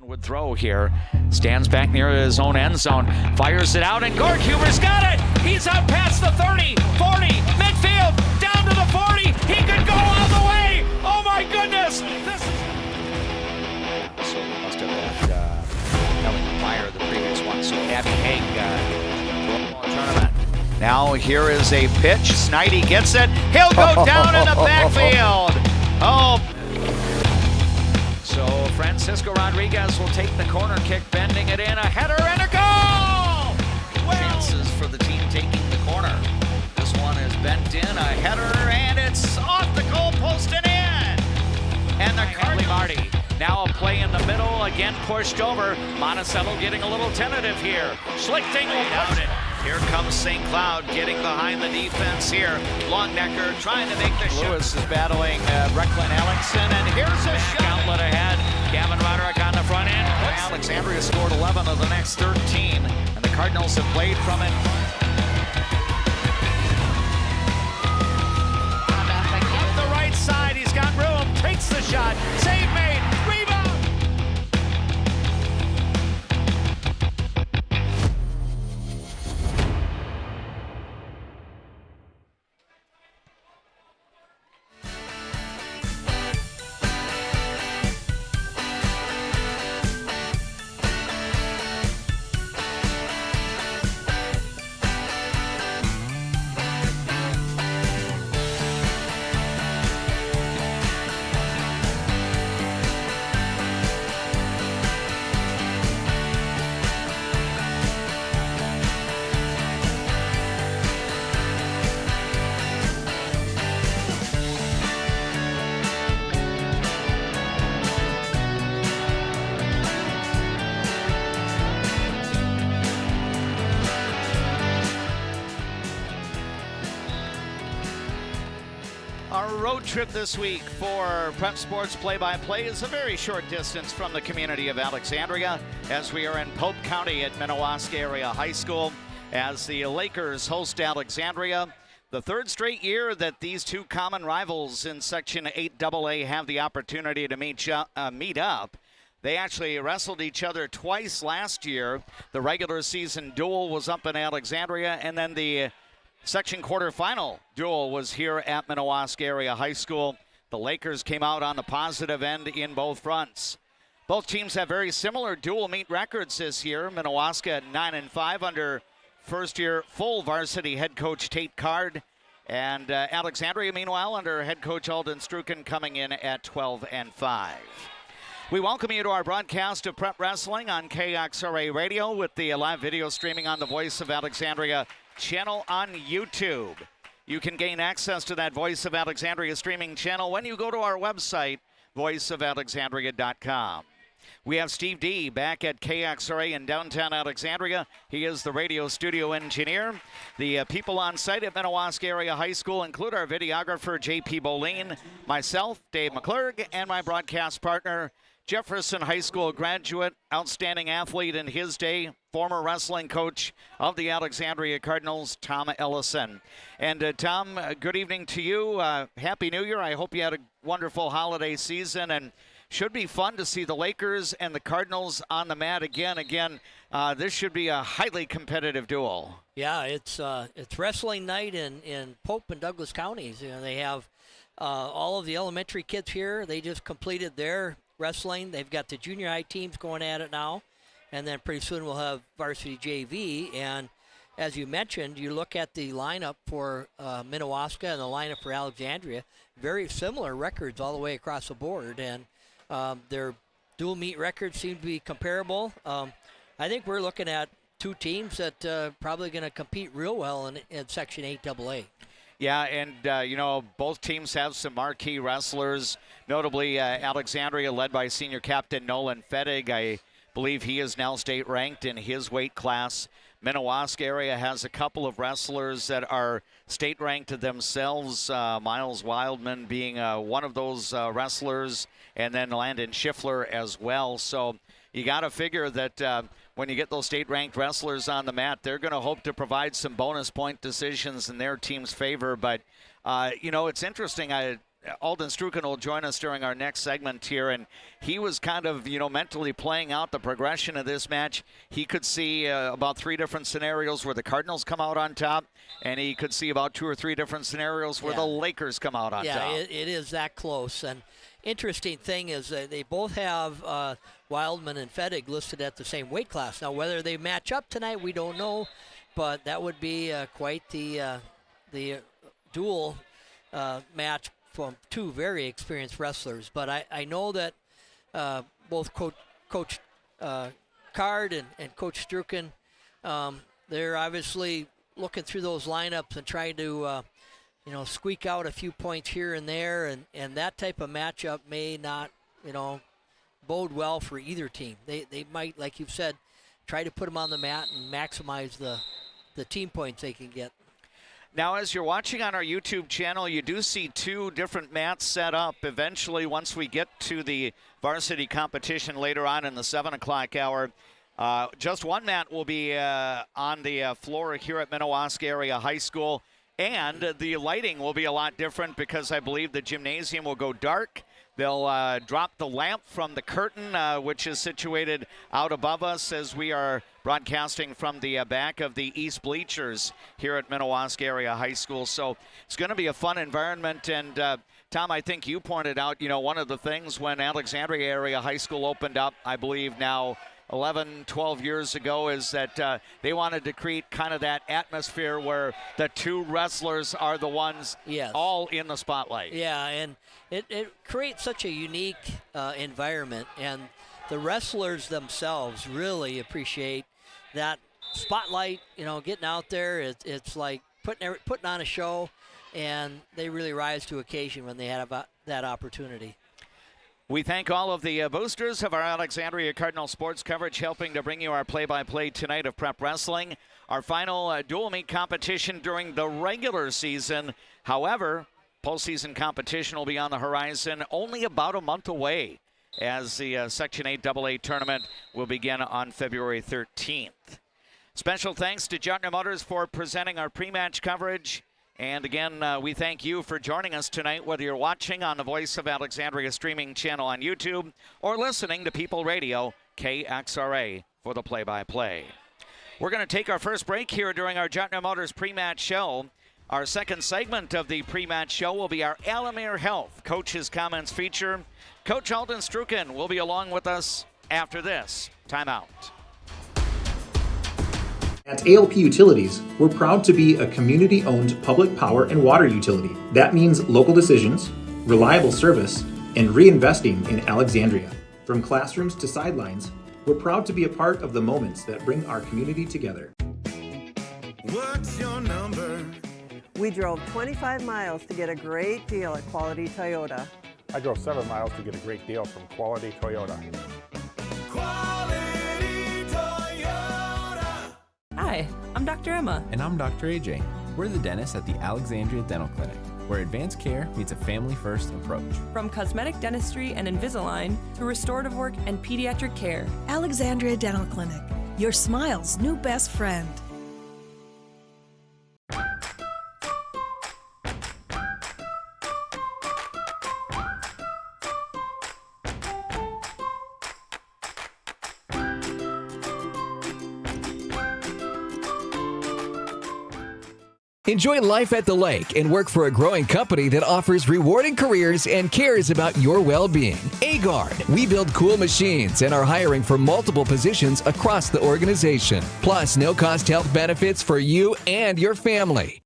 Would throw here, stands back near his own end zone, fires it out, and Gorkuber's got it. He's out past the 30, 40, midfield, down to the 40. He could go all the way. Oh my goodness! This is... So we must have had Ellen Meyer the previous one. So Abby Haig tournament. Now here is a pitch. Snidey gets it. He'll go down in the backfield. Oh. So Francisco Rodriguez will take the corner kick, bending it in, a header and a goal! Chances for the team taking the corner. This one is bent in, a header, and it's off the goal post and in! And the Cardinals. Marty. Now a play in the middle, again pushed over. Monticello getting a little tentative here. Schlichting will down it. Here comes St. Cloud getting behind the defense here. Longnecker trying to make the shot. Lewis is battling Recklin Ellingson, and here's a shot. Outlet ahead. Gavin Roderick on the front end. Alexandria scored 11 of the next 13, and the Cardinals have played from it. Up the right side, he's got room, takes the shot. Save made, rebound. Our road trip this week for Prep Sports Play-by-Play is a very short distance from the community of Alexandria, as we are in Pope County at Minnewaska Area High School as the Lakers host Alexandria. The third straight year that these two common rivals in Section 8AA have the opportunity to meet up. They actually wrestled each other twice last year. The regular season duel was up in Alexandria, and then the section quarterfinal duel was here at Minnewaska Area High School. The Lakers came out on the positive end in both fronts. Both teams have very similar dual meet records this year. Minnewaska at 9-5 under first-year full varsity head coach Tate Card, and Alexandria, meanwhile, under head coach Alden Struken, coming in at 12-5. We welcome you to our broadcast of Prep Wrestling on KXRA Radio with the live video streaming on the Voice of Alexandria channel on YouTube. You can gain access to that Voice of Alexandria streaming channel when you go to our website, voiceofalexandria.com. We have Steve D back at KXRA in downtown Alexandria. He is the radio studio engineer. The people on site at Minnewaska Area High School include our videographer, J.P. Boleen, myself, Dave McClurg, and my broadcast partner, Jefferson High School graduate, outstanding athlete in his day, former wrestling coach of the Alexandria Cardinals, Tom Ellison. And Tom, good evening to you. Happy New Year. I hope you had a wonderful holiday season, and should be fun to see the Lakers and the Cardinals on the mat again. This should be a highly competitive duel. Yeah, it's wrestling night in Pope and Douglas counties. You know, they have all of the elementary kids here. They just completed their wrestling. They've got the junior high teams going at it now, and then pretty soon we'll have varsity JV. And as you mentioned, you look at the lineup for Minnewaska and the lineup for Alexandria, very similar records all the way across the board, and their dual meet records seem to be comparable. I think we're looking at two teams that probably going to compete real well in Section 8AA. Yeah, and, both teams have some marquee wrestlers, notably Alexandria, led by senior captain Nolan Fettig. I believe he is now state ranked in his weight class. Minnewaska area has a couple of wrestlers that are state ranked themselves, Miles Wildman being one of those wrestlers, and then Landon Schiffler as well. So you got to figure that when you get those state-ranked wrestlers on the mat, they're going to hope to provide some bonus point decisions in their team's favor. But, it's interesting. Alden Strucken will join us during our next segment here, and he was kind of, mentally playing out the progression of this match. He could see about 3 different scenarios where the Cardinals come out on top, and he could see about 2 or 3 different scenarios where the Lakers come out on top. Yeah, it is that close. And interesting thing is that they both have Wildman and Fettig listed at the same weight class. Now, whether they match up tonight, we don't know, but that would be quite the dual match from 2 very experienced wrestlers. But I know that both Coach Card and Coach Strucken, they're obviously looking through those lineups and trying to squeak out a few points here and there, and that type of matchup may not bode well for either team. They might, like you've said, try to put them on the mat and maximize the team points they can get. Now, as you're watching on our YouTube channel, you do see 2 different mats set up. Eventually, once we get to the varsity competition later on in the 7 o'clock hour, just 1 mat will be on the floor here at Minnewaska Area High School. And the lighting will be a lot different because I believe the gymnasium will go dark. They'll drop the lamp from the curtain, which is situated out above us as we are broadcasting from the back of the East Bleachers here at Minnewaska Area High School. So it's going to be a fun environment. And, Tom, I think you pointed out, one of the things when Alexandria Area High School opened up, I believe now 11, 12 years ago, is that they wanted to create kind of that atmosphere where the 2 wrestlers are the ones all in the spotlight. Yeah, and it creates such a unique environment, and the wrestlers themselves really appreciate that spotlight, getting out there. It's like putting on a show, and they really rise to occasion when they have that opportunity. We thank all of the boosters of our Alexandria Cardinal sports coverage, helping to bring you our play-by-play tonight of prep wrestling, our final dual meet competition during the regular season. However, postseason competition will be on the horizon only about a month away, as the Section 8 AA tournament will begin on February 13th. Special thanks to Jartner Motors for presenting our pre-match coverage. And again, we thank you for joining us tonight, whether you're watching on the Voice of Alexandria streaming channel on YouTube or listening to People Radio KXRA for the play-by-play. We're going to take our first break here during our Jartner Motors pre-match show. Our second segment of the pre-match show will be our Alamere Health Coach's Comments feature. Coach Alden Strucken will be along with us after this timeout. At ALP Utilities, we're proud to be a community-owned public power and water utility. That means local decisions, reliable service, and reinvesting in Alexandria. From classrooms to sidelines, we're proud to be a part of the moments that bring our community together. What's your number? We drove 25 miles to get a great deal at Quality Toyota. I drove 7 miles to get a great deal from Quality Toyota. Quality Toyota. Hi, I'm Dr. Emma. And I'm Dr. AJ. We're the dentists at the Alexandria Dental Clinic, where advanced care meets a family-first approach. From cosmetic dentistry and Invisalign to restorative work and pediatric care. Alexandria Dental Clinic, your smile's new best friend. Enjoy life at the lake and work for a growing company that offers rewarding careers and cares about your well-being. Agard, we build cool machines and are hiring for multiple positions across the organization. Plus, no-cost health benefits for you and your family.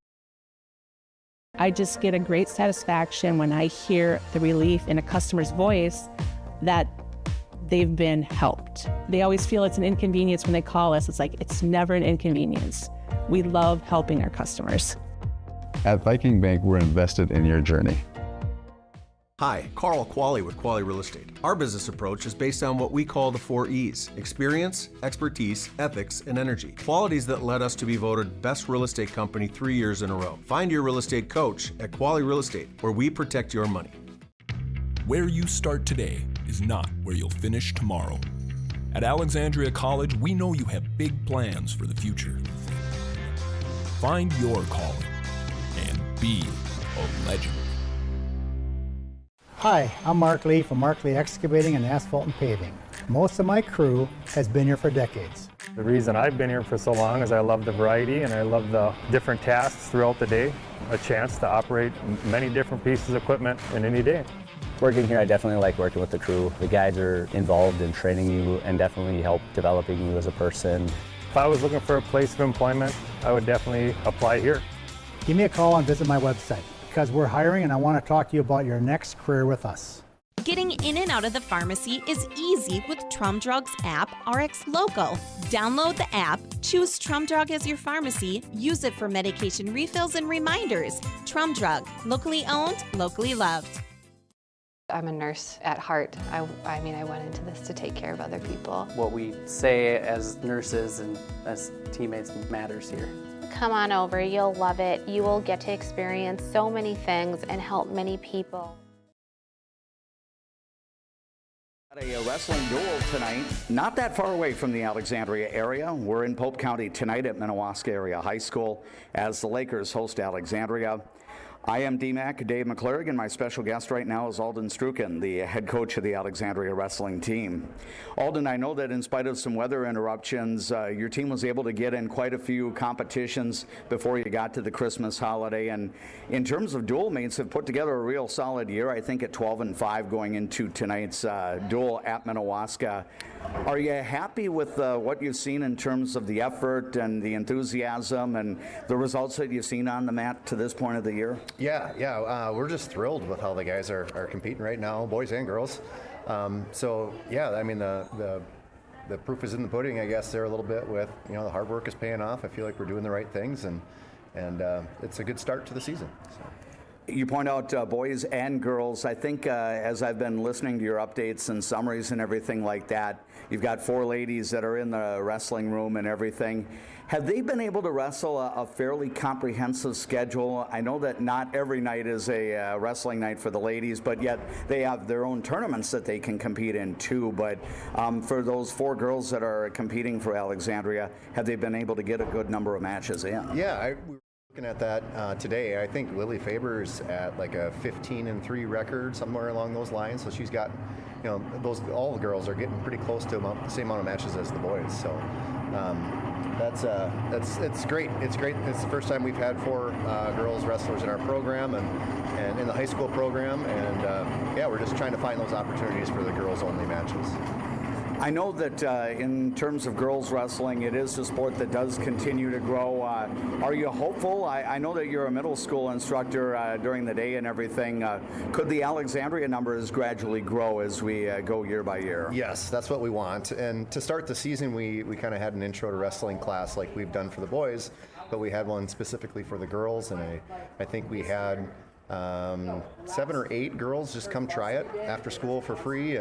I just get a great satisfaction when I hear the relief in a customer's voice that they've been helped. They always feel it's an inconvenience when they call us. It's like, it's never an inconvenience. We love helping our customers. At Viking Bank, we're invested in your journey. Hi, Carl Qualley with Qualley Real Estate. Our business approach is based on what we call the 4 E's: experience, expertise, ethics, and energy. Qualities that led us to be voted Best Real Estate Company 3 years in a row. Find your real estate coach at Qualley Real Estate, where we protect your money. Where you start today is not where you'll finish tomorrow. At Alexandria College, we know you have big plans for the future. Find your calling and be a legend. Hi, I'm Mark Lee from Mark Lee Excavating and Asphalt and Paving. Most of my crew has been here for decades. The reason I've been here for so long is I love the variety and I love the different tasks throughout the day. A chance to operate many different pieces of equipment in any day. Working here, I definitely like working with the crew. The guys are involved in training you and definitely help developing you as a person. If I was looking for a place of employment, I would definitely apply here. Give me a call and visit my website because we're hiring and I want to talk to you about your next career with us. Getting in and out of the pharmacy is easy with TrumDrug's app, Rx Local. Download the app, choose TrumDrug as your pharmacy, use it for medication refills and reminders. TrumDrug, locally owned, locally loved. I'm a nurse at heart. I went into this to take care of other people. What we say as nurses and as teammates matters here. Come on over, you'll love it. You will get to experience so many things and help many people. A wrestling duel tonight, not that far away from the Alexandria area. We're in Pope County tonight at Minnewaska Area High School as the Lakers host Alexandria. I am DMAC Dave McClurg, and my special guest right now is Alden Strukin, the head coach of the Alexandria wrestling team. Alden, I know that in spite of some weather interruptions, your team was able to get in quite a few competitions before you got to the Christmas holiday, and in terms of duel mates, have put together a real solid year, I think at 12-5 going into tonight's duel at Minnewaska. Are you happy with what you've seen in terms of the effort and the enthusiasm and the results that you've seen on the mat to this point of the year? Yeah, we're just thrilled with how the guys are competing right now, boys and girls. So yeah, I mean the proof is in the pudding, I guess, there a little bit with, you know, the hard work is paying off. I feel like we're doing the right things, and it's a good start to the season. So. You point out boys and girls. I think as I've been listening to your updates and summaries and everything like that, you've got 4 ladies that are in the wrestling room and everything. Have they been able to wrestle a fairly comprehensive schedule? I know that not every night is a wrestling night for the ladies, but yet they have their own tournaments that they can compete in too. But for those 4 girls that are competing for Alexandria, have they been able to get a good number of matches in? Yeah, looking at that today, I think Lily Faber's at like a 15-3 record, somewhere along those lines. So she's got, you know, all the girls are getting pretty close to the same amount of matches as the boys. So it's great. It's great. It's the first time we've had 4 girls wrestlers in our program and in the high school program. And yeah, we're just trying to find those opportunities for the girls only matches. I know that in terms of girls wrestling, it is a sport that does continue to grow. Are you hopeful? I know that you're a middle school instructor during the day and everything. Could the Alexandria numbers gradually grow as we go year by year? Yes, that's what we want. And to start the season, we kind of had an intro to wrestling class like we've done for the boys, but we had one specifically for the girls, and I think we had 7 or 8 girls just come try it after school for free,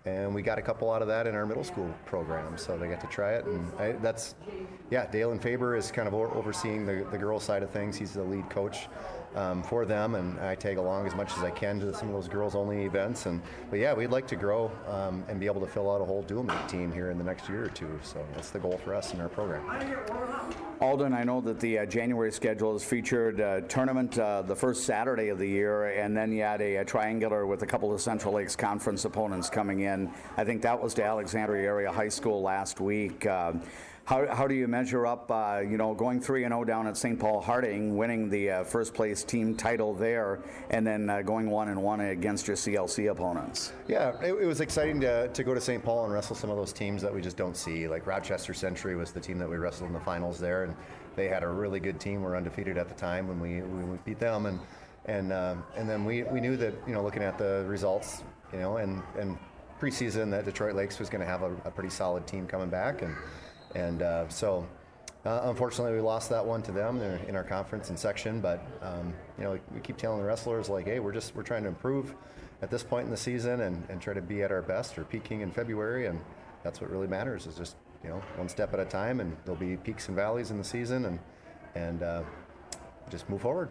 and we got a couple out of that in our middle school program, so they got to try it. And Dalen Faber is kind of overseeing the girls' side of things. He's the lead coach for them, and I tag along as much as I can to some of those girls-only events. But yeah, we'd like to grow and be able to fill out a whole dual meet team here in the next year or 2. So that's the goal for us in our program. Alden, I know that the January schedule has featured a tournament the first Saturday of the year, and then you had a triangular with a couple of Central Lakes Conference opponents coming in. I think that was to Alexandria Area High School last week. How do you measure up, going 3-0 down at St. Paul Harding, winning the first place team title there, and then going 1-1 against your CLC opponents? Yeah, it was exciting to go to St. Paul and wrestle some of those teams that we just don't see. Like Rochester Century was the team that we wrestled in the finals there, and they had a really good team. We're undefeated at the time when we beat them, and then we knew that, looking at the results, and preseason, that Detroit Lakes was going to have a pretty solid team coming back, so unfortunately we lost that one to them in our conference and section, but we keep telling the wrestlers, like, hey, we're trying to improve at this point in the season and try to be at our best or peaking in February, and that's what really matters, is just one step at a time, and there'll be peaks and valleys in the season, and just move forward.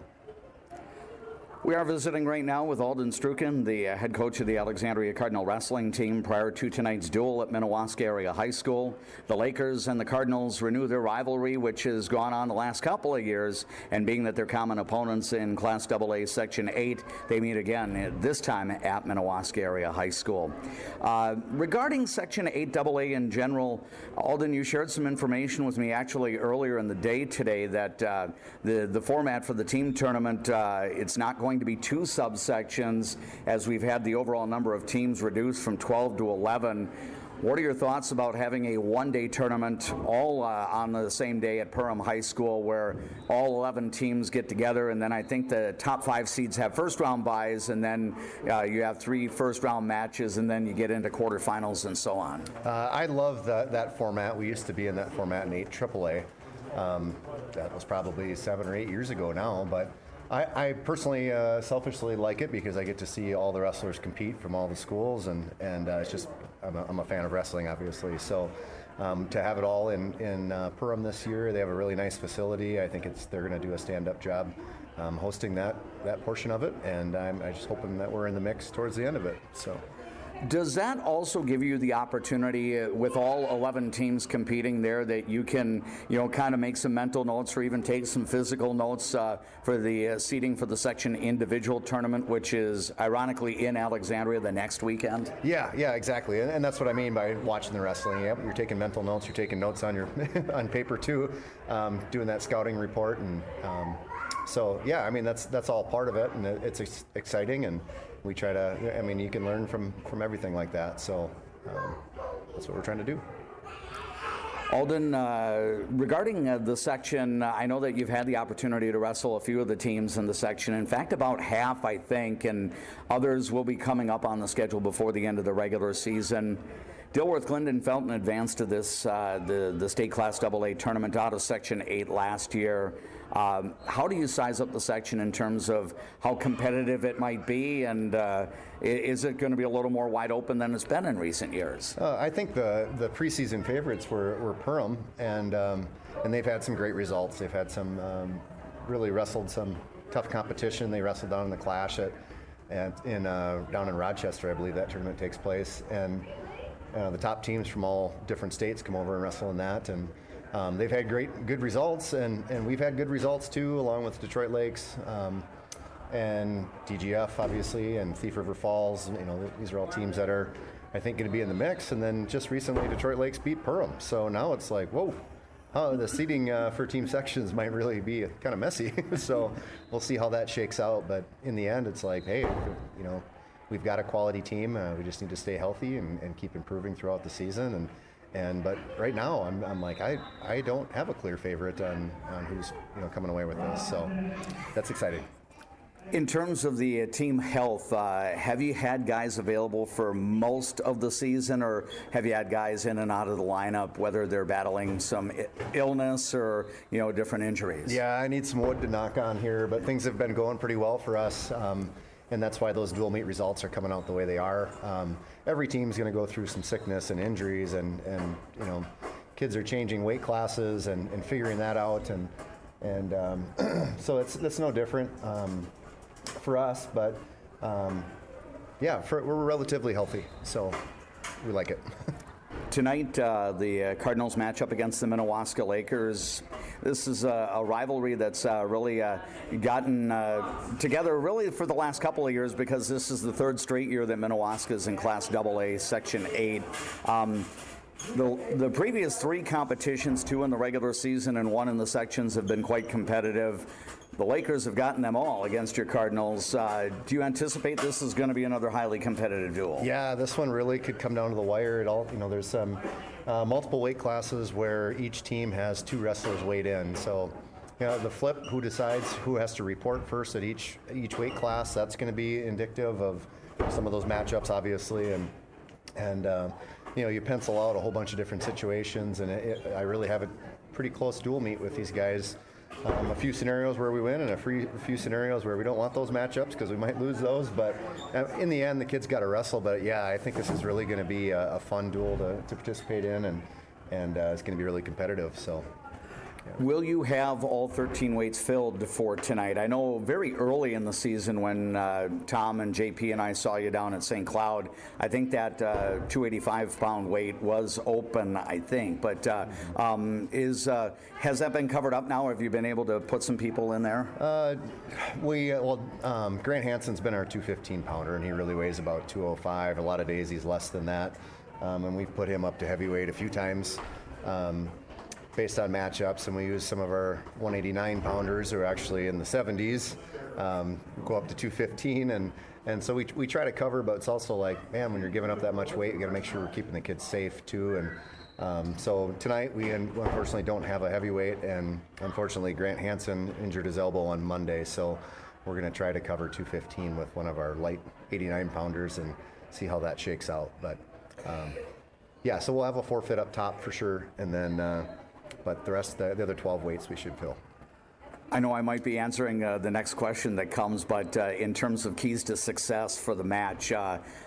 We are visiting right now with Alden Strukin, the head coach of the Alexandria Cardinal wrestling team. Prior to tonight's duel at Minnewaska Area High School, the Lakers and the Cardinals renew their rivalry, which has gone on the last couple of years. And being that they're common opponents in Class AA Section 8, they meet again, this time at Minnewaska Area High School. Regarding Section 8 AA in general, Alden, you shared some information with me actually earlier in the day today that the format for the team tournament, it's not going to be 2 subsections, as we've had the overall number of teams reduced from 12 to 11. What are your thoughts about having a one-day tournament all on the same day at Perham High School, where all 11 teams get together, and then I think the top 5 seeds have first-round byes, and then you have 3 first-round matches, and then you get into quarterfinals and so on? I love that format. We used to be in that format in 8 AAA. That was probably 7 or 8 years ago now, but I personally, selfishly like it because I get to see all the wrestlers compete from all the schools, and it's just, I'm a fan of wrestling, obviously. So to have it all in Perham this year, they have a really nice facility. I think they're going to do a stand-up job hosting that portion of it, and I'm just hoping that we're in the mix towards the end of it. So. Does that also give you the opportunity with all 11 teams competing there that you can, kind of make some mental notes or even take some physical notes for the seeding for the section individual tournament, which is ironically in Alexandria the next weekend? Yeah, exactly. And that's what I mean by watching the wrestling. Yep, you're taking mental notes, you're taking notes on your on paper too, doing that scouting report, and so yeah, I mean that's all part of it, and it's exciting, and we try to, you can learn from everything like that, so that's what we're trying to do. Alden, regarding the section, I know that you've had the opportunity to wrestle a few of the teams in the section. In fact, about half, I think, and others will be coming up on the schedule before the end of the regular season. Dilworth Glendenfelton advanced to this the state Class AA tournament out of Section 8 last year. How do you size up the section in terms of how competitive it might be, and is it going to be a little more wide open than it's been in recent years? I think the preseason favorites were Perham, and they've had some great results. They've had some really wrestled some tough competition. They wrestled down in the Clash down in Rochester, I believe that tournament takes place, and the top teams from all different states come over and wrestle in that, and they've had good results, and we've had good results too, along with Detroit Lakes and DGF, obviously, and Thief River Falls. These are all teams that are, I think, going to be in the mix. And then just recently, Detroit Lakes beat Perham, so now it's like, whoa, the seeding for team sections might really be kind of messy. So we'll see how that shakes out. But in the end, it's like, hey, we've got a quality team. We just need to stay healthy and keep improving throughout the season. But right now, I'm like, I don't have a clear favorite on who's coming away with this. So that's exciting. In terms of the team health, have you had guys available for most of the season, or have you had guys in and out of the lineup, whether they're battling some illness or different injuries? Yeah, I need some wood to knock on here, but things have been going pretty well for us. And that's why those dual meet results are coming out the way they are. Every team's going to go through some sickness and injuries, and kids are changing weight classes and figuring that out, and so it's no different for us. But we're relatively healthy, so we like it. Tonight, the Cardinals match up against the Minnewaska Lakers. This is a rivalry that's really gotten together really for the last couple of years, because this is the 3rd straight year that Minnewaska is in Class AA Section 8. The previous 3 competitions, 2 in the regular season and 1 in the sections, have been quite competitive. The Lakers have gotten them all against your Cardinals. Do you anticipate this is going to be another highly competitive duel? Yeah, this one really could come down to the wire. There's some multiple weight classes where each team has 2 wrestlers weighed in. So, the flip, who decides who has to report first at each weight class, that's going to be indicative of some of those matchups, obviously, and you pencil out a whole bunch of different situations, and I really have a pretty close dual meet with these guys. A few scenarios where we win, and a few scenarios where we don't want those matchups because we might lose those. But in the end, the kids got to wrestle. But yeah, I think this is really going to be a fun duel to participate in, and it's going to be really competitive. So Will you have all 13 weights filled for tonight? I know very early in the season when Tom and JP and I saw you down at St. Cloud, I think that 285-pound weight was open, I think. But has that been covered up now? Have you been able to put some people in there? Grant Hansen's been our 215-pounder, and he really weighs about 205. A lot of days he's less than that. And we've put him up to heavyweight a few times. Based on matchups, and we use some of our 189-pounders who are actually in the 70s, go up to 215, and so we try to cover, but it's also like, man, when you're giving up that much weight, you got to make sure we're keeping the kids safe too. And so tonight we unfortunately don't have a heavyweight, and unfortunately Grant Hansen injured his elbow on Monday, so we're going to try to cover 215 with one of our light 89-pounders and see how that shakes out. But so we'll have a forfeit up top for sure, and then. But the rest, the other 12 weights, we should fill. I know I might be answering the next question that comes, but in terms of keys to success for the match,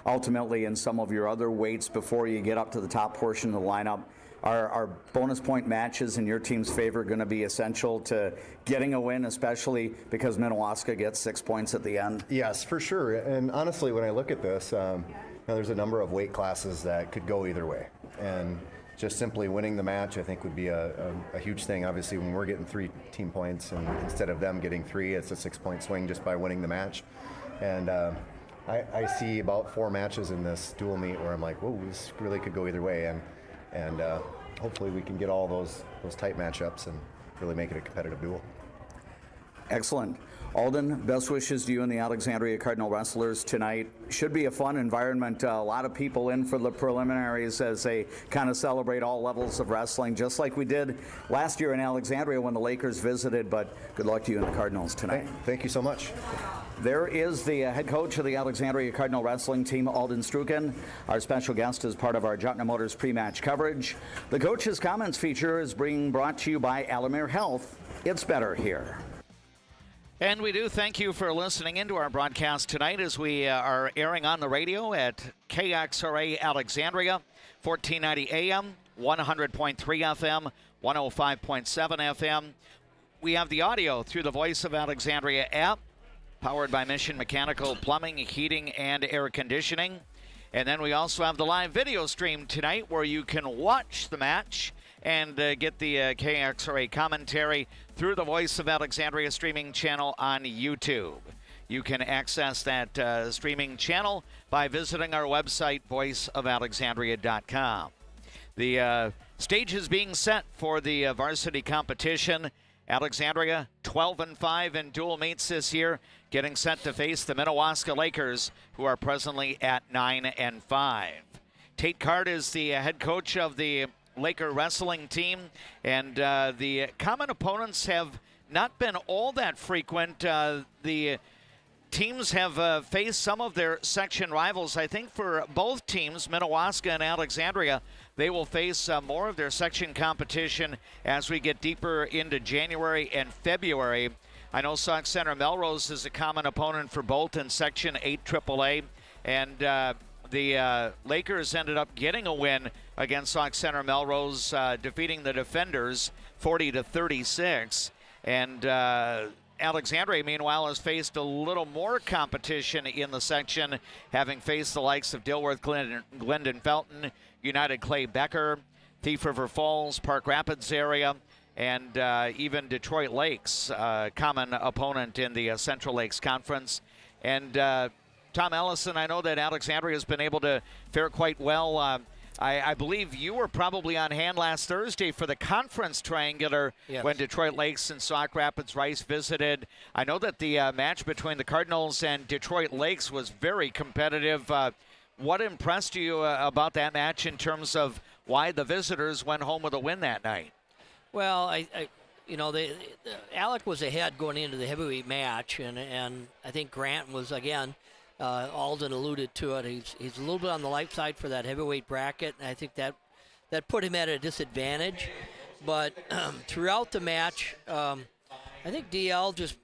ultimately in some of your other weights before you get up to the top portion of the lineup, are bonus point matches in your team's favor going to be essential to getting a win, especially because Minnewaska gets 6 points at the end? Yes, for sure. And honestly, when I look at this, there's a number of weight classes that could go either way. And just simply winning the match, I think, would be a huge thing. Obviously, when we're getting 3 team points and instead of them getting 3, it's a 6-point swing just by winning the match. And I see about 4 matches in this dual meet where I'm like, whoa, this really could go either way. And hopefully we can get all those tight matchups and really make it a competitive duel. Excellent. Alden, best wishes to you and the Alexandria Cardinal wrestlers tonight. Should be a fun environment. A lot of people in for the preliminaries as they kind of celebrate all levels of wrestling, just like we did last year in Alexandria when the Lakers visited. But good luck to you and the Cardinals tonight. Thank you so much. There is the head coach of the Alexandria Cardinal wrestling team, Alden Struken. Our special guest is part of our Jotna Motors pre-match coverage. The coach's comments feature is being brought to you by Alamere Health. It's better here. And we do thank you for listening into our broadcast tonight as we are airing on the radio at KXRA Alexandria, 1490 AM, 100.3 FM, 105.7 FM. We have the audio through the Voice of Alexandria app, powered by Mission Mechanical Plumbing, Heating, and Air Conditioning. And then we also have the live video stream tonight where you can watch the match and get the KXRA commentary through the Voice of Alexandria streaming channel on YouTube. You can access that streaming channel by visiting our website, voiceofalexandria.com. The stage is being set for the varsity competition. Alexandria 12-5 in dual meets this year, getting set to face the Minnewaska Lakers, who are presently at 9-5. Tate Card is the head coach of the Laker wrestling team, and the common opponents have not been all that frequent. The teams have faced some of their section rivals. I think for both teams, Minnewaska and Alexandria, they will face more of their section competition as we get deeper into January and February. I know Sauk Center Melrose is a common opponent for both in Section 8 AAA, and the Lakers ended up getting a win against Sauk Center Melrose, defeating the Defenders 40-36. And Alexandria, meanwhile, has faced a little more competition in the section, having faced the likes of Dilworth, Glendon Felton, United Clay Becker, Thief River Falls, Park Rapids area, and even Detroit Lakes, common opponent in the Central Lakes Conference. And Tom Ellison, I know that Alexandria has been able to fare quite well. I believe you were probably on hand last Thursday for the conference triangular when Detroit Lakes and Sauk Rapids Rice visited. I know that the match between the Cardinals and Detroit Lakes was very competitive. What impressed you about that match in terms of why the visitors went home with a win that night? Well, Alec was ahead going into the heavyweight match, and I think Grant was, again, Alden alluded to it. He's a little bit on the light side for that heavyweight bracket, and I think that put him at a disadvantage. But throughout the match, I think DL just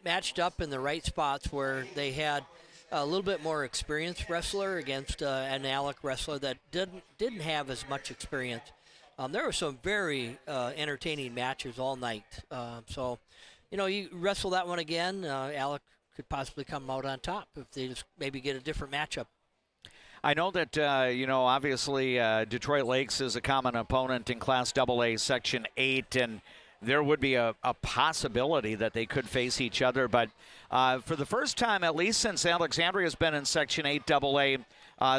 matched up in the right spots where they had a little bit more experienced wrestler against an Alec wrestler that didn't have as much experience. There were some very entertaining matches all night. So, you wrestle that one again, Alec could possibly come out on top if they just maybe get a different matchup. I know that, obviously Detroit Lakes is a common opponent in Class AA Section 8, and there would be a possibility that they could face each other. But for the first time, at least since Alexandria has been in Section 8 AA,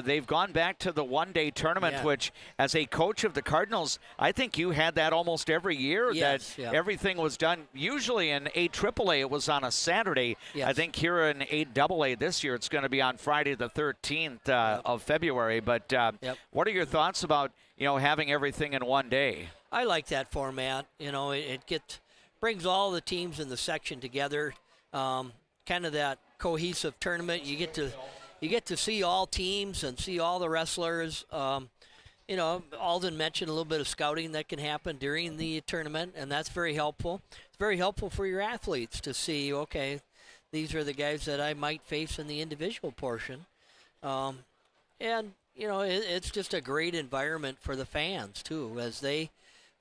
they've gone back to the one-day tournament, which, as a coach of the Cardinals, I think you had that almost every year. Yes, that everything was done. Usually in 8 AAA, it was on a Saturday. Yes. I think here in 8 AA this year, it's going to be on Friday the 13th of February. But what are your thoughts about, having everything in one day? I like that format. It brings all the teams in the section together. Kind of that cohesive tournament. You get to see all teams and see all the wrestlers. Alden mentioned a little bit of scouting that can happen during the tournament, and that's very helpful. It's very helpful for your athletes to see, okay, these are the guys that I might face in the individual portion. It's just a great environment for the fans, too, as they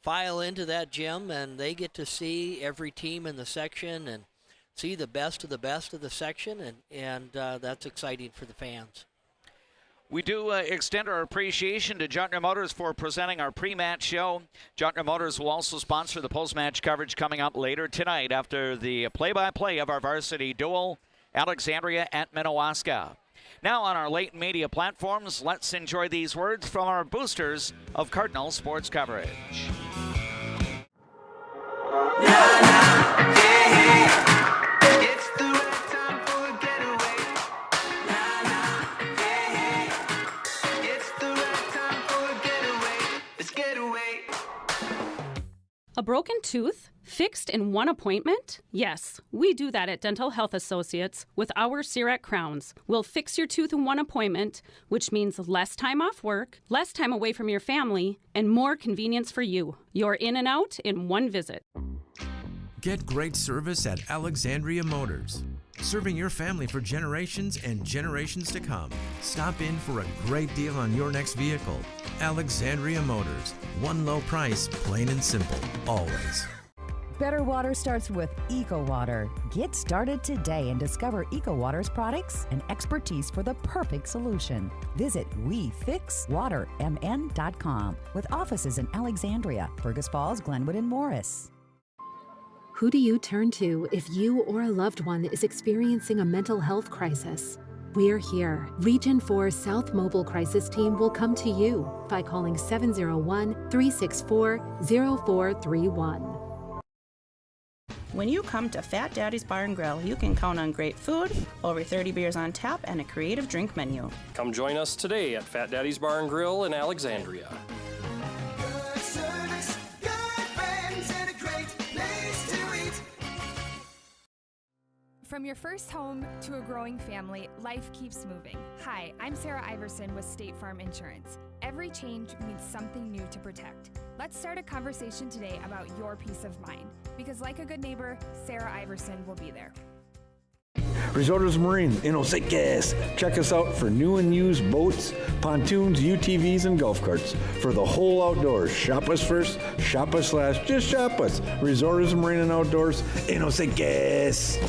file into that gym and they get to see every team in the section and see the best of the section, and that's exciting for the fans. We do extend our appreciation to Jontner Motors for presenting our pre-match show. Jontner Motors will also sponsor the post-match coverage coming up later tonight after the play-by-play of our varsity duel, Alexandria at Minnewaska. Now on our late media platforms, let's enjoy these words from our boosters of Cardinal sports coverage. A broken tooth? Fixed in one appointment? Yes, we do that at Dental Health Associates with our CEREC crowns. We'll fix your tooth in one appointment, which means less time off work, less time away from your family, and more convenience for you. You're in and out in one visit. Get great service at Alexandria Motors. Serving your family for generations and generations to come. Stop in for a great deal on your next vehicle. Alexandria Motors. One low price, plain and simple, always. Better water starts with EcoWater. Get started today and discover EcoWater's products and expertise for the perfect solution. Visit WeFixWaterMN.com with offices in Alexandria, Fergus Falls, Glenwood, and Morris. Who do you turn to if you or a loved one is experiencing a mental health crisis? We're here. Region 4 South Mobile Crisis Team will come to you by calling 701-364-0431. When you come to Fat Daddy's Bar and Grill, you can count on great food, over 30 beers on tap, and a creative drink menu. Come join us today at Fat Daddy's Bar and Grill in Alexandria. From your first home to a growing family, life keeps moving. Hi, I'm Sarah Iverson with State Farm Insurance. Every change means something new to protect. Let's start a conversation today about your peace of mind, because like a good neighbor, Sarah Iverson will be there. Resorts Marine in Osakis. Check us out for new and used boats, pontoons, UTVs, and golf carts. For the whole outdoors, shop us first, shop us last, just shop us. Resorts Marine and Outdoors in Osakis.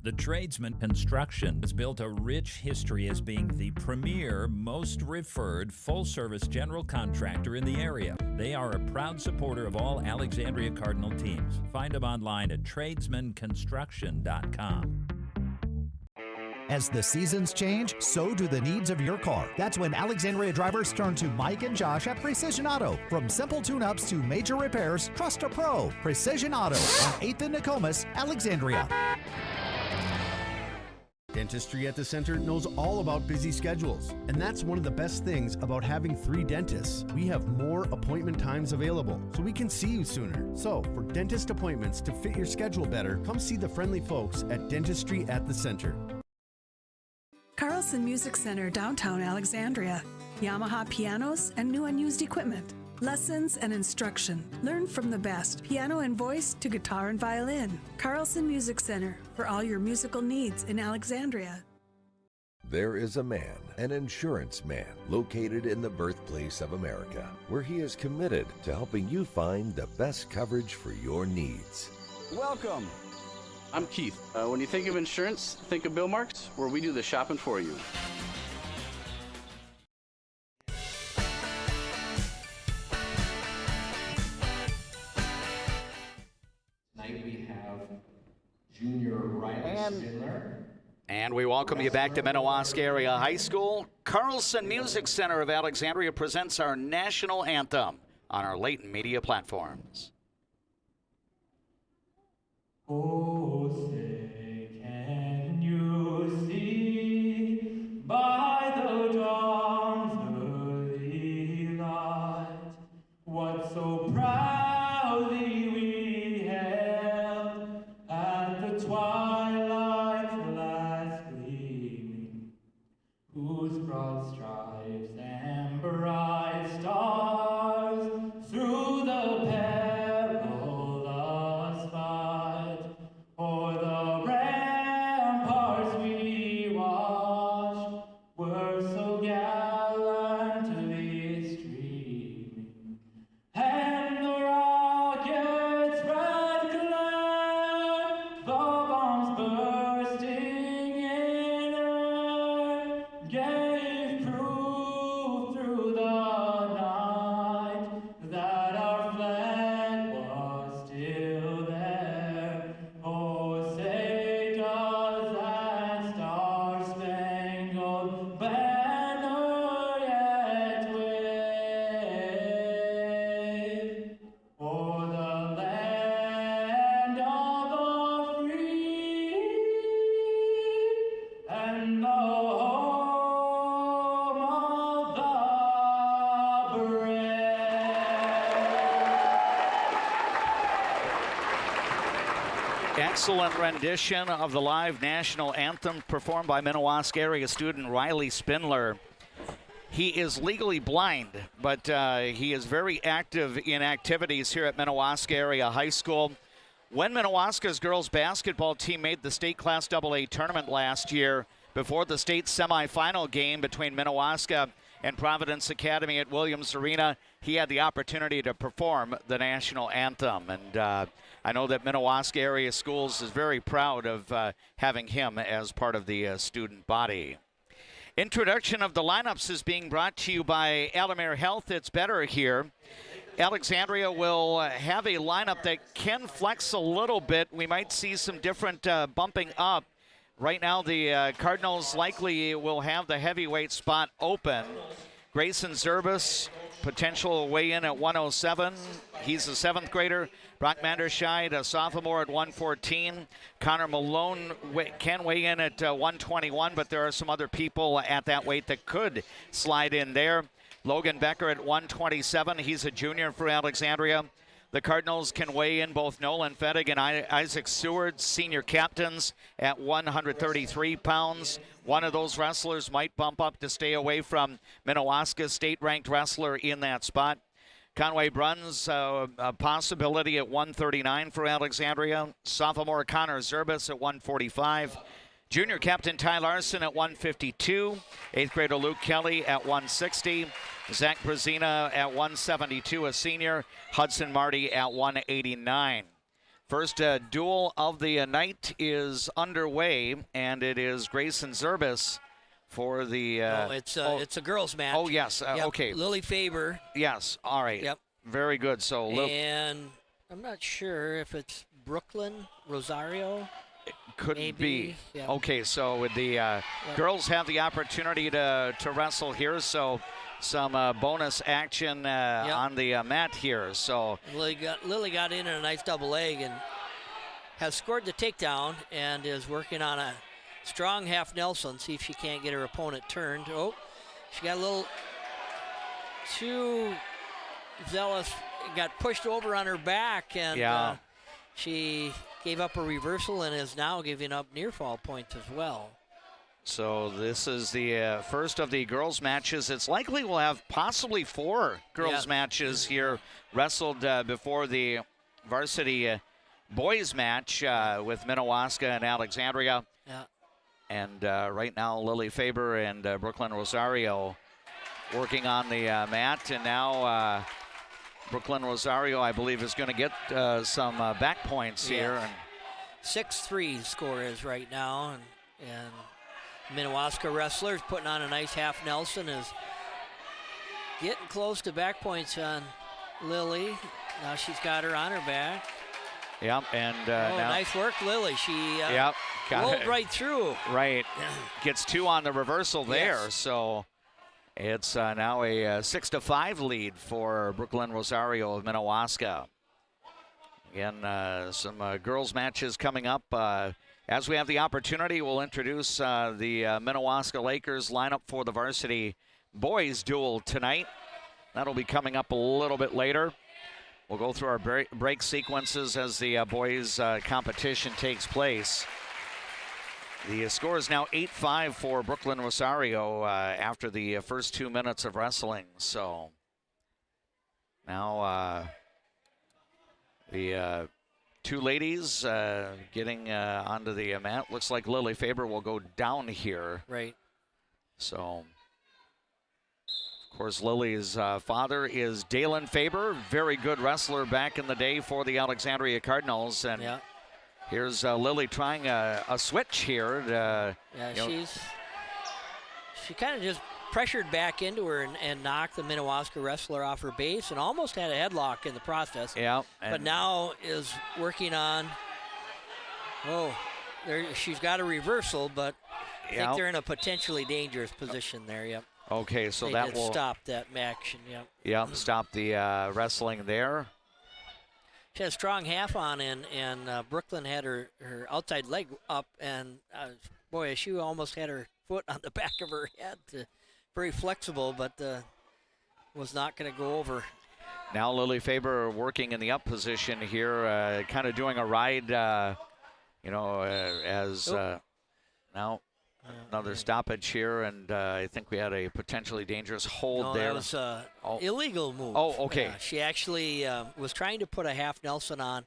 The Tradesman Construction has built a rich history as being the premier, most referred, full-service general contractor in the area. They are a proud supporter of all Alexandria Cardinal teams. Find them online at tradesmanconstruction.com. As the seasons change, so do the needs of your car. That's when Alexandria drivers turn to Mike and Josh at Precision Auto. From simple tune-ups to major repairs, trust a pro. Precision Auto on 8th and Nokomis, Alexandria. Dentistry at the Center knows all about busy schedules, and that's one of the best things about having 3 dentists. We have more appointment times available, so we can see you sooner. So, for dentist appointments to fit your schedule better, come see the friendly folks at Dentistry at the Center. Carlson Music Center, downtown Alexandria. Yamaha pianos and new and used equipment. Lessons and instruction. Learn from the best, piano and voice to guitar and violin. Carlson Music Center, for all your musical needs in Alexandria. There is a man, an insurance man, located in the birthplace of America, where he is committed to helping you find the best coverage for your needs. Welcome. I'm Keith. When you think of insurance, think of Bill Marks, where we do the shopping for you. Tonight we have junior Riley Spindler. And we welcome you back to Minnewaska Area High School. Carlson Music Center of Alexandria presents our national anthem on our latent media platforms. Oh, say, can you see by the dawn's early light what so proudly we held at the twilight's last gleaming, whose broad stripes and bright stars through the perilous fight o'er the ramparts we watched were so gallantly streaming, and the rocket's red glare, the bombs bursting in air, gave proof through the night that our flag was still there. Oh, say does that star-spangled banner yet wave o'er the land of the free and the home of the brave. Excellent rendition of the live national anthem performed by Minnewaska area student Riley Spindler. He is legally blind, but he is very active in activities here at Minnewaska Area High School. When Minnewaska's girls basketball team made the state Class AA tournament last year, before the state semifinal game between Minnewaska and Providence Academy at Williams Arena, he had the opportunity to perform the national anthem. And I know that Minnewaska area schools is very proud of having him as part of the student body. Introduction of the lineups is being brought to you by Alamere Health. It's better here. Alexandria will have a lineup that can flex a little bit. We might see some different bumping up. Right now, the Cardinals likely will have the heavyweight spot open. Grayson Zerbis, potential weigh-in at 107. He's a 7th grader. Brock Manderscheid, a sophomore at 114. Connor Malone can weigh in at 121, but there are some other people at that weight that could slide in there. Logan Becker at 127. He's a junior for Alexandria. The Cardinals can weigh in both Nolan Fettig and Isaac Seward, senior captains, at 133 pounds. One of those wrestlers might bump up to stay away from Minnewaska's state-ranked wrestler in that spot. Conway Bruns, a possibility at 139 for Alexandria. Sophomore Connor Zerbis at 145. Junior captain Ty Larson at 152. 8th grader Luke Kelly at 160. Zach Brazina at 172, a senior. Hudson Marty at 189. First duel of the night is underway, and it is Grayson Zerbis for the... it's a girls' match. Oh, yes. Yep. Okay. Lily Faber. Yes. All right. Yep. Very good. So, and I'm not sure if it's Brooklyn, Rosario. Could be. Yeah. Okay, so the girls have the opportunity to wrestle here, so some bonus action on the mat here. So Lily got in a nice double leg and has scored the takedown and is working on a strong half Nelson. See if she can't get her opponent turned. Oh, she got a little too zealous, got pushed over on her back, and she gave up a reversal and is now giving up near fall points as well. So this is the first of the girls' matches. It's likely we'll have possibly 4 girls' matches here wrestled before the varsity boys' match with Minnewaska and Alexandria. Yeah. And right now, Lily Faber and Brooklyn Rosario working on the mat. And now Brooklyn Rosario, I believe, is going to get some back points here. And 6-3 score is right now. And Minnewaska wrestlers putting on a nice half Nelson is getting close to back points on Lily. Now she's got her on her back. Yep, and now, nice work, Lily. She rolled right through. Right, gets 2 on the reversal there. Yes. So it's now a 6-5 lead for Brooklyn Rosario of Minnewaska. Again, some girls matches coming up. As we have the opportunity, we'll introduce the Minnewaska Lakers lineup for the varsity boys duel tonight. That'll be coming up a little bit later. We'll go through our break sequences as the boys competition takes place. The score is now 8-5 for Brooklyn Rosario after the first 2 minutes of wrestling. So now the 2 ladies getting onto the mat. Looks like Lily Faber will go down here. Right. So, of course, Lily's father is Dalen Faber, very good wrestler back in the day for the Alexandria Cardinals. And here's Lily trying a switch here. She kind of just pressured back into her and knocked the Minnewaska wrestler off her base and almost had a headlock in the process. Yeah. But now is working on, she's got a reversal, but I think they're in a potentially dangerous position there, yep. Okay, so that will stop that action, yep. Yep, stop the wrestling there. She had a strong half on, and Brooklyn had her outside leg up, and boy, she almost had her foot on the back of her head. Very flexible, but was not going to go over. Now Lily Faber working in the up position here, kind of doing a ride, now another stoppage here, and I think we had a potentially dangerous hold there. That was illegal move. Oh, okay. She actually was trying to put a half Nelson on,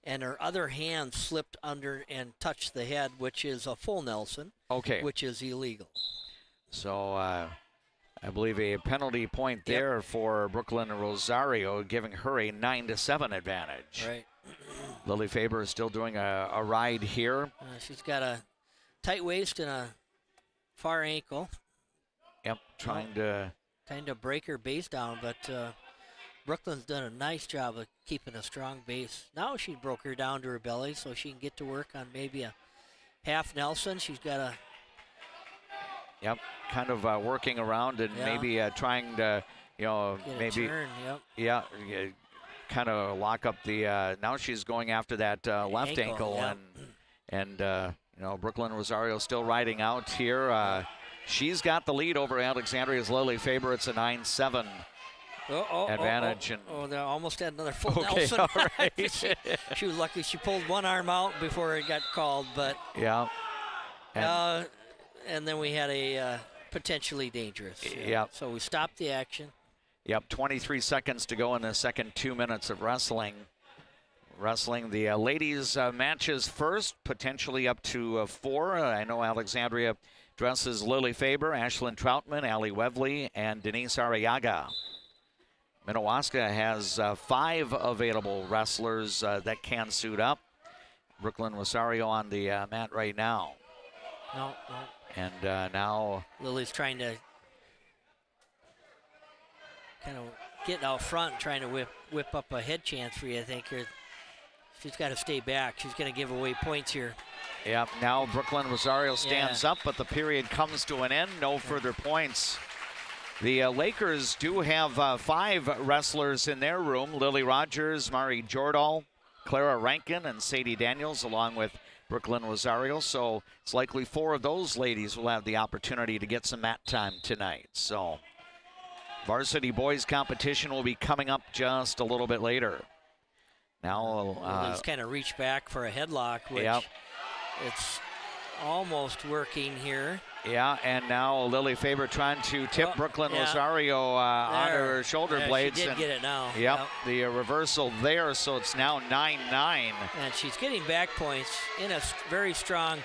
and her other hand slipped under and touched the head, which is a full Nelson. Okay. Which is illegal. So I believe a penalty point there for Brooklyn Rosario, giving her a 9-7 advantage. Right. Lily Faber is still doing a ride here. She's got a tight waist and a far ankle. Yep, trying to break her base down, but Brooklyn's done a nice job of keeping a strong base. Now she broke her down to her belly so she can get to work on maybe a half Nelson. She's got a... Yep, kind of working around and maybe trying to, maybe... turn, kind of lock up the... now she's going after that left ankle and Brooklyn Rosario still riding out here. She's got the lead over Alexandria's Lily Faber. It's a 9-7 advantage. They almost had another full okay, Nelson. All right. she was lucky she pulled one arm out before it got called, but and then we had a potentially dangerous. So we stopped the action. Yep, 23 seconds to go in the second 2 minutes of wrestling. The ladies' matches first, potentially up to 4. I know Alexandria dresses Lily Faber, Ashlyn Troutman, Allie Wevley, and Denise Arriaga. Minnewaska has 5 available wrestlers that can suit up. Brooklyn Rosario on the mat right now. No. And now Lily's trying to kind of get out front, trying to whip up a head chance for you, I think. She's got to stay back. She's going to give away points here. Yep, now Brooklyn Rosario stands up, but the period comes to an end. No further points. The Lakers do have 5 wrestlers in their room. Lily Rogers, Mari Jordahl, Clara Rankin, and Sadie Daniels, along with Brooklyn Rosario. So it's likely 4 of those ladies will have the opportunity to get some mat time tonight. So varsity boys competition will be coming up just a little bit later. Now Lily's kind of reached back for a headlock, which it's almost working here. Yeah, and now Lily Faber trying to tip Brooklyn Rosario on her shoulder blades. She did get it now. Yep, the reversal there, so it's now 9-9. And she's getting back points in a very strong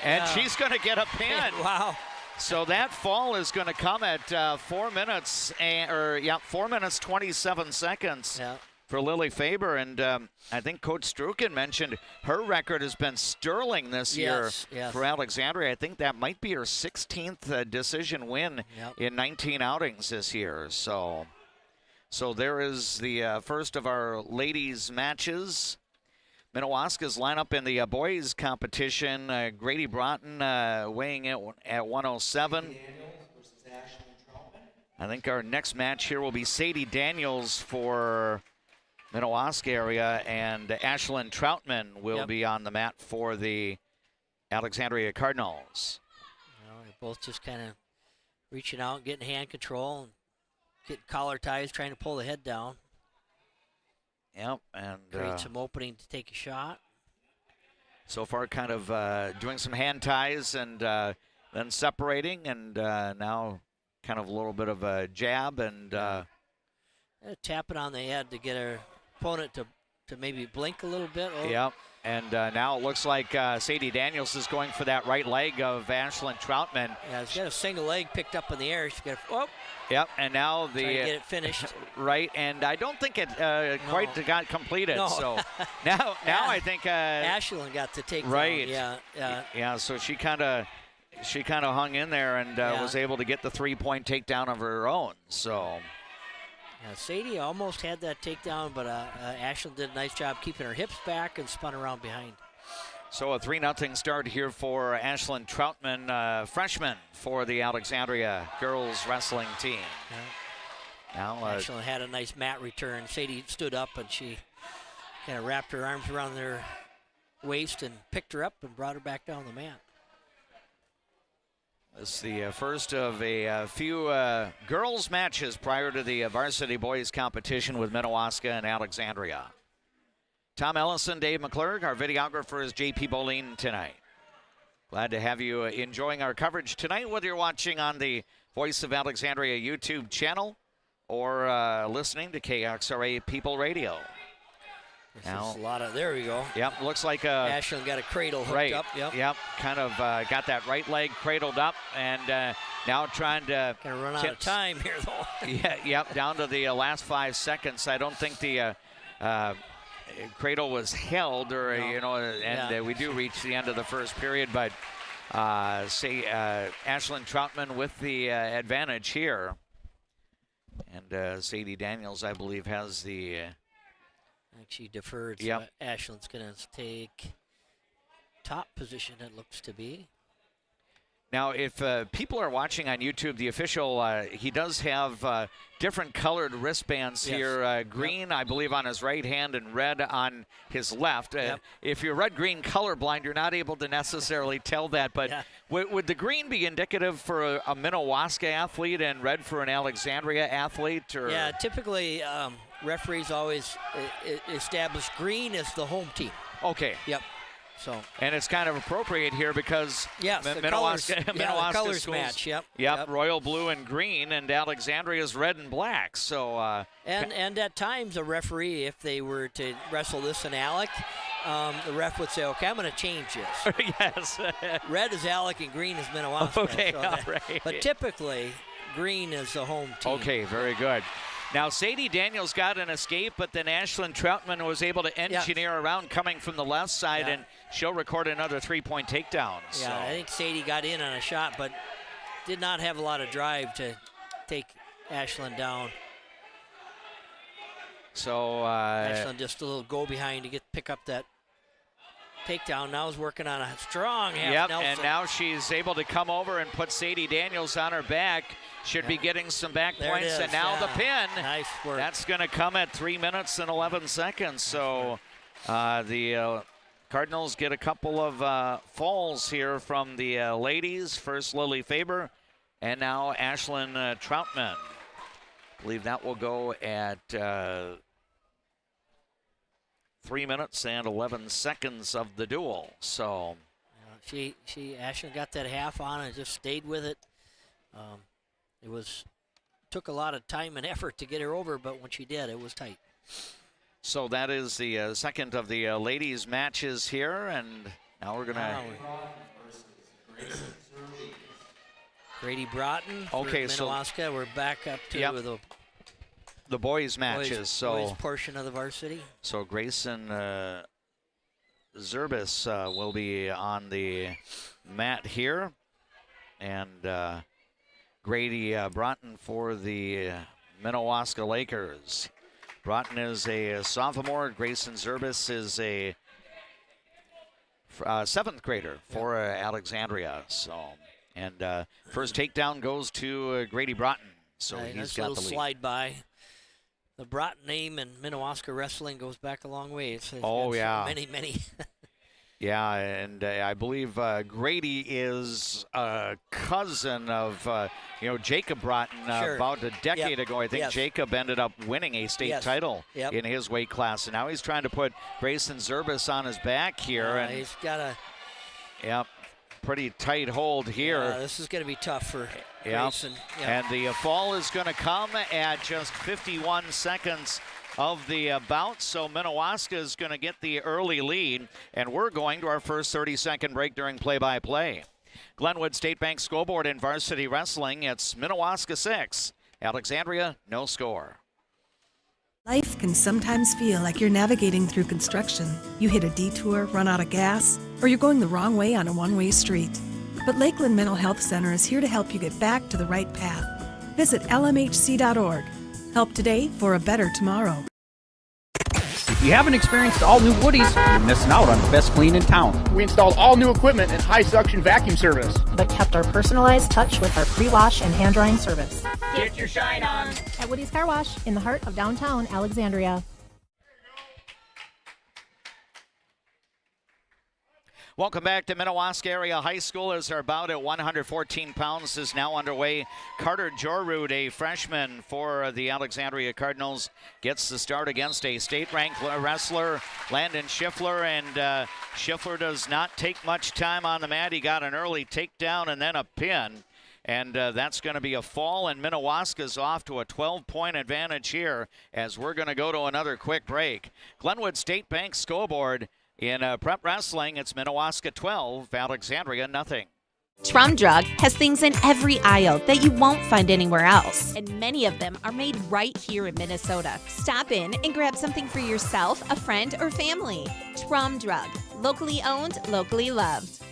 And she's going to get a pin. Wow. So that fall is going to come at 4 minutes, 4 minutes 27 seconds for Lily Faber. And I think Coach Strukin mentioned her record has been sterling this year for Alexandria. I think that might be her 16th decision win in 19 outings this year. So there is the first of our ladies' matches. Minnewaska's lineup in the boys' competition, Grady Broughton weighing in at 107. I think our next match here will be Sadie Daniels for Minnewaska area, and Ashlyn Troutman will be on the mat for the Alexandria Cardinals. They're both just kind of reaching out and getting hand control and getting collar ties, trying to pull the head down. Yep, and create some opening to take a shot. So far, kind of doing some hand ties and then separating, and now kind of a little bit of a jab and tapping on the head to get her opponent to maybe blink a little bit. Yep, and now it looks like Sadie Daniels is going for that right leg of Ashlyn Troutman. Yeah, she's got a single leg picked up in the air. She's got Yep, and now trying to get it finished. Right, and I don't think it quite got completed. No. So now I think Ashlyn got the takedown. Right. Yeah. So she kind of hung in there and was able to get the 3-point takedown of her own. So. Yeah, Sadie almost had that takedown, but Ashlyn did a nice job keeping her hips back and spun around behind. So a 3-0 start here for Ashlyn Troutman, freshman for the Alexandria girls wrestling team. Now Ashlyn had a nice mat return. Sadie stood up and she kind of wrapped her arms around their waist and picked her up and brought her back down the mat. This is the first of a few girls matches prior to the varsity boys competition with Minnewaska and Alexandria. Tom Ellison, Dave McClurg, our videographer is JP Bolin tonight. Glad to have you enjoying our coverage tonight, whether you're watching on the Voice of Alexandria YouTube channel or listening to KXRA People Radio. This is a lot of, there we go. Yep, looks like Ashlyn got a cradle hooked up. Yep, kind of got that right leg cradled up, and now trying to kind of run out of time here, though. Down to the last 5 seconds. I don't think the cradle was held, or we do reach the end of the first period, but Ashlyn Troutman with the advantage here, and Sadie Daniels, I believe, has the. She deferred. So Ashlyn's going to take top position, it looks to be. Now, if people are watching on YouTube, the official, he does have different colored wristbands here. Green, I believe, on his right hand and red on his left. If you're red-green colorblind, you're not able to necessarily tell that. But would the green be indicative for a Minnewaska athlete and red for an Alexandria athlete? Or? Yeah, typically referees always establish green as the home team. Okay. Yep. So. And it's kind of appropriate here because Minnewaska colors schools, match. Yep, royal blue and green, and Alexandria's red and black. So. And at times a referee, if they were to wrestle this in Alec, the ref would say, "Okay, I'm going to change this." Yes. Red is Alec and green is Minnewaska. Okay, all right. But typically, green is the home team. Okay, very good. Now, Sadie Daniels got an escape, but then Ashlyn Troutman was able to engineer around coming from the left side, and she'll record another 3-point takedown. Yeah, so. I think Sadie got in on a shot, but did not have a lot of drive to take Ashlyn down. So Ashlyn just a little go behind to pick up that takedown. Now is working on a strong half Nelson. And now she's able to come over and put Sadie Daniels on her back. Should be getting some back points, and now the pin. Nice work. That's going to come at 3 minutes and 11 seconds. So the Cardinals get a couple of falls here from the ladies. First Lily Faber, and now Ashlyn Troutman. I believe that will go at 3 minutes and 11 seconds of the duel. So Ashlyn got that half on and just stayed with it. Took a lot of time and effort to get her over, but when she did, it was tight. So that is the second of the ladies' matches here, and now we're going to Grady Broughton for Minnewaska. We're back up to the boys' matches. Boys portion of the varsity. So Grayson Zerbis will be on the mat here, and Grady Broughton for the Minnewaska Lakers. Broughton is a sophomore. Grayson Zerbis is a 7th grader for Alexandria. So, and first takedown goes to Grady Broughton. So he's got the lead. Slide by. The Broughton name in Minnewaska wrestling goes back a long way. It's many. Yeah, and I believe Grady is a cousin of, Jacob Broughton about a decade ago. I think Jacob ended up winning a state title in his weight class, and now he's trying to put Grayson Zerbis on his back here. And he's got a pretty tight hold here. This is going to be tough for Grayson. And the fall is going to come at just 51 seconds of the bout, so Minnewaska is going to get the early lead, and we're going to our first 30-second break during play-by-play. Glenwood State Bank School Board in varsity wrestling, it's Minnewaska 6, Alexandria no score. Life can sometimes feel like you're navigating through construction. You hit a detour, run out of gas, or you're going the wrong way on a one-way street. But Lakeland Mental Health Center is here to help you get back to the right path. Visit lmhc.org. Help today for a better tomorrow. If you haven't experienced all new Woodies, you're missing out on the best clean in town. We installed all new equipment and high suction vacuum service, but kept our personalized touch with our pre-wash and hand drying service. Get your shine on at Woody's Car Wash in the heart of downtown Alexandria. Welcome back to Minnewaska Area High School as our bout at 114 pounds is now underway. Carter Jorrud, a freshman for the Alexandria Cardinals, gets the start against a state-ranked wrestler, Landon Schiffler, and Schiffler does not take much time on the mat. He got an early takedown and then a pin, and that's going to be a fall, and Minnewaska's off to a 12-point advantage here as we're going to go to another quick break. Glenwood State Bank scoreboard. In prep wrestling, it's Minnewaska 12, Alexandria nothing. Trum Drug has things in every aisle that you won't find anywhere else, and many of them are made right here in Minnesota. Stop in and grab something for yourself, a friend, or family. Trum Drug, locally owned, locally loved.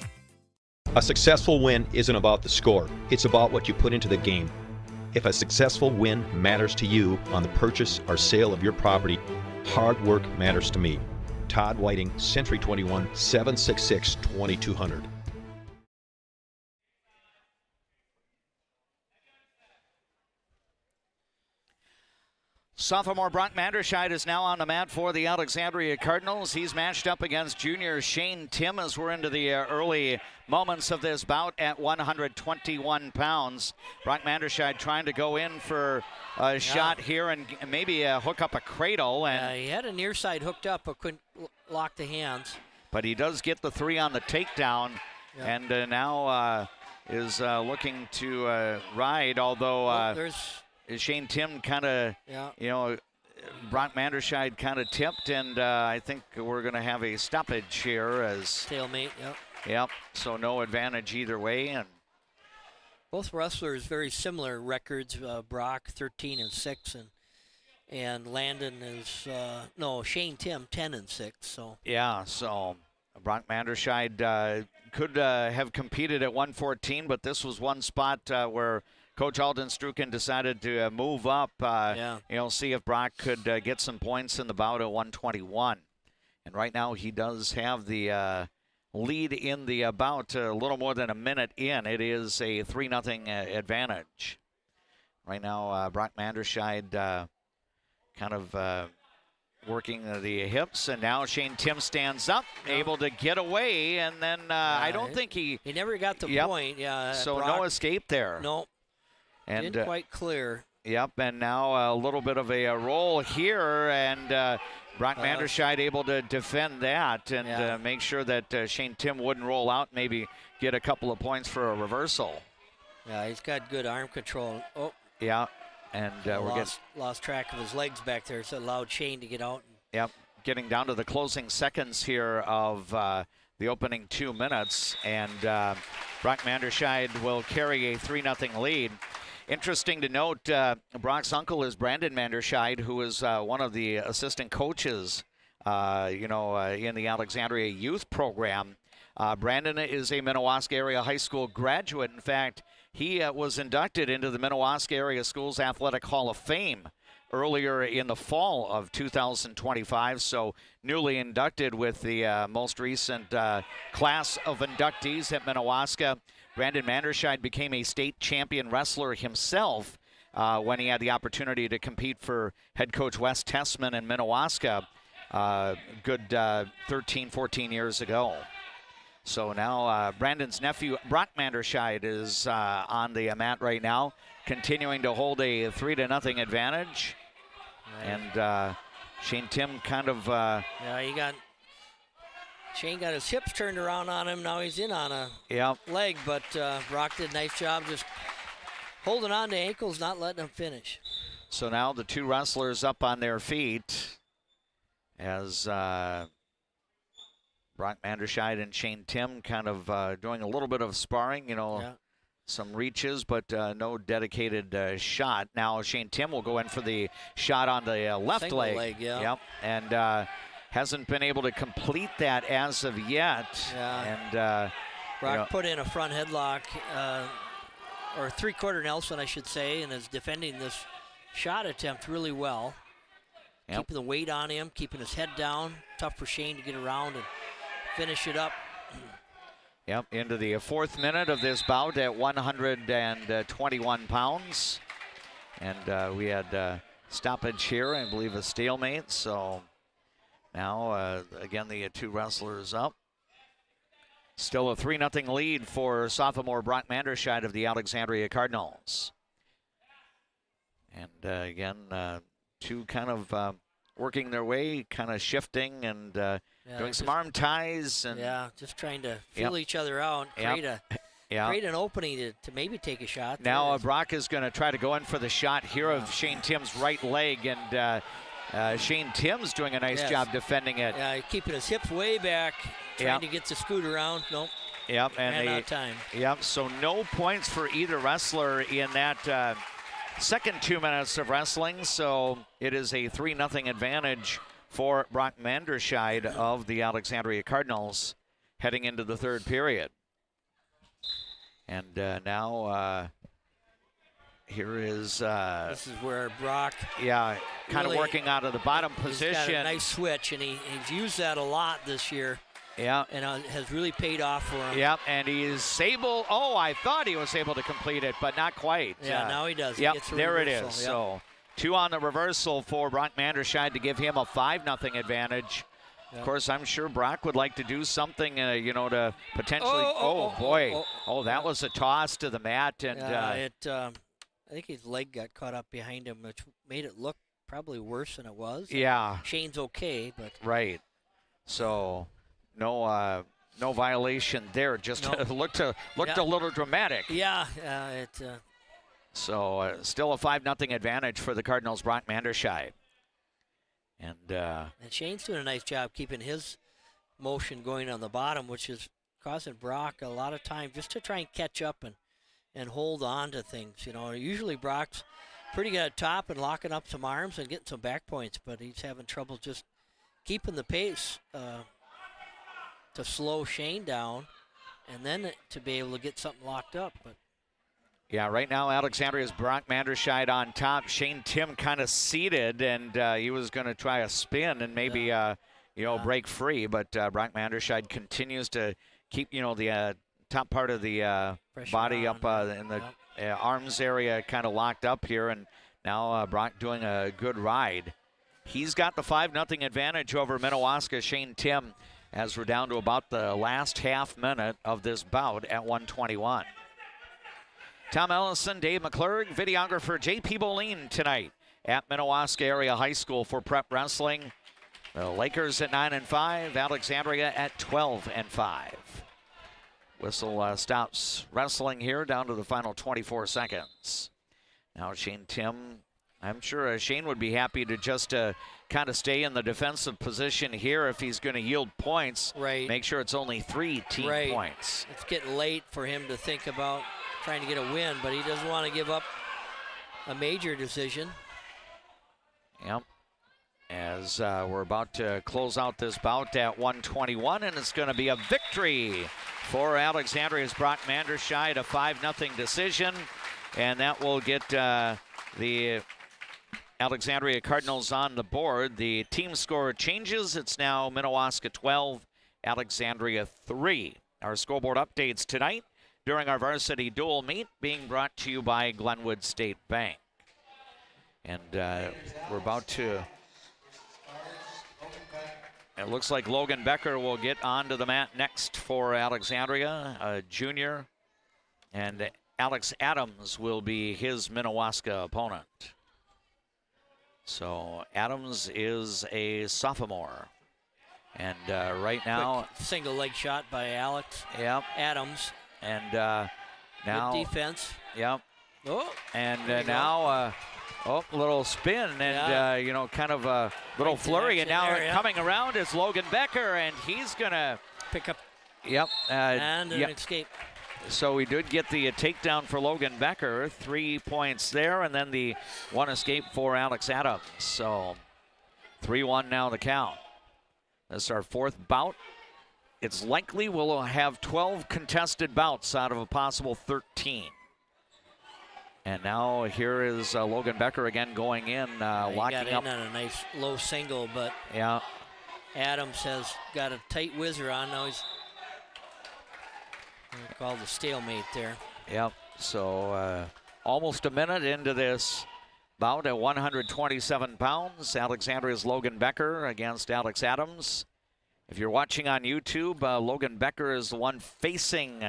A successful win isn't about the score. It's about what you put into the game. If a successful win matters to you on the purchase or sale of your property, hard work matters to me. Todd Whiting, Century 21, 766-2200. Sophomore Brock Manderscheid is now on the mat for the Alexandria Cardinals. He's matched up against junior Shane Tim as we're into the early moments of this bout at 121 pounds. Brock Manderscheid trying to go in for a shot here and maybe hook up a cradle. And he had a near side hooked up but couldn't lock the hands. But he does get the 3 on the takedown, and now is looking to ride, although Shane Tim kind of, Brock Manderscheid kind of tipped, and I think we're going to have a stoppage here as stalemate. Yep. So no advantage either way, and both wrestlers very similar records. Brock 13-6, and Landon is Shane Tim 10-6. So so Brock Manderscheid could have competed at 114, but this was one spot where Coach Alden Strukin decided to move up, see if Brock could get some points in the bout at 121. And right now he does have the lead in the bout a little more than a minute in. It is a 3-0 advantage. Right now, Brock Manderscheid kind of working the hips, and now Shane Tim stands up, able to get away, and then I don't think he never got the point. So Brock, no escape there. No. And didn't quite clear. Yep, and now a little bit of a roll here, and Brock Manderscheid able to defend that and make sure that Shane Tim wouldn't roll out, maybe get a couple of points for a reversal. Yeah, he's got good arm control. Oh. Yeah, and we're lost track of his legs back there, so it allowed Shane to get out. Yep, getting down to the closing seconds here of the opening 2 minutes, and Brock Manderscheid will carry a 3-0 lead. Interesting to note, Brock's uncle is Brandon Manderscheid, who is one of the assistant coaches, in the Alexandria youth program. Brandon is a Minnewaska area high school graduate. In fact, he was inducted into the Minnewaska Area Schools Athletic Hall of Fame earlier in the fall of 2025, so newly inducted with the most recent class of inductees at Minnewaska. Brandon Manderscheid became a state champion wrestler himself when he had the opportunity to compete for head coach Wes Tessman in Minnewaska good 13, 14 years ago. So now Brandon's nephew, Brock Manderscheid, is on the mat right now, continuing to hold a 3-0 advantage. And Shane Tim kind of... Shane got his hips turned around on him. Now he's in on a leg, but Brock did a nice job just holding on to ankles, not letting him finish. So now the two wrestlers up on their feet as Brock Manderscheid and Shane Tim kind of doing a little bit of sparring, some reaches, but no dedicated shot. Now Shane Tim will go in for the shot on the left Single leg. Yep, and hasn't been able to complete that as of yet. And Brock put in a front headlock, or three-quarter Nelson, I should say, and is defending this shot attempt really well. Keeping the weight on him, keeping his head down. Tough for Shane to get around and finish it up. Into the 4th minute of this bout at 121 pounds. And we had stoppage here, I believe a stalemate. So now, again, the two wrestlers up. Still a 3-0 lead for sophomore Brock Manderscheid of the Alexandria Cardinals. And again, two kind of working their way, kind of shifting and doing some arm ties. And just trying to feel each other out, create an opening to maybe take a shot. Now Brock is going to try to go in for the shot here of Shane Tim's right leg, and Shane Tim's doing a nice job defending it. Yeah, keeping his hips way back, trying to get the scoot around. Nope. Yep, and ran out of time. Yep, so no points for either wrestler in that second 2 minutes of wrestling, so it is a 3-0 advantage for Brock Manderscheid of the Alexandria Cardinals heading into the third period. And now here is... this is where Brock... kind of working out of the bottom position. He's got a nice switch, and he's used that a lot this year. Yeah. And has really paid off for him. Yep, and he's able... Oh, I thought he was able to complete it, but not quite. Yeah, now he does. Yep, there it is. Yep. So 2 on the reversal for Brock Manderscheid to give him a 5-0 advantage. Of course, I'm sure Brock would like to do something, to potentially... that was a toss to the mat. And I think his leg got caught up behind him, which made it look probably worse than it was. Yeah. Shane's okay, but... Right. So... No violation there. Just looked a little dramatic. Yeah, So still a 5-0 advantage for the Cardinals' Brock Manderscheid. And Shane's doing a nice job keeping his motion going on the bottom, which is causing Brock a lot of time just to try and catch up and hold on to things. Usually Brock's pretty good at top and locking up some arms and getting some back points, but he's having trouble just keeping the pace. To slow Shane down, and then to be able to get something locked up. But right now Alexandria's Brock Manderscheid on top. Shane Tim kind of seated, and he was going to try a spin and maybe break free. But Brock Manderscheid continues to keep the top part of the body up in the arms area kind of locked up here, and now Brock doing a good ride. He's got the 5-0 advantage over Minnewaska Shane Tim, as we're down to about the last half minute of this bout at 121. Tom Ellison, Dave McClurg, videographer J.P. Boleen tonight at Minnewaska Area High School for prep wrestling. The Lakers at 9-5, Alexandria at 12-5. Whistle stops wrestling here down to the final 24 seconds. Now Shane Tim I'm sure Shane would be happy to just kind of stay in the defensive position here if he's going to yield points. Right. Make sure it's only 3 team points. It's getting late for him to think about trying to get a win, but he doesn't want to give up a major decision. Yep. As we're about to close out this bout at 121, and it's going to be a victory for Alexandria's Brock Manderscheid, a 5-0 decision, and that will get the Alexandria Cardinals on the board. The team score changes. It's now Minnewaska 12, Alexandria 3. Our scoreboard updates tonight during our varsity dual meet being brought to you by Glenwood State Bank. And we're about to... It looks like Logan Becker will get onto the mat next for Alexandria, a junior, and Alex Adams will be his Minnewaska opponent. So Adams is a sophomore, and right now, quick single leg shot by Alex. Yep. Adams. And now good defense. Yep. Oh. And now. Little spin and, you know, kind of a little flurry. And now coming around is Logan Becker, and he's going to pick up. Yep. And an escape. So we did get the takedown for Logan Becker, 3 points there, and then the 1 escape for Alex Adams. So 3-1 now the count. This is our 4th bout. It's likely we'll have 12 contested bouts out of a possible 13. And now here is Logan Becker again going in, locking got up. in on a nice low single, but yeah, Adams has got a tight whizzer on. Now he's called the stalemate there. Yep. So almost a minute into this bout at 127 pounds. Alexandria's Logan Becker against Alex Adams. If you're watching on YouTube, Logan Becker is the one facing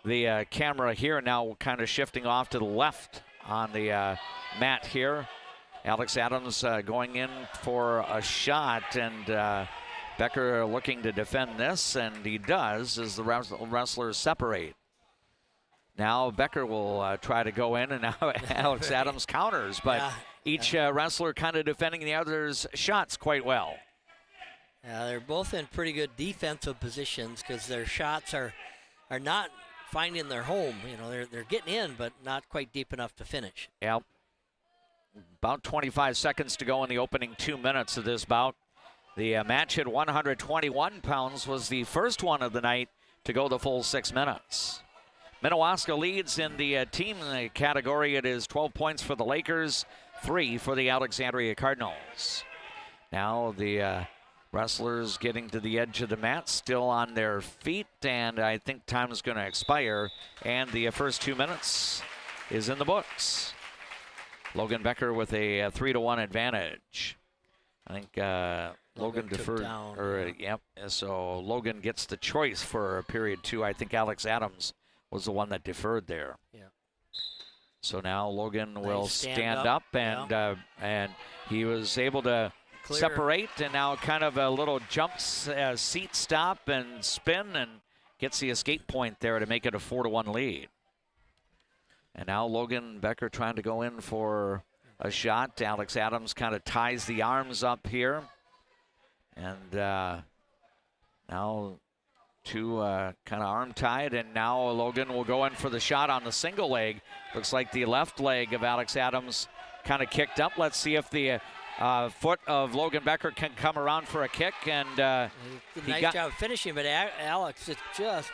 the camera here, now kind of shifting off to the left on the mat here. Alex Adams going in for a shot, and Becker looking to defend this, and he does as the wrestlers separate. Now Becker will try to go in, and now Alex Adams counters, but each wrestler kind of defending the other's shots quite well. Yeah, they're both in pretty good defensive positions because their shots are not finding their home. You know, they're getting in, but not quite deep enough to finish. Yep. About 25 seconds to go in the opening 2 minutes of this bout. The match at 121 pounds was the first one of the night to go the full 6 minutes. Minnewaska leads in the team category. It is 12 points for the Lakers, 3 for the Alexandria Cardinals. Now the wrestlers getting to the edge of the mat, still on their feet, and I think time is going to expire, and the first 2 minutes is in the books. Logan Becker with a 3-1 advantage. I think Logan deferred, yep. So Logan gets the choice for period 2. I think Alex Adams was the one that deferred there. Yeah. So now Logan will stand up and he was able to separate, and now kind of a little jump seat stop and spin, and gets the escape point there to make it a 4-1 lead. And now Logan Becker trying to go in for a shot. Alex Adams kind of ties the arms up here. And now two kind of arm tied, and now Logan will go in for the shot on the single leg. Looks like the left leg of Alex Adams kind of kicked up. Let's see if the foot of Logan Becker can come around for a kick, and nice job finishing, but Alex is just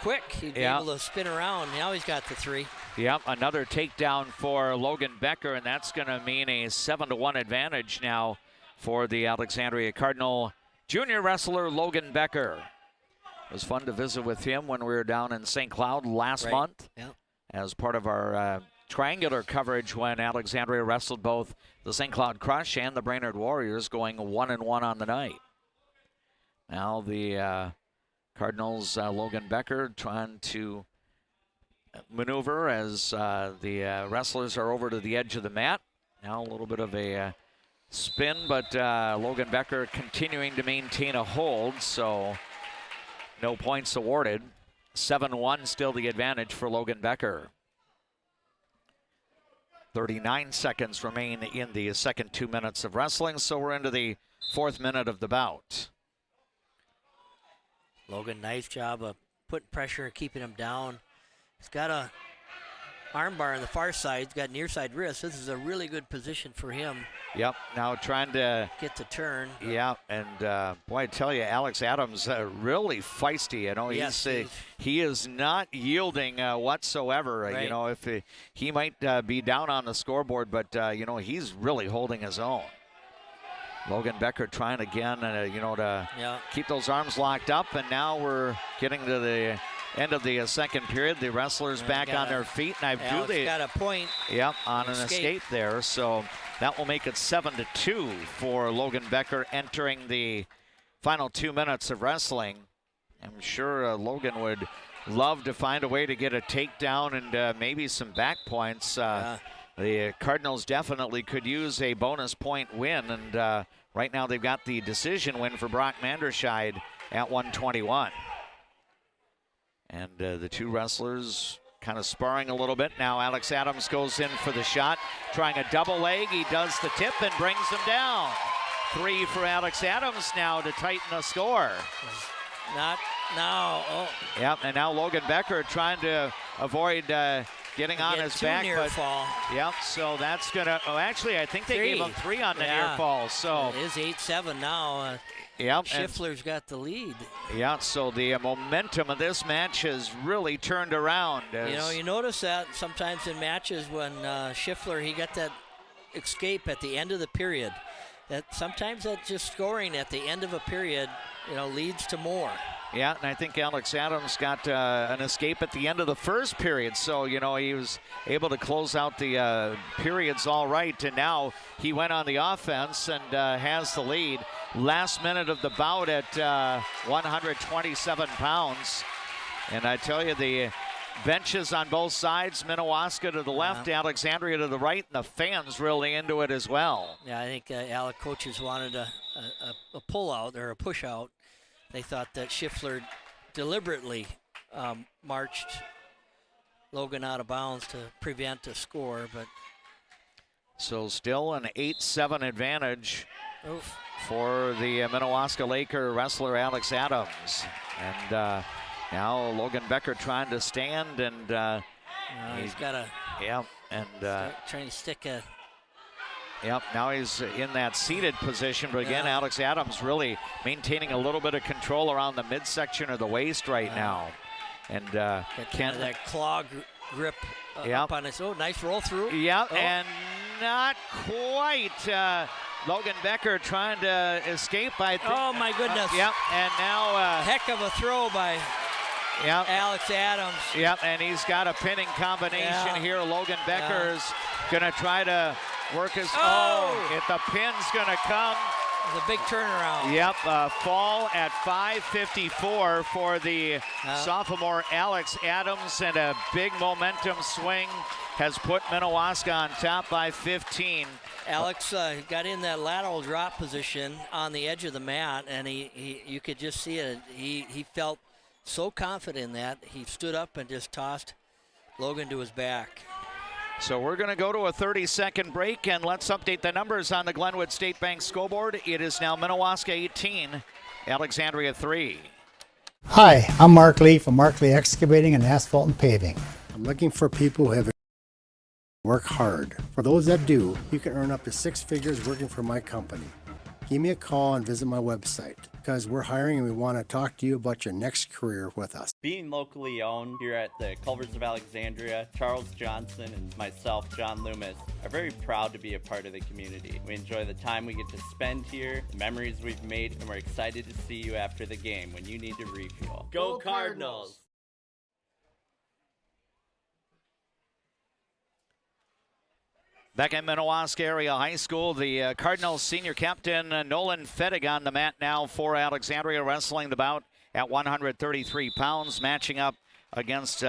quick. He'd be able to spin around. Now he's got the 3. Yep, another takedown for Logan Becker, and that's going to mean a 7-1 advantage now for the Alexandria Cardinal junior wrestler Logan Becker. It was fun to visit with him when we were down in St. Cloud last month as part of our triangular coverage when Alexandria wrestled both the St. Cloud Crush and the Brainerd Warriors, going 1-1 on the night. Now the Cardinals, Logan Becker trying to maneuver as the wrestlers are over to the edge of the mat. Now a little bit of a spin, but Logan Becker continuing to maintain a hold, so no points awarded. 7-1 still the advantage for Logan Becker. 39 seconds remain in the second 2 minutes of wrestling, so we're into the 4th minute of the bout. Logan, nice job of putting pressure and keeping him down. He's got a armbar on the far side. He's got near side wrist. This is a really good position for him. Yep, now trying to get the turn. Yeah, and boy, I tell you, Alex Adams really feisty. You know, yes, he is not yielding whatsoever. Right. You know, if he might be down on the scoreboard, but you know, he's really holding his own. Logan Becker trying again, you know, to keep those arms locked up, and now we're getting to the end of the second period. The wrestlers back on their feet, and Alex got a point. Yep, on an escape there, so that will make it 7-2 for Logan Becker entering the final 2 minutes of wrestling. I'm sure Logan would love to find a way to get a takedown and maybe some back points. The Cardinals definitely could use a bonus point win, and right now they've got the decision win for Brock Manderscheid at 121. And the two wrestlers kind of sparring a little bit. Now Alex Adams goes in for the shot, trying a double leg. He does the tip and brings him down. 3 for Alex Adams now to tighten the score. Not now. Oh. Yep, and now Logan Becker trying to avoid getting on his back. Near but, fall. Yep, so that's going to, actually, I think they gave him 3 on the near fall. So it is 8-7 now. Yep, Schiffler's got the lead. Yeah, so the momentum of this match has really turned around. You know, you notice that sometimes in matches when Schiffler, he got that escape at the end of the period. That sometimes that just scoring at the end of a period, you know, leads to more. Yeah, and I think Alex Adams got an escape at the end of the first period. So, you know, he was able to close out the periods all right. And now he went on the offense and has the lead. Last minute of the bout at 127 pounds. And I tell you, the benches on both sides, Minnewaska to the left, Alexandria to the right, and the fans really into it as well. Yeah, I think Alec coaches wanted a pull-out or a push-out. They thought that Schiffler deliberately marched Logan out of bounds to prevent a score, but so still an 8-7 advantage for the Minnewaska Laker wrestler Alex Adams. And now Logan Becker trying to stand, and he's got a trying to stick a. Yep, now he's in that seated position, but again, Alex Adams really maintaining a little bit of control around the midsection of the waist right now. And that claw grip up on his. Oh, nice roll through. Yep, and not quite. Logan Becker trying to escape. Oh my goodness. Yep, and now heck of a throw by Alex Adams. Yep, and he's got a pinning combination here. Logan Becker's gonna try to work his. If the pin's gonna come. It's a big turnaround. Yep, fall at 5:54 for the sophomore Alex Adams, and a big momentum swing has put Minnewaska on top by 15. Alex got in that lateral drop position on the edge of the mat, and you could just see it. He felt so confident in that, he stood up and just tossed Logan to his back. So we're going to go to a 30-second break, and let's update the numbers on the Glenwood State Bank scoreboard. It is now Minnewaska 18, Alexandria 3. Hi, I'm Mark Lee from Mark Lee Excavating and Asphalt and Paving. I'm looking for people who have work hard. For those that do, you can earn up to 6 figures working for my company. Give me a call and visit my website, because we're hiring and we want to talk to you about your next career with us. Being locally owned here at the Culvers of Alexandria, Charles Johnson and myself, John Loomis, are very proud to be a part of the community. We enjoy the time we get to spend here, the memories we've made, and we're excited to see you after the game when you need to refuel. Go Cardinals! Back at Minnewaska Area High School, the Cardinals senior captain Nolan Fettig on the mat now for Alexandria, wrestling the bout at 133 pounds, matching up against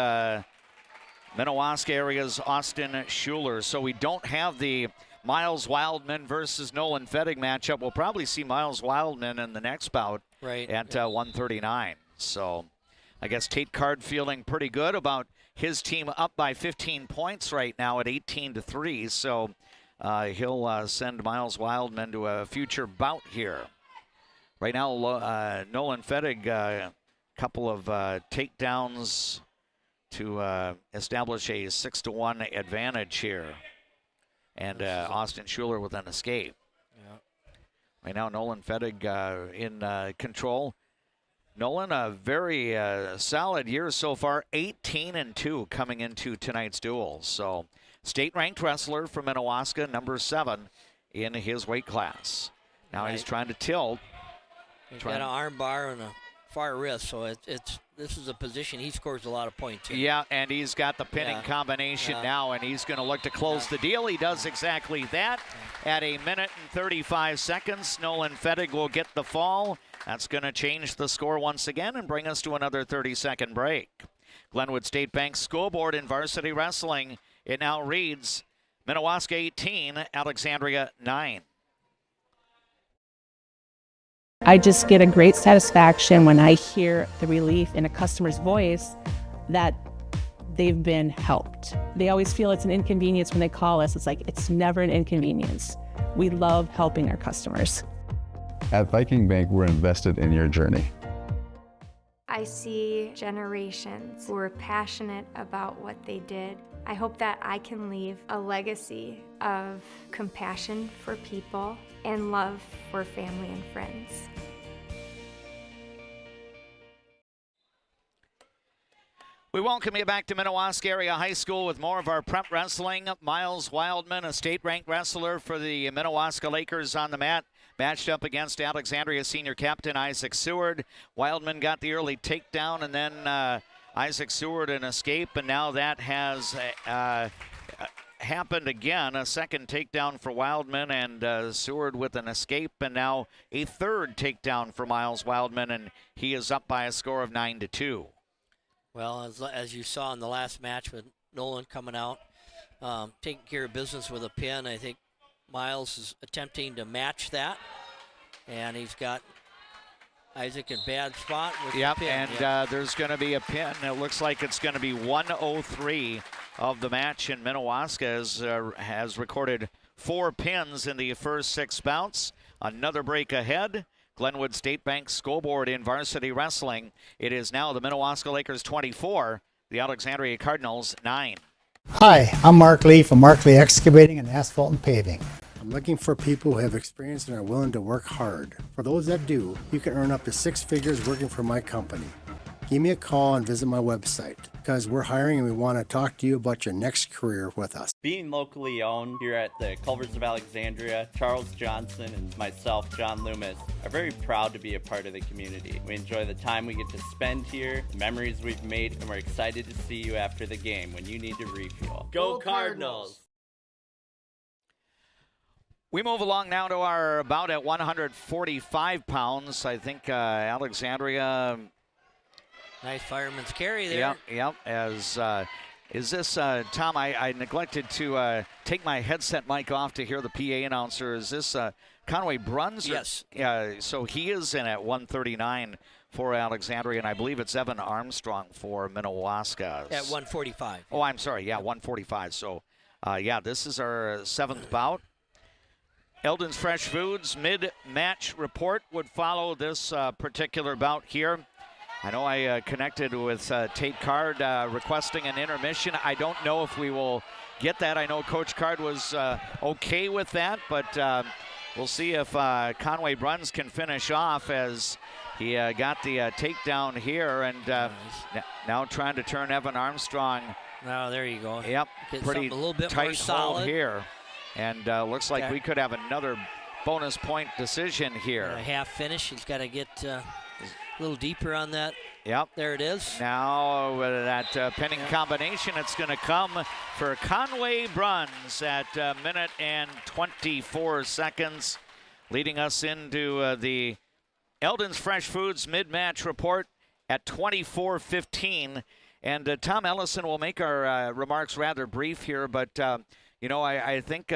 Minnewaska area's Austin Schuler. So we don't have the Miles Wildman versus Nolan Fettig matchup. We'll probably see Miles Wildman in the next bout at 139. So I guess Tate Card feeling pretty good about his team up by 15 points right now at 18-3. So he'll send Miles Wildman to a future bout here. Right now, Nolan Fettig, a couple of takedowns to establish a 6-1 advantage here. And Austin Schuler with an escape. Yeah. Right now, Nolan Fettig in control. Nolan, a very solid year so far, 18-2 coming into tonight's duel. So, state-ranked wrestler from Minnewaska, number 7 in his weight class. Now he's trying to tilt. He's got an arm bar and a far wrist, so this is a position he scores a lot of points in. Yeah, and he's got the pinning combination now, and he's going to look to close the deal. He does exactly that. At 1 minute and 35 seconds, Nolan Fettig will get the fall. That's going to change the score once again and bring us to another 30-second break. Glenwood State Bank School Board in varsity wrestling, it now reads Minnewaska 18, Alexandria 9. I just get a great satisfaction when I hear the relief in a customer's voice that they've been helped. They always feel it's an inconvenience when they call us. It's like, it's never an inconvenience. We love helping our customers. At Viking Bank, we're invested in your journey. I see generations who are passionate about what they did. I hope that I can leave a legacy of compassion for people and love for family and friends. We welcome you back to Minnewaska Area High School with more of our prep wrestling. Miles Wildman, a state-ranked wrestler for the Minnewaska Lakers on the mat, matched up against Alexandria senior captain Isaac Seward. Wildman got the early takedown, and then Isaac Seward an escape, and now that has happened again. A second takedown for Wildman, and Seward with an escape, and now a third takedown for Miles Wildman, and he is up by a score of 9-2. Well, as you saw in the last match with Nolan coming out, taking care of business with a pin, I think Miles is attempting to match that, and he's got Isaac in bad spot with the pin. And there's going to be a pin. It looks like it's going to be 103 of the match, and Minnewaska has recorded 4 pins in the first 6 bouts. Another break ahead. Glenwood State Bank School Board in varsity wrestling. It is now the Minnewaska Lakers 24, the Alexandria Cardinals 9. Hi, I'm Mark Lee from Mark Lee Excavating and Asphalt and Paving. I'm looking for people who have experience and are willing to work hard. For those that do, you can earn up to 6 figures working for my company. Give me a call and visit my website because we're hiring and we want to talk to you about your next career with us. Being locally owned here at the Culvers of Alexandria, Charles Johnson and myself, John Loomis, are very proud to be a part of the community. We enjoy the time we get to spend here, the memories we've made, and we're excited to see you after the game when you need to refuel. Go Cardinals! We move along now to our bout at 145 pounds. I think Alexandria... Nice fireman's carry there. Yep. Is this, Tom, I neglected to take my headset mic off to hear the PA announcer. Is this Conway Bruns? Yes. So he is in at 139 for Alexandria, and I believe it's Evan Armstrong for Minnewaska. At 145. Oh, I'm sorry. Yeah, 145. So, this is our 7th bout. Eldon's Fresh Foods mid-match report would follow this particular bout here. I know I connected with Tate Card requesting an intermission. I don't know if we will get that. I know Coach Card was okay with that, but we'll see if Conway Bruns can finish off as he got the takedown here, and now trying to turn Evan Armstrong. Oh, there you go. Yep, Get pretty a little bit tight more solid hold here, and looks like we could have another bonus point decision here. A half finish. He's got to get a little deeper on that. Yep. There it is. Now with that pinning combination, it's going to come for Conway Bruns at a minute and 24 seconds, leading us into the Eldon's Fresh Foods mid-match report at 24:15. And Tom Ellison will make our remarks rather brief here, but I think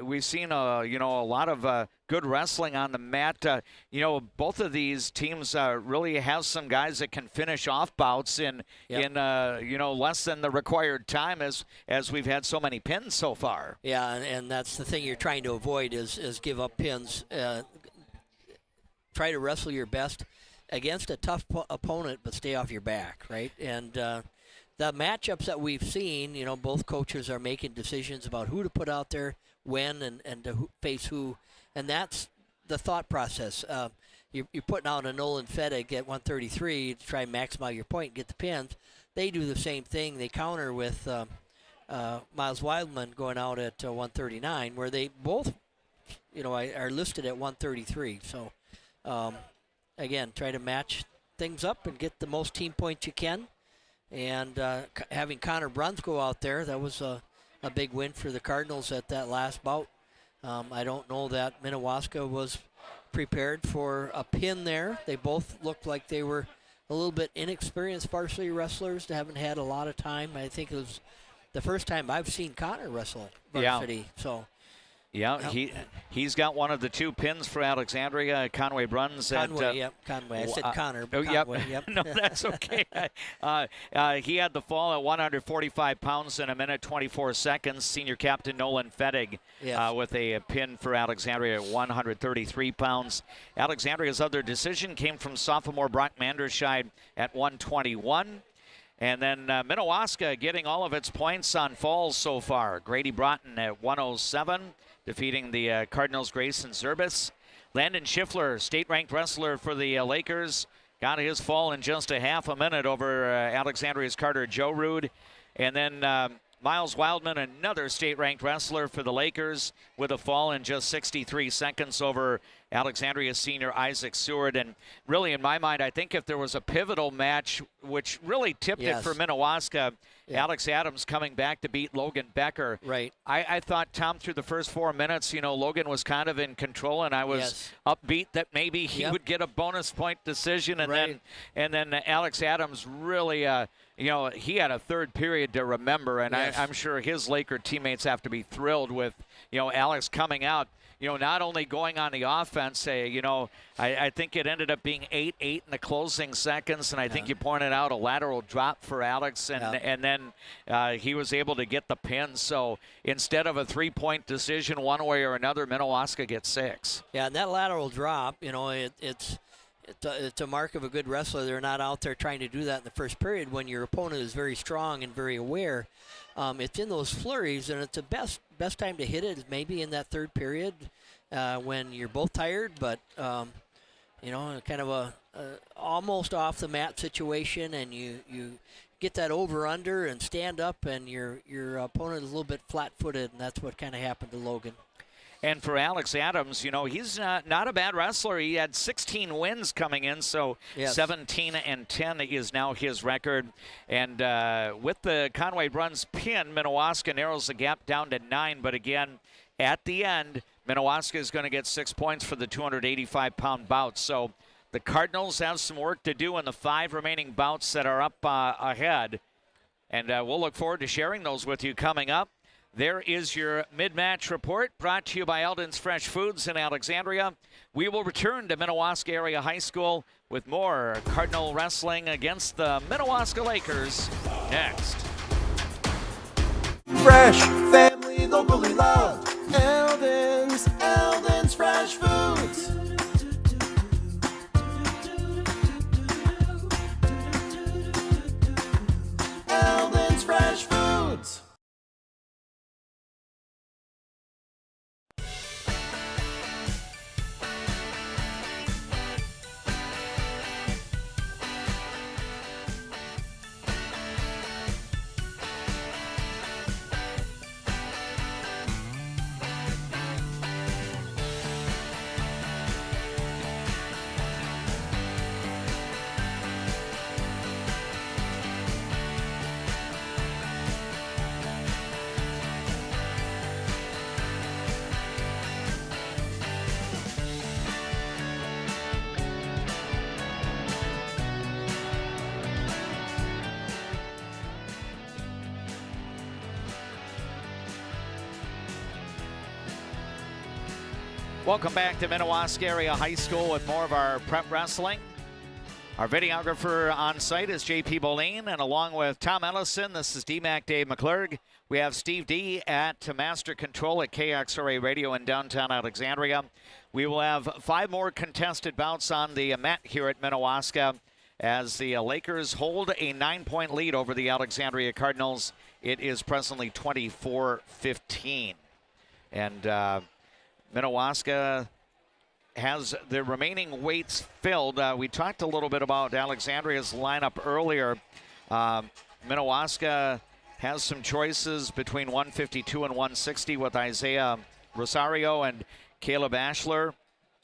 we've seen a lot of good wrestling on the mat. Both of these teams really have some guys that can finish off bouts in less than the required time, as we've had so many pins so far. Yeah, and that's the thing you're trying to avoid is give up pins. Try to wrestle your best against a tough opponent, but stay off your back, right? And the matchups that we've seen, both coaches are making decisions about who to put out there, when, and to face who. And that's the thought process. You're putting out a Nolan Fettig at 133 to try and maximize your point and get the pins. They do the same thing. They counter with Miles Wildman going out at 139, where they both, are listed at 133. So, again, try to match things up and get the most team points you can. And having Connor Bruns go out there, that was a big win for the Cardinals at that last bout. I don't know that Minnewaska was prepared for a pin there. They both looked like they were a little bit inexperienced varsity wrestlers. They haven't had a lot of time. I think it was the first time I've seen Connor wrestle varsity. Yeah. So. Yeah, he's got one of the 2 pins for Alexandria. Conway Bruns. Conway. I said Connor. But Conway, yep. No, that's okay. He had the fall at 145 pounds in 1:24. Senior captain Nolan Fettig with a pin for Alexandria at 133 pounds. Alexandria's other decision came from sophomore Brock Manderscheid at 121. And then Minnewaska getting all of its points on falls so far. Grady Broughton at 107, defeating the Cardinals' Grayson Zerbis. Landon Schiffler, state-ranked wrestler for the Lakers, got his fall in just a half a minute over Alexandria's Carter Joe-Rude. And then Miles Wildman, another state-ranked wrestler for the Lakers, with a fall in just 63 seconds over Alexandria's senior Isaac Seward. And really, in my mind, I think if there was a pivotal match which really tipped it for Minnewaska, Alex Adams coming back to beat Logan Becker. Right. I thought, Tom, through the first 4 minutes, Logan was kind of in control, and I was upbeat that maybe he would get a bonus point decision. And then Alex Adams really, he had a third period to remember, and I'm sure his Laker teammates have to be thrilled with, Alex coming out. Not only going on the offense, I think it ended up being 8-8 in the closing seconds, and I think you pointed out a lateral drop for Alex, and then he was able to get the pin. So instead of a 3-point decision one way or another, Minnewaska gets 6. Yeah, and that lateral drop, it's a mark of a good wrestler. They're not out there trying to do that in the first period when your opponent is very strong and very aware. It's in those flurries, and it's the best time to hit it is maybe in that third period when you're both tired, but kind of a almost off the mat situation, and you get that over under and stand up, and your opponent is a little bit flat-footed, and that's what kind of happened to Logan. And for Alex Adams, he's not a bad wrestler. He had 16 wins coming in, so 17-10 is now his record. And with the Conway Bruns pin, Minnewaska narrows the gap down to 9. But again, at the end, Minnewaska is going to get 6 points for the 285-pound bout. So the Cardinals have some work to do in the 5 remaining bouts that are up ahead. And we'll look forward to sharing those with you coming up. There is your mid-match report brought to you by Eldon's Fresh Foods in Alexandria. We will return to Minnewaska Area High School with more Cardinal wrestling against the Minnewaska Lakers next. Fresh, family, locally loved. Eldon's Fresh Foods. Eldon's Fresh Foods. Welcome back to Minnewaska Area High School with more of our prep wrestling. Our videographer on site is JP Boline, and along with Tom Ellison, this is DMAC Dave McClurg. We have Steve D at Master Control at KXRA Radio in downtown Alexandria. We will have 5 more contested bouts on the mat here at Minnewaska as the Lakers hold a 9-point lead over the Alexandria Cardinals. It is presently 24-15. And Minnewaska has the remaining weights filled. We talked a little bit about Alexandria's lineup earlier. Minnewaska has some choices between 152 and 160 with Isaiah Rosario and Caleb Ashler.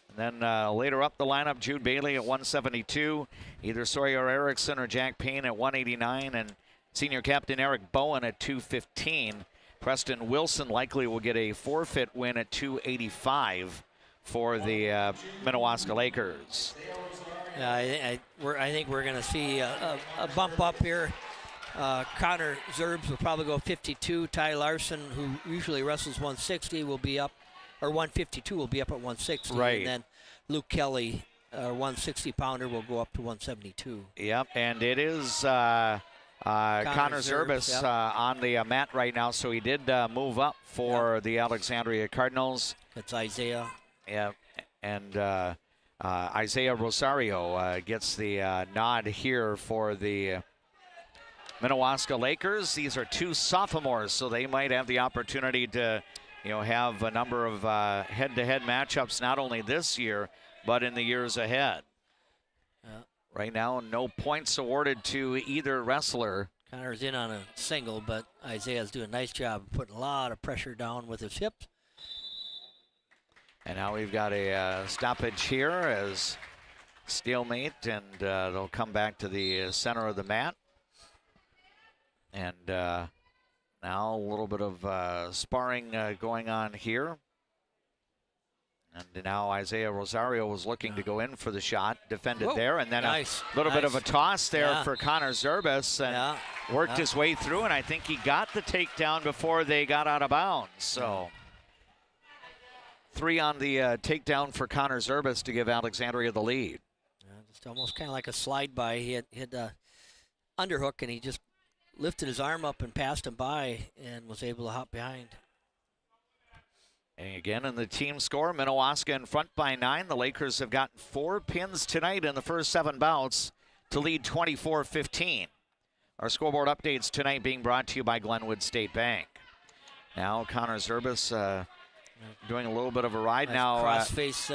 And then later up the lineup, Jude Bailey at 172, either Sawyer Erickson or Jack Payne at 189, and senior captain Eric Bowen at 215. Preston Wilson likely will get a forfeit win at 285 for the Minnewaska Lakers. I think we're going to see a bump up here. Connor Zerbs will probably go 52. Ty Larson, who usually wrestles 160, will be up, or 152 will be up at 160. Right. And then Luke Kelly, 160-pounder, will go up to 172. Yep, and it is Connor Zerbs yep. on the mat right now, so he did move up for the Alexandria Cardinals. That's Isaiah. Yeah, and Isaiah Rosario gets the nod here for the Minnewaska Lakers. These are 2 sophomores, so they might have the opportunity to, have a number of head-to-head matchups not only this year, but in the years ahead. Right now, no points awarded to either wrestler. Connor's in on a single, but Isaiah's doing a nice job of putting a lot of pressure down with his hips. And now we've got a stoppage here as stalemate, and they'll come back to the center of the mat. And now a little bit of sparring going on here. And now Isaiah Rosario was looking to go in for the shot, defended there, and then a little bit of a toss there for Connor Zerbs, and worked his way through, and I think he got the takedown before they got out of bounds. So 3 on the takedown for Connor Zerbs to give Alexandria the lead. Just almost kind of like a slide by. He had a underhook, and he just lifted his arm up and passed him by and was able to hop behind. And again, in the team score, Minnewaska in front by 9. The Lakers have gotten 4 pins tonight in the first 7 bouts to lead 24-15. Our scoreboard updates tonight being brought to you by Glenwood State Bank. Now Connor Zerbs doing a little bit of a ride now. Cross-face,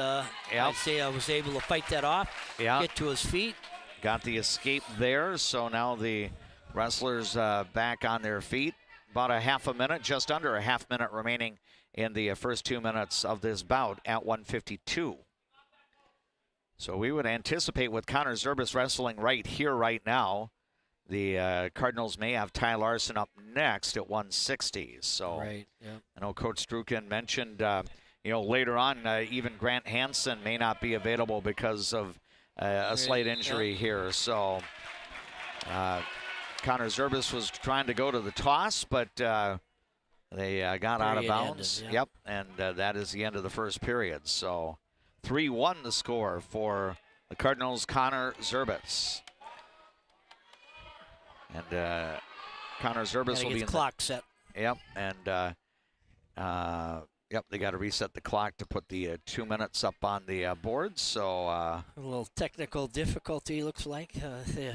Isaiah was able to fight that off, get to his feet. Got the escape there, so now the wrestlers back on their feet. About a half a minute, just under a half minute remaining in the first 2 minutes of this bout at 152. So we would anticipate with Connor Zerbs wrestling right here, right now, the Cardinals may have Ty Larson up next at 160. So right, yeah. I know Coach Strukin mentioned, later on, even Grant Hansen may not be available because of a slight injury here. So Connor Zerbs was trying to go to the toss, but they got out of bounds. Ended, and that is the end of the first period. So 3-1 the score for the Cardinals' Connor Zerbs. And Connor Zerbs will be in clock set. Yep, and they got to reset the clock to put the 2 minutes up on the board. So a little technical difficulty looks like. The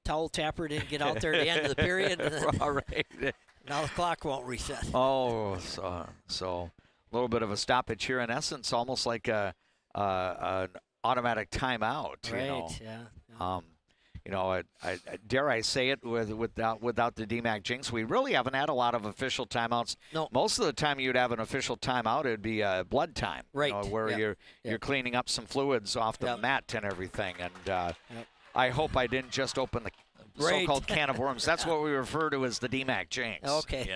towel tapper didn't get out there at the end of the period. All right. Now the clock won't reset. Oh, so a little bit of a stoppage here. In essence, almost like an automatic timeout. Right. Yeah. I dare I say it without the DMAC jinx, we really haven't had a lot of official timeouts. No. Most of the time you'd have an official timeout, it'd be blood time. Right. Where you're cleaning up some fluids off the mat and everything. And I hope I didn't just open the so-called can of worms. That's what we refer to as the DMAC jinx. Okay.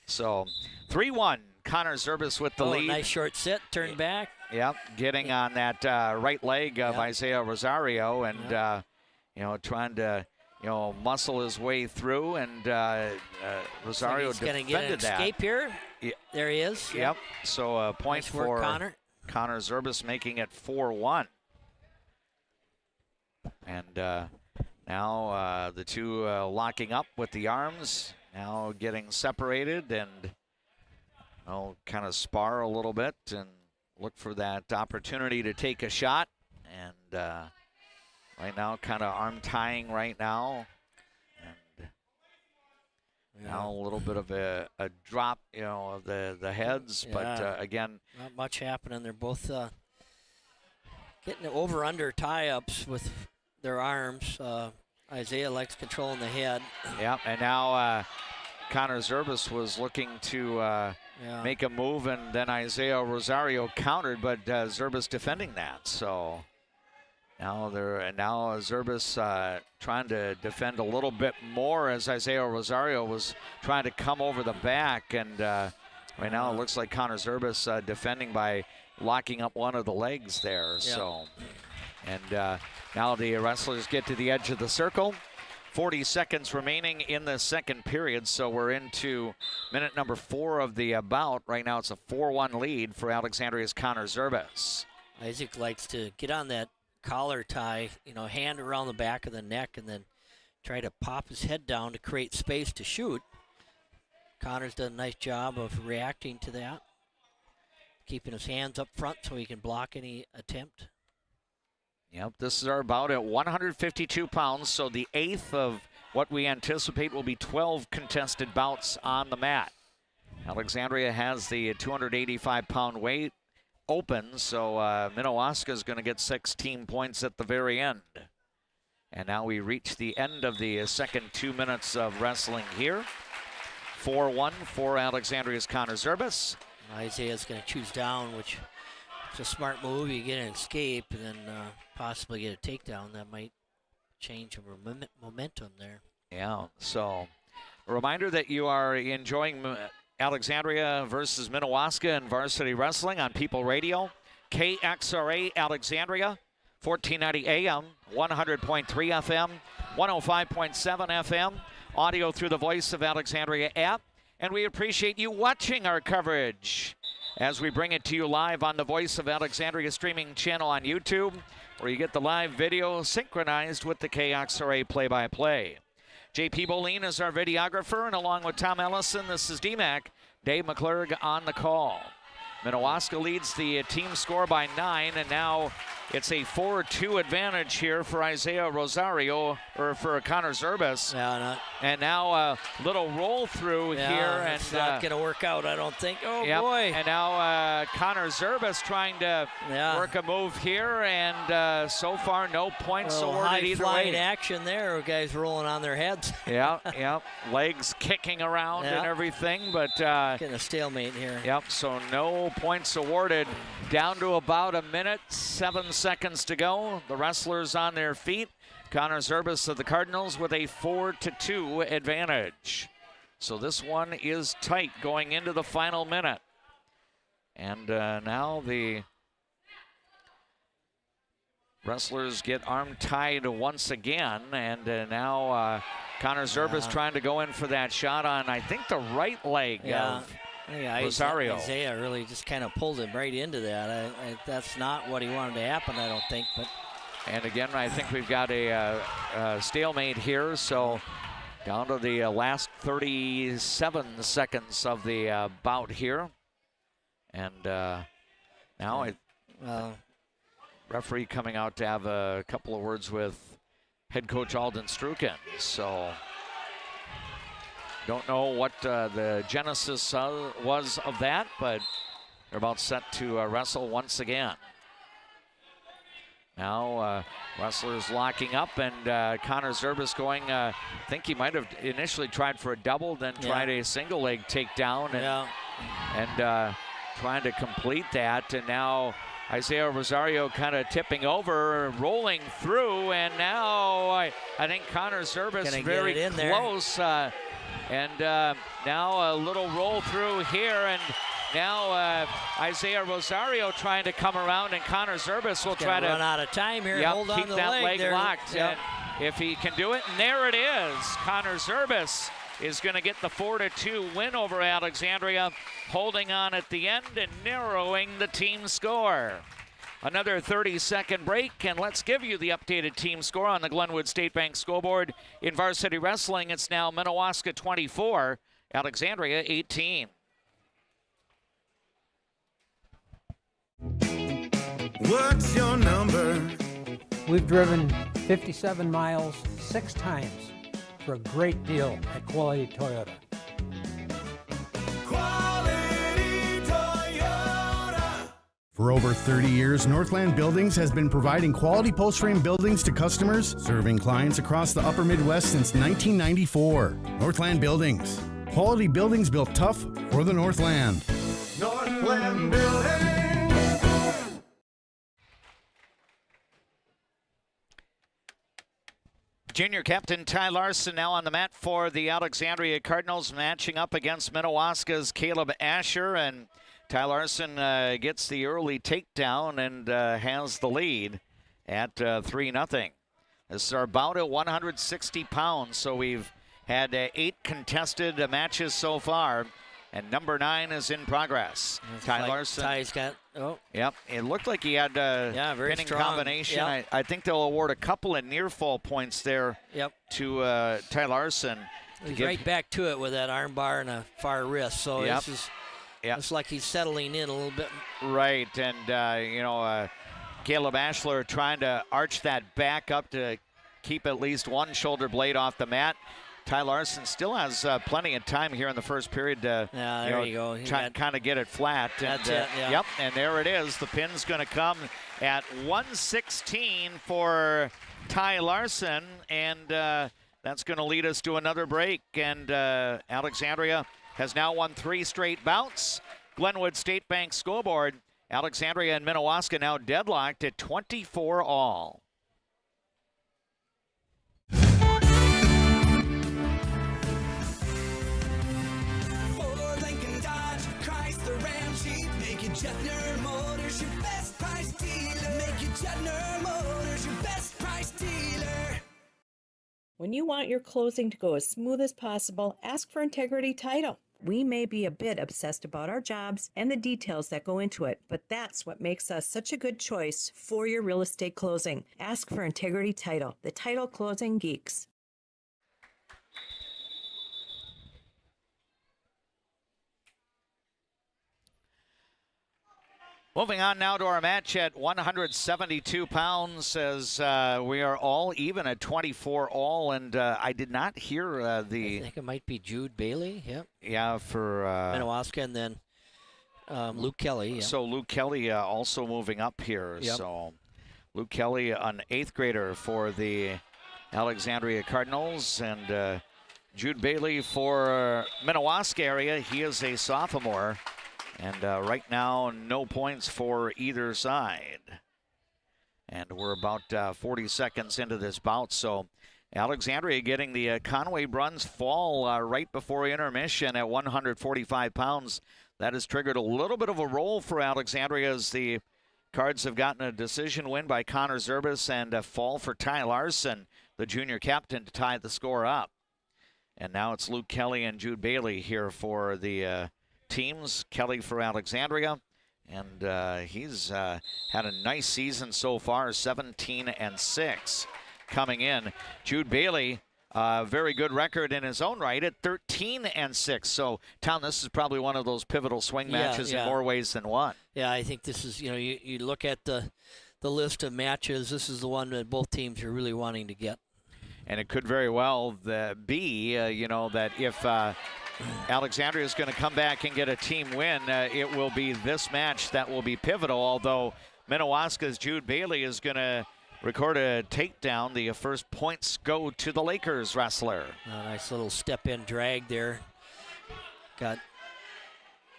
So 3-1, Connor Zerbs with the lead. Nice short sit, turn back. Yep, getting on that right leg of Isaiah Rosario and, trying to, muscle his way through, and Rosario he's defended gonna get an that. escape here. There he is. Yep. So a point Nice work, for Connor. Connor Zerbis, making it 4-1. And now the two locking up with the arms, now getting separated and kind of spar a little bit and look for that opportunity to take a shot. And right now, kind of arm tying right now. And now a little bit of a drop, of the heads. Yeah. But again, not much happening. They're both getting over-under tie-ups with their arms. Isaiah likes controlling the head. Yeah, and now Connor Zerbis was looking to make a move, and then Isaiah Rosario countered, but Zerbis defending that. So now Zerbis trying to defend a little bit more as Isaiah Rosario was trying to come over the back, and right now it looks like Connor Zerbis defending by locking up one of the legs there. Yep. So, and now the wrestlers get to the edge of the circle. 40 seconds remaining in the second period, so we're into minute number 4 of the bout. Right now it's a 4-1 lead for Alexandria's Connor Zerbis. Isaac likes to get on that collar tie, hand around the back of the neck and then try to pop his head down to create space to shoot. Connor's done a nice job of reacting to that, keeping his hands up front so he can block any attempt. Yep, this is our bout at 152 pounds, so the 8th of what we anticipate will be 12 contested bouts on the mat. Alexandria has the 285-pound weight open, so Minnewaska is going to get 16 points at the very end. And now we reach the end of the second 2 minutes of wrestling here. 4-1 for Alexandria's Connor Zerbis. Isaiah's going to choose down, which is a smart move. You get an escape and then possibly get a takedown. That might change the momentum there. Yeah, so a reminder that you are enjoying Alexandria versus Minnewaska in varsity wrestling on People Radio. KXRA Alexandria, 1490 AM, 100.3 FM, 105.7 FM, audio through the Voice of Alexandria app. And we appreciate you watching our coverage as we bring it to you live on the Voice of Alexandria streaming channel on YouTube, where you get the live video synchronized with the KXRA play-by-play. JP Boleen is our videographer, and along with Tom Ellison, this is DMAC. Dave McClurg on the call. Minnewaska leads the team score by 9, and now it's a 4-2 advantage here for Isaiah Rosario, or for Connor Zerbis. And now a little roll through here. And it's not going to work out, I don't think. Oh, yep. boy. And now Connor Zerbis trying to work a move here, and so far no points awarded either way. Action there, guys rolling on their heads. Yeah. Legs kicking around and everything, but getting a stalemate here. Yep, so no points awarded. Down to about a minute, 7 seconds to go. The wrestlers on their feet. Connor Zerbis of the Cardinals with a 4-2 advantage. So this one is tight going into the final minute. And now the wrestlers get arm tied once again. And now Connor Zerbis trying to go in for that shot on, I think, the right leg of Rosario. Isaiah really just kind of pulled him right into that. That's not what he wanted to happen, I don't think. But and again, I think we've got a stalemate here. So down to the last 37 seconds of the bout here. And now referee coming out to have a couple of words with head coach Alden Struken. So don't know what the genesis was of that, but they're about set to wrestle once again. Now wrestlers locking up, and Connor Zerbis going, I think he might have initially tried for a double, then tried a single leg takedown, and trying to complete that. And now Isaiah Rosario kind of tipping over, rolling through, and now I think Connor Zerbis very close. And now a little roll through here, and now Isaiah Rosario trying to come around, and Connor Zerbis will try to run out of time here. Hold on keep to the that leg there. locked. And if he can do it, and there it is. Connor Zerbis is going to get the 4-2 win over Alexandria, holding on at the end and narrowing the team score. Another 30-second break, and let's give you the updated team score on the Glenwood State Bank scoreboard. In varsity wrestling, it's now Minnewaska 24, Alexandria 18. What's your number? We've driven 57 miles 6 times for a great deal at Quality Toyota. Quality Toyota. For over 30 years, Northland Buildings has been providing quality post-frame buildings to customers, serving clients across the upper Midwest since 1994. Northland Buildings. Quality buildings built tough for the Northland. Northland Building. Junior captain Ty Larson now on the mat for the Alexandria Cardinals, matching up against Minnewaska's Caleb Asher, and Ty Larson gets the early takedown and has the lead at 3-0. This is our bout at 160 pounds, so we've had 8 contested matches so far, and number 9 is in progress. Ty Larson. Ty's got, Yep, it looked like he had a very pinning strong combination. Yep. I think they'll award a couple of near fall points there to Ty Larson. He's right back to it with that arm bar and a far wrist, so this is it's like he's settling in a little bit. Right, and Caleb Ashler trying to arch that back up to keep at least one shoulder blade off the mat. Ty Larson still has plenty of time here in the first period to kind of get it flat. That's and, it, Yep, and there it is. The pin's going to come at 116 for Ty Larson, and that's going to lead us to another break. And Alexandria has now won 3 straight bouts. Glenwood State Bank scoreboard, Alexandria and Minnewaska now deadlocked at 24 all. Jetner Motors, your best price dealer. Make your Jetner Motors your best price dealer. When you want your closing to go as smooth as possible, ask for Integrity Title. We may be a bit obsessed about our jobs and the details that go into it, but that's what makes us such a good choice for your real estate closing. Ask for Integrity Title, the title closing geeks. Moving on now to our match at 172 pounds, as we are all even at 24 all, and I did not hear I think it might be Jude Bailey, Yeah, for Minnewaska, and then Luke Kelly. So Luke Kelly also moving up here. Yep. So Luke Kelly, an 8th grader for the Alexandria Cardinals, and Jude Bailey for Minnewaska area. He is a sophomore. And right now, no points for either side. And we're about 40 seconds into this bout. So Alexandria getting the Conway Bruns fall right before intermission at 145 pounds. That has triggered a little bit of a roll for Alexandria as the Cards have gotten a decision win by Connor Zerbis and a fall for Ty Larson, the junior captain, to tie the score up. And now it's Luke Kelly and Jude Bailey here for the teams. Kelly for Alexandria, and he's had a nice season so far, 17-6 coming in. Jude Bailey, very good record in his own right at 13-6. So, Tom, this is probably one of those pivotal swing matches in more ways than one. Yeah, I think this is, you look at the list of matches, this is the one that both teams are really wanting to get. And it could very well be, that if Alexandria is going to come back and get a team win, it will be this match that will be pivotal, although Minnewaska's Jude Bailey is going to record a takedown. The first points go to the Lakers wrestler. A nice little step-in drag there. Got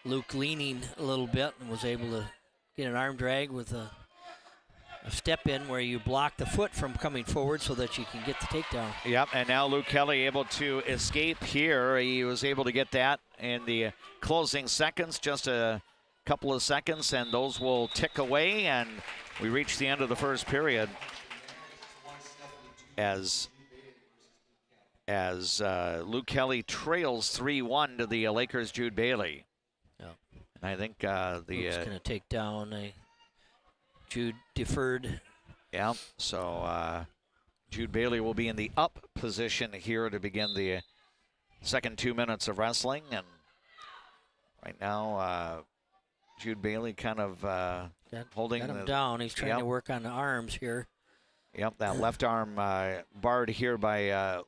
Luke leaning a little bit and was able to get an arm drag with a step-in where you block the foot from coming forward so that you can get the takedown. Yep, and now Luke Kelly able to escape here. He was able to get that in the closing seconds, just a couple of seconds, and those will tick away, and we reach the end of the first period as as Luke Kelly trails 3-1 to the Lakers' Jude Bailey. Yeah. And I think Luke's going to take down Jude deferred. Yeah, so Jude Bailey will be in the up position here to begin the second 2 minutes of wrestling. And right now, Jude Bailey kind of holding him down. He's trying to work on the arms here. Yep, that left arm barred here by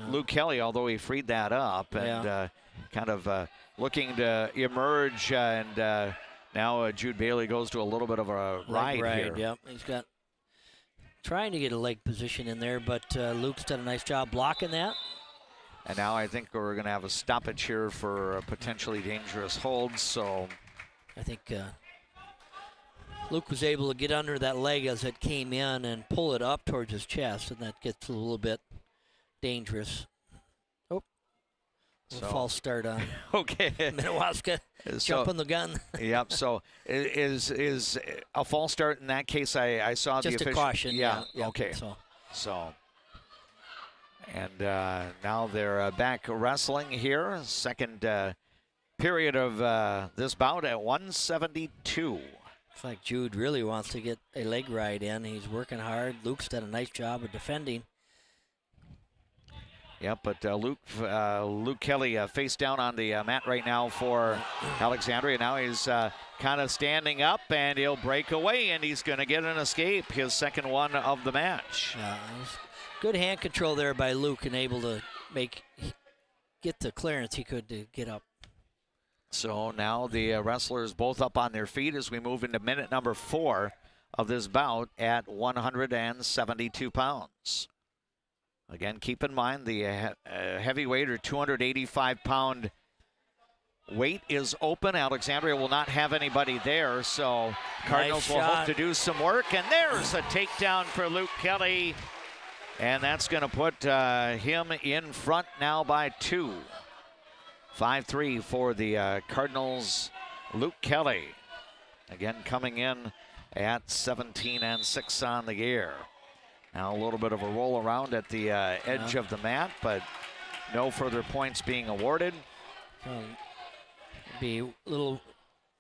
Luke Kelly, although he freed that up and kind of looking to emerge. And now Jude Bailey goes to a little bit of a ride here. Yep, he's got trying to get a leg position in there, but Luke's done a nice job blocking that. And now I think we're going to have a stoppage here for a potentially dangerous hold. So I think Luke was able to get under that leg as it came in and pull it up towards his chest, and that gets a little bit dangerous. Oh, false start on. Okay, Minnewaska jumping the gun. Yep. So is a false start in that case? I saw just the official. Just a caution. Yeah. Okay. So. And now they're back wrestling here. Second period of this bout at 172. Looks like Jude really wants to get a leg ride in. He's working hard. Luke's done a nice job of defending. Yep, but Luke Kelly face down on the mat right now for Alexandria. Now he's kind of standing up, and he'll break away, and he's going to get an escape, his second one of the match. Good hand control there by Luke, and able to get the clearance he could to get up. So now the wrestlers both up on their feet as we move into minute number 4 of this bout at 172 pounds. Again, keep in mind the heavyweight or 285-pound weight is open. Alexandria will not have anybody there, so Cardinals will hope to do some work. And there's a takedown for Luke Kelly. And that's going to put him in front now by 2. 5-3 for the Cardinals. Luke Kelly, again, coming in at 17-6 on the year. Now a little bit of a roll around at the edge of the mat, but no further points being awarded. Be a little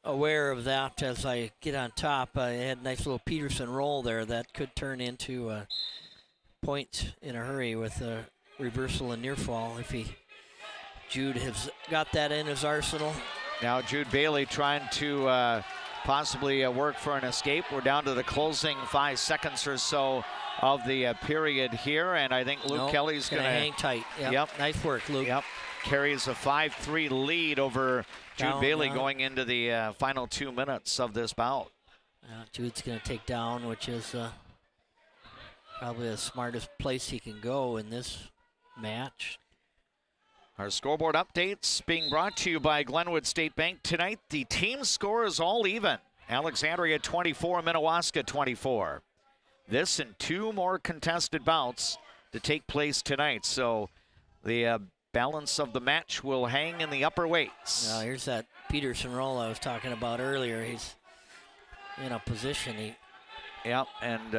aware of that as I get on top. I had a nice little Peterson roll there that could turn into a point in a hurry with a reversal and near fall if Jude has got that in his arsenal. Now Jude Bailey trying to possibly work for an escape. We're down to the closing 5 seconds or so of the period here, and I think Luke Kelly's going to hang tight. Yep. Nice work, Luke. Yep. Carries a 5-3 lead over Jude Bailey going into the final 2 minutes of this bout. Jude's going to take down, which is probably the smartest place he can go in this match. Our scoreboard updates being brought to you by Glenwood State Bank. Tonight, the team score is all even. Alexandria 24, Minnewaska 24. This and 2 more contested bouts to take place tonight. So the balance of the match will hang in the upper weights. Here's that Peterson roll I was talking about earlier. He's in a position. Yep, and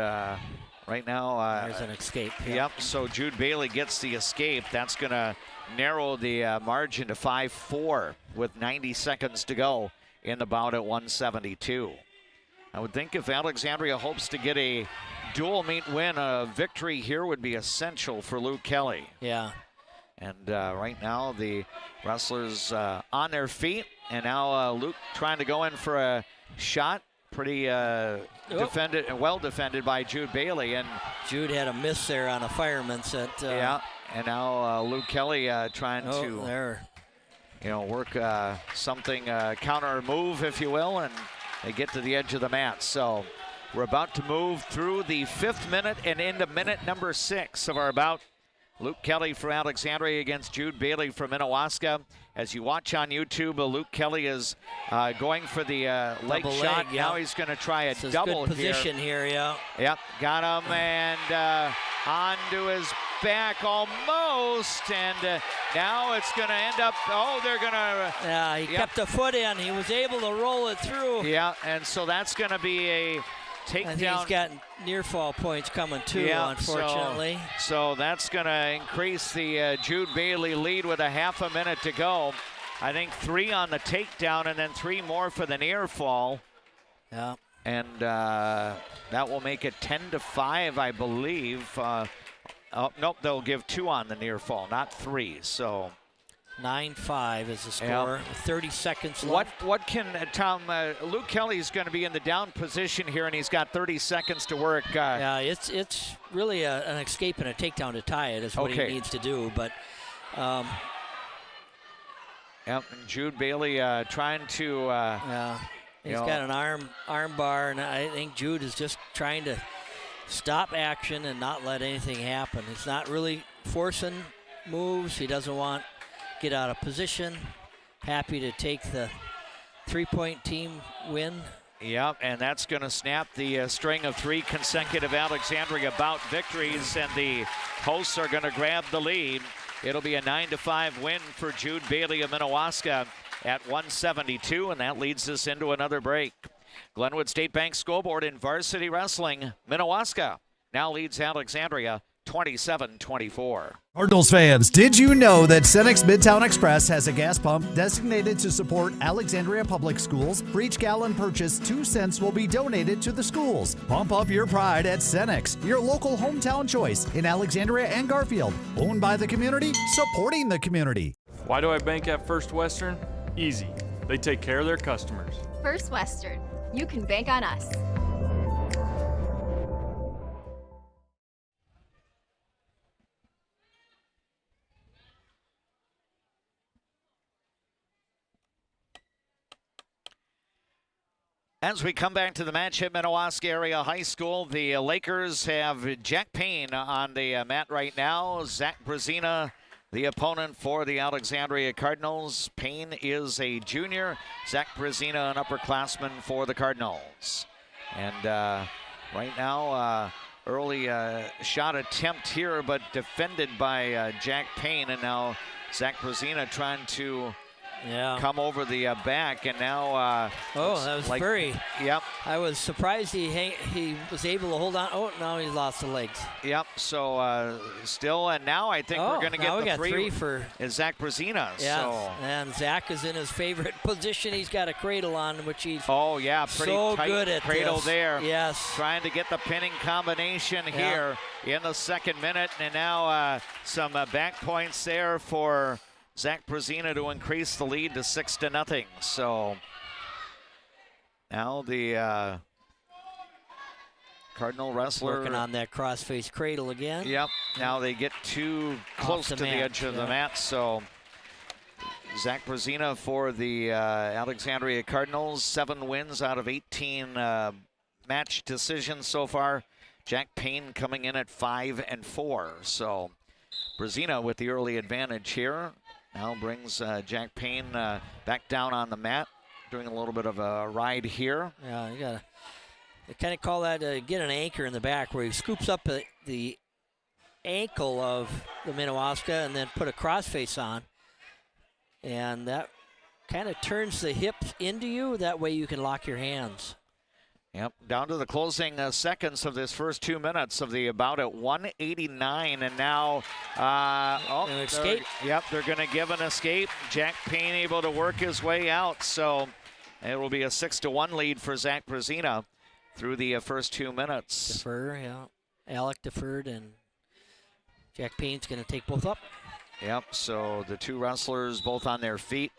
right now there's an escape. Yep, so Jude Bailey gets the escape. That's going to narrow the margin to 5-4 with 90 seconds to go in the bout at 172. I would think if Alexandria hopes to get a dual meet win, a victory here would be essential for Luke Kelly. Yeah. And right now the wrestlers on their feet, and now Luke trying to go in for a shot. Pretty defended and well defended by Jude Bailey, and Jude had a miss there on a fireman's at and now Luke Kelly trying to work something counter move, if you will, and they get to the edge of the mat. So we're about to move through the 5th minute and into minute number 6 of our bout. Luke Kelly from Alexandria against Jude Bailey from Minnewaska. As you watch on YouTube, Luke Kelly is going for the leg shot. Now he's going to try a double good position here, Yep, got him, and onto his back almost, and now it's going to end up, they're going to... Yeah, he kept a foot in. He was able to roll it through. Yeah, and so that's going to be a takedown. I think he's got near fall points coming too, unfortunately. So that's going to increase the Jude Bailey lead with a half a minute to go. I think 3 on the takedown and then 3 more for the near fall. Yeah. And that will make it 10-5, I believe. Nope, they'll give 2 on the near fall, not 3. So 9-5 is the score. 30 seconds left. What can Tom? Luke Kelly's going to be in the down position here, and he's got 30 seconds to work. Yeah, it's really an escape and a takedown to tie it is what he needs to do. But and Jude Bailey trying to. He's got an arm bar, and I think Jude is just trying to stop action and not let anything happen. He's not really forcing moves. He doesn't want to get out of position. Happy to take the 3-point team win. Yep, and that's going to snap the string of 3 consecutive Alexandria bout victories, and the hosts are going to grab the lead. It'll be a 9-5 win for Jude Bailey of Minnewaska at 172, and that leads us into another break. Glenwood State Bank School Board in varsity wrestling. Minnewaska now leads Alexandria 27-24. Cardinals fans, did you know that Cenex Midtown Express has a gas pump designated to support Alexandria Public Schools? For each gallon purchased, 2 cents will be donated to the schools. Pump up your pride at Cenex, your local hometown choice in Alexandria and Garfield. Owned by the community, supporting the community. Why do I bank at First Western? Easy. They take care of their customers. First Western. You can bank on us. As we come back to the match at Minnewaska Area High School, the Lakers have Jack Payne on the mat right now. Zach Brazina, the opponent for the Alexandria Cardinals. Payne is a junior. Zach Brazina, an upperclassman for the Cardinals. And right now, early shot attempt here, but defended by Jack Payne. And now Zach Brazina trying to come over the back, and now that was very. Yep. I was surprised he was able to hold on. Oh, now he lost the legs. Yep. So still, and now I think we're going to get the 3 for Zach Brazina. Yeah. So. And Zach is in his favorite position. He's got a cradle on, which he's pretty so tight good at cradle this. there. Yes. Trying to get the pinning combination here in the second minute, and now some back points there for Zach Brazina to increase the lead to 6-0. So now the Cardinal wrestler working on that cross-face cradle again. Yep. Now they get too close to the edge of the mat. So Zach Brazina for the Alexandria Cardinals, 7 wins out of 18 match decisions so far. Jack Payne coming in at 5-4. So Brazina with the early advantage here. Now brings Jack Payne back down on the mat, doing a little bit of a ride here. Yeah, you gotta. They kind of call that get an anchor in the back, where he scoops up the ankle of the Minnewaska and then put a crossface on, and that kind of turns the hips into you. That way you can lock your hands. Yep, down to the closing seconds of this first 2 minutes of the bout at 189, and now an escape. Yep, they're going to give an escape. Jack Payne able to work his way out, so it will be a 6-1 lead for Zach Brazina through the first 2 minutes. Defer, yeah. Alec deferred, and Jack Payne's going to take both up. Yep, so the 2 wrestlers both on their feet.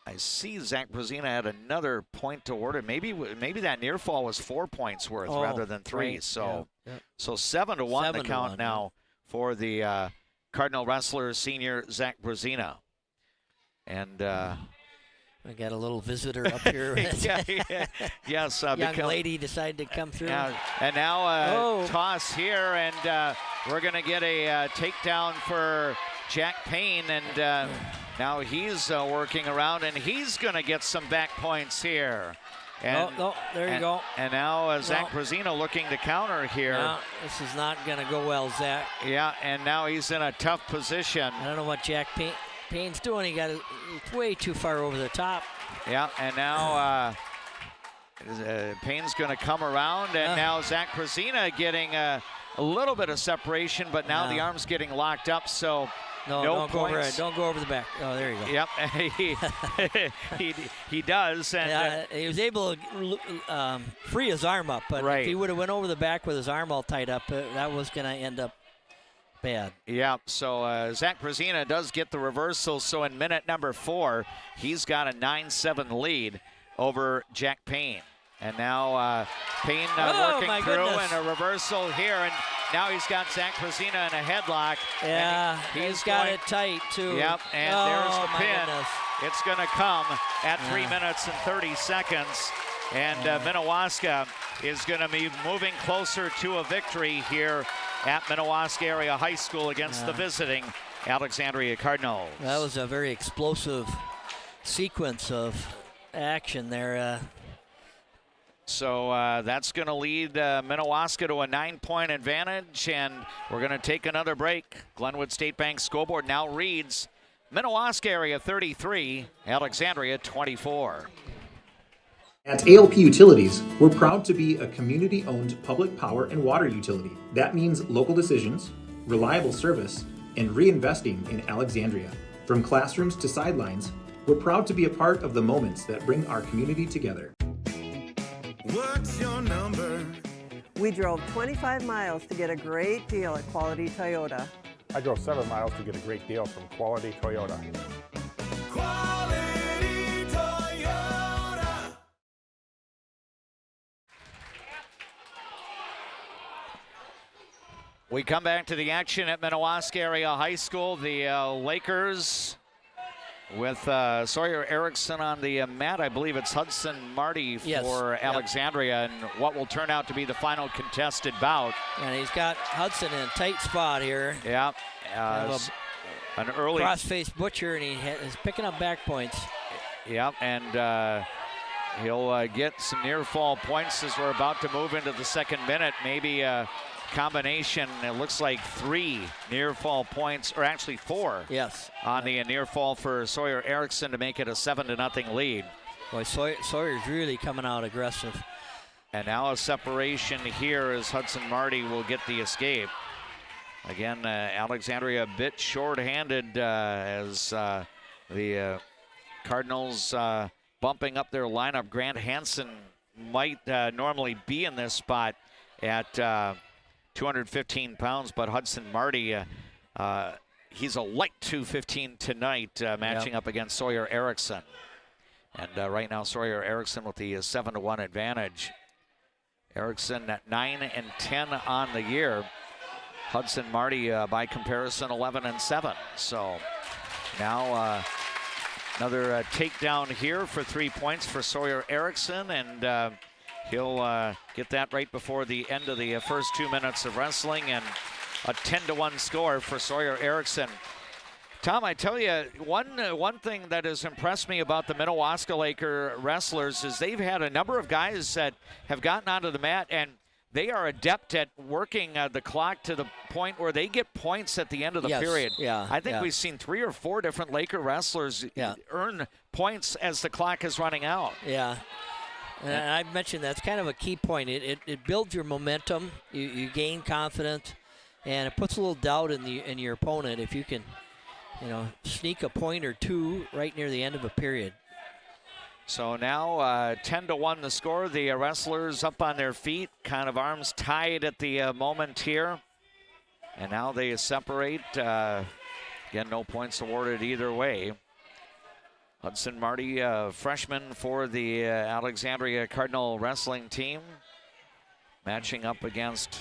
I see Zach Brazina had another point awarded. Maybe that near fall was 4 points worth rather than 3. Right. So, yeah. So 7-1 the count 7-1, now for the Cardinal wrestler senior Zach Brazina. And I got a little visitor up here. Yes. Young lady decided to come through. Yeah, and now toss here, and we're going to get a takedown for Jack Payne, and now he's working around, and he's going to get some back points here. And, there you go. And now Zach Brazina looking to counter here. No, this is not going to go well, Zach. Yeah, and now he's in a tough position. I don't know what Jack Payne's doing. He got it way too far over the top. Yeah, and now Payne's going to come around, and now Zach Prezina getting a little bit of separation, but now the arm's getting locked up, so no don't points. Go over the back. Oh, there you go. Yep, he does. And he was able to free his arm up, but if he would have went over the back with his arm all tied up, that was going to end up bad. Yeah, so Zach Prezina does get the reversal, so in minute number 4, he's got a 9-7 lead over Jack Payne. And now Payne working through and a reversal here, and now he's got Zach Prezina in a headlock. Yeah, he's got it tight too. Yep, and there's the pin. It's going to come at 3 minutes and 30 seconds. And Minnewaska is going to be moving closer to a victory here at Minnewaska Area High School against the visiting Alexandria Cardinals. That was a very explosive sequence of action there. So that's going to lead Minnewaska to a 9-point advantage, and we're going to take another break. Glenwood State Bank scoreboard now reads Minnewaska Area 33, Alexandria 24. At ALP Utilities, we're proud to be a community-owned public power and water utility. That means local decisions, reliable service, and reinvesting in Alexandria. From classrooms to sidelines, we're proud to be a part of the moments that bring our community together. What's your number? We drove 25 miles to get a great deal at Quality Toyota. I drove 7 miles to get a great deal from Quality Toyota. Quality Toyota. We come back to the action at Minnewaska Area High School. The Lakers with Sawyer Erickson on the mat. I believe it's Hudson Marty for Alexandria, and what will turn out to be the final contested bout. And he's got Hudson in a tight spot here. Yeah. An early cross-face Butcher, and he is picking up back points. Yeah, and he'll get some near-fall points as we're about to move into the second minute. Maybe a combination, it looks like 3 near-fall points, or actually 4. Yes. On the near fall for Sawyer Erickson to make it a 7-0 lead. Boy, Sawyer's really coming out aggressive. And now a separation here as Hudson Marty will get the escape. Again, Alexandria a bit short-handed as the Cardinals bumping up their lineup. Grant Hansen might normally be in this spot at 215 pounds, but Hudson Marty, he's a light 215 tonight, matching up against Sawyer Erickson. And right now, Sawyer Erickson with the 7-1 advantage. Erickson at 9-10 on the year. Hudson Marty, by comparison, 11-7. So now another takedown here for 3 points for Sawyer Erickson, and he'll get that right before the end of the first 2 minutes of wrestling, and a 10-1 score for Sawyer Erickson. Tom, I tell you, one thing that has impressed me about the Minnewaska Laker wrestlers is they've had a number of guys that have gotten onto the mat, and they are adept at working the clock to the point where they get points at the end of the period. Yeah, I think we've seen 3 or 4 different Laker wrestlers earn points as the clock is running out. Yeah. And I mentioned that's kind of a key point. It builds your momentum. You gain confidence, and it puts a little doubt in your opponent if you can, sneak a point or 2 right near the end of a period. So now 10-1 the score. The wrestlers up on their feet, kind of arms tied at the moment here. And now they separate. Again, no points awarded either way. Hudson Marty, freshman for the Alexandria Cardinal wrestling team, matching up against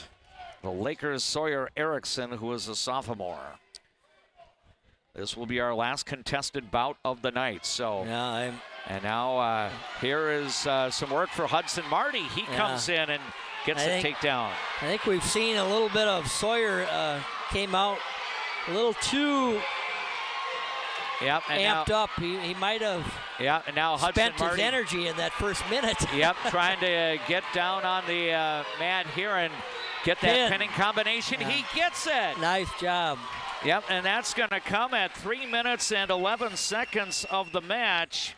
the Lakers' Sawyer Erickson, who is a sophomore. This will be our last contested bout of the night. So, and now here is some work for Hudson Marty. He comes in and gets a takedown. I think we've seen a little bit of Sawyer came out a little too amped up. He might have and now Hudson spent Marty, his energy in that first minute. Trying to get down on the mat here and get that pinning combination. He gets it. Nice job. And that's going to come at 3 minutes and 11 seconds of the match.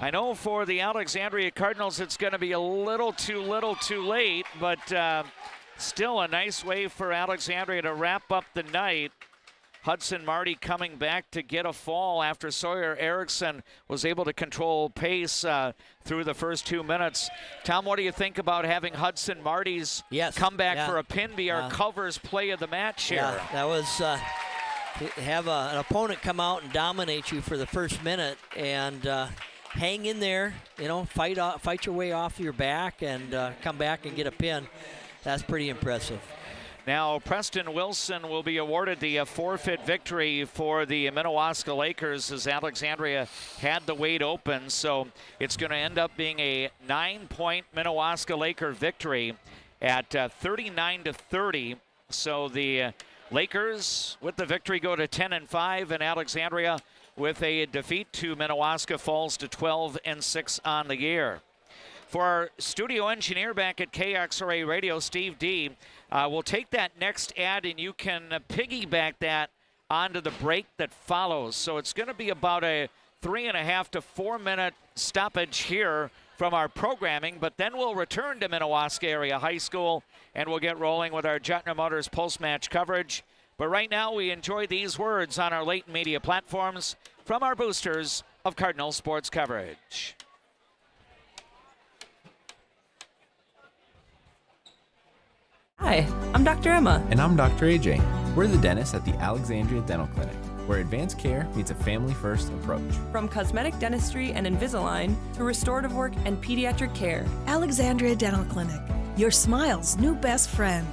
I know for the Alexandria Cardinals it's going to be a little too late, but still a nice way for Alexandria to wrap up the night. Hudson Marty coming back to get a fall after Sawyer Erickson was able to control pace through the first 2 minutes. Tom, what do you think about having Hudson Marty's comeback for a pin be our covers play of the match here? Yeah, that was have an opponent come out and dominate you for the first minute and hang in there, fight your way off your back and come back and get a pin. That's pretty impressive. Now, Preston Wilson will be awarded the forfeit victory for the Minnewaska Lakers as Alexandria had the weight open. So it's going to end up being a 9-point Minnewaska Laker victory at 39-30. So the Lakers with the victory go to 10-5, and Alexandria with a defeat to Minnewaska falls to 12-6 on the year. For our studio engineer back at KXRA Radio, Steve D, we'll take that next ad and you can piggyback that onto the break that follows. So it's going to be about a 3.5 to 4 minute stoppage here from our programming, but then we'll return to Minnewaska Area High School and we'll get rolling with our Jetner Motors post-match coverage. But right now we enjoy these words on our latent media platforms from our boosters of Cardinal sports coverage. Hi, I'm Dr. Emma. And I'm Dr. AJ. We're the dentists at the Alexandria Dental Clinic, where advanced care meets a family-first approach. From cosmetic dentistry and Invisalign to restorative work and pediatric care. Alexandria Dental Clinic, your smile's new best friend.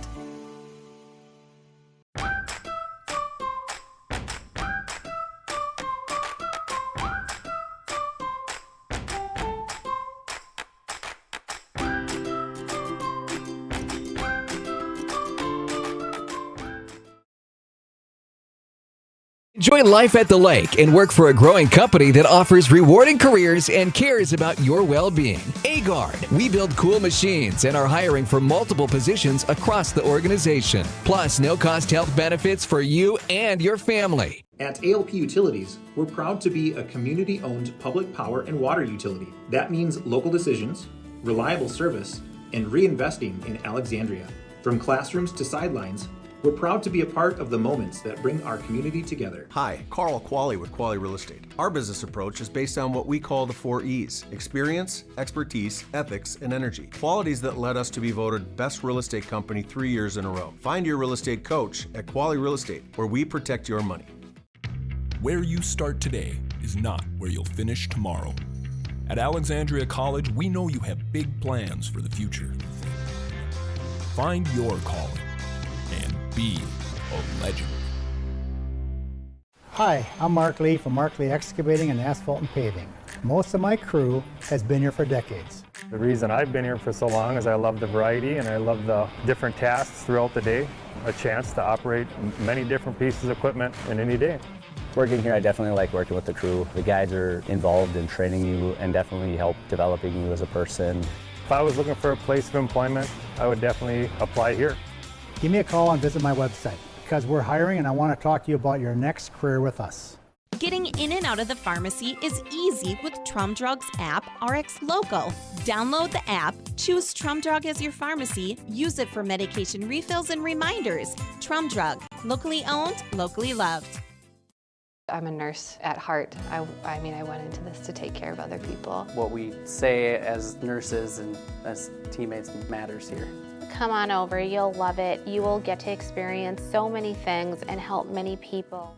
Enjoy life at the lake and work for a growing company that offers rewarding careers and cares about your well-being. Agard, we build cool machines and are hiring for multiple positions across the organization. Plus, no-cost health benefits for you and your family. At ALP Utilities, we're proud to be a community-owned public power and water utility. That means local decisions, reliable service, and reinvesting in Alexandria. From classrooms to sidelines, we're proud to be a part of the moments that bring our community together. Hi, Carl Qualley with Qualley Real Estate. Our business approach is based on what we call the 4 E's: experience, expertise, ethics, and energy. Qualities that led us to be voted best real estate company 3 years in a row. Find your real estate coach at Qualley Real Estate, where we protect your money. Where you start today is not where you'll finish tomorrow. At Alexandria College, we know you have big plans for the future. Find your calling and be a legend. Hi, I'm Mark Lee from Mark Lee Excavating and Asphalt and Paving. Most of my crew has been here for decades. The reason I've been here for so long is I love the variety and I love the different tasks throughout the day. A chance to operate many different pieces of equipment in any day. Working here, I definitely like working with the crew. The guys are involved in training you and definitely help developing you as a person. If I was looking for a place of employment, I would definitely apply here. Give me a call and visit my website because we're hiring and I want to talk to you about your next career with us. Getting in and out of the pharmacy is easy with Trum Drug's app, RX Local. Download the app, choose Trum Drug as your pharmacy, use it for medication refills and reminders. Trum Drug, locally owned, locally loved. I'm a nurse at heart. I went into this to take care of other people. What we say as nurses and as teammates matters here. Come on over, you'll love it. You will get to experience so many things and help many people.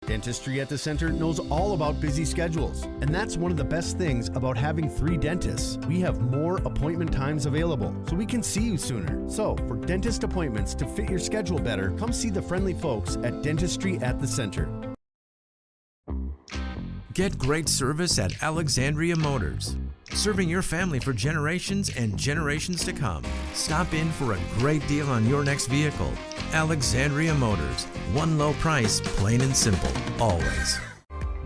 Dentistry at the Center knows all about busy schedules, and that's one of the best things about having 3 dentists. We have more appointment times available, so we can see you sooner. So, for dentist appointments to fit your schedule better, come see the friendly folks at Dentistry at the Center. Get great service at Alexandria Motors, serving your family for generations and generations to come. Stop in for a great deal on your next vehicle. Alexandria Motors, one low price, plain and simple, always.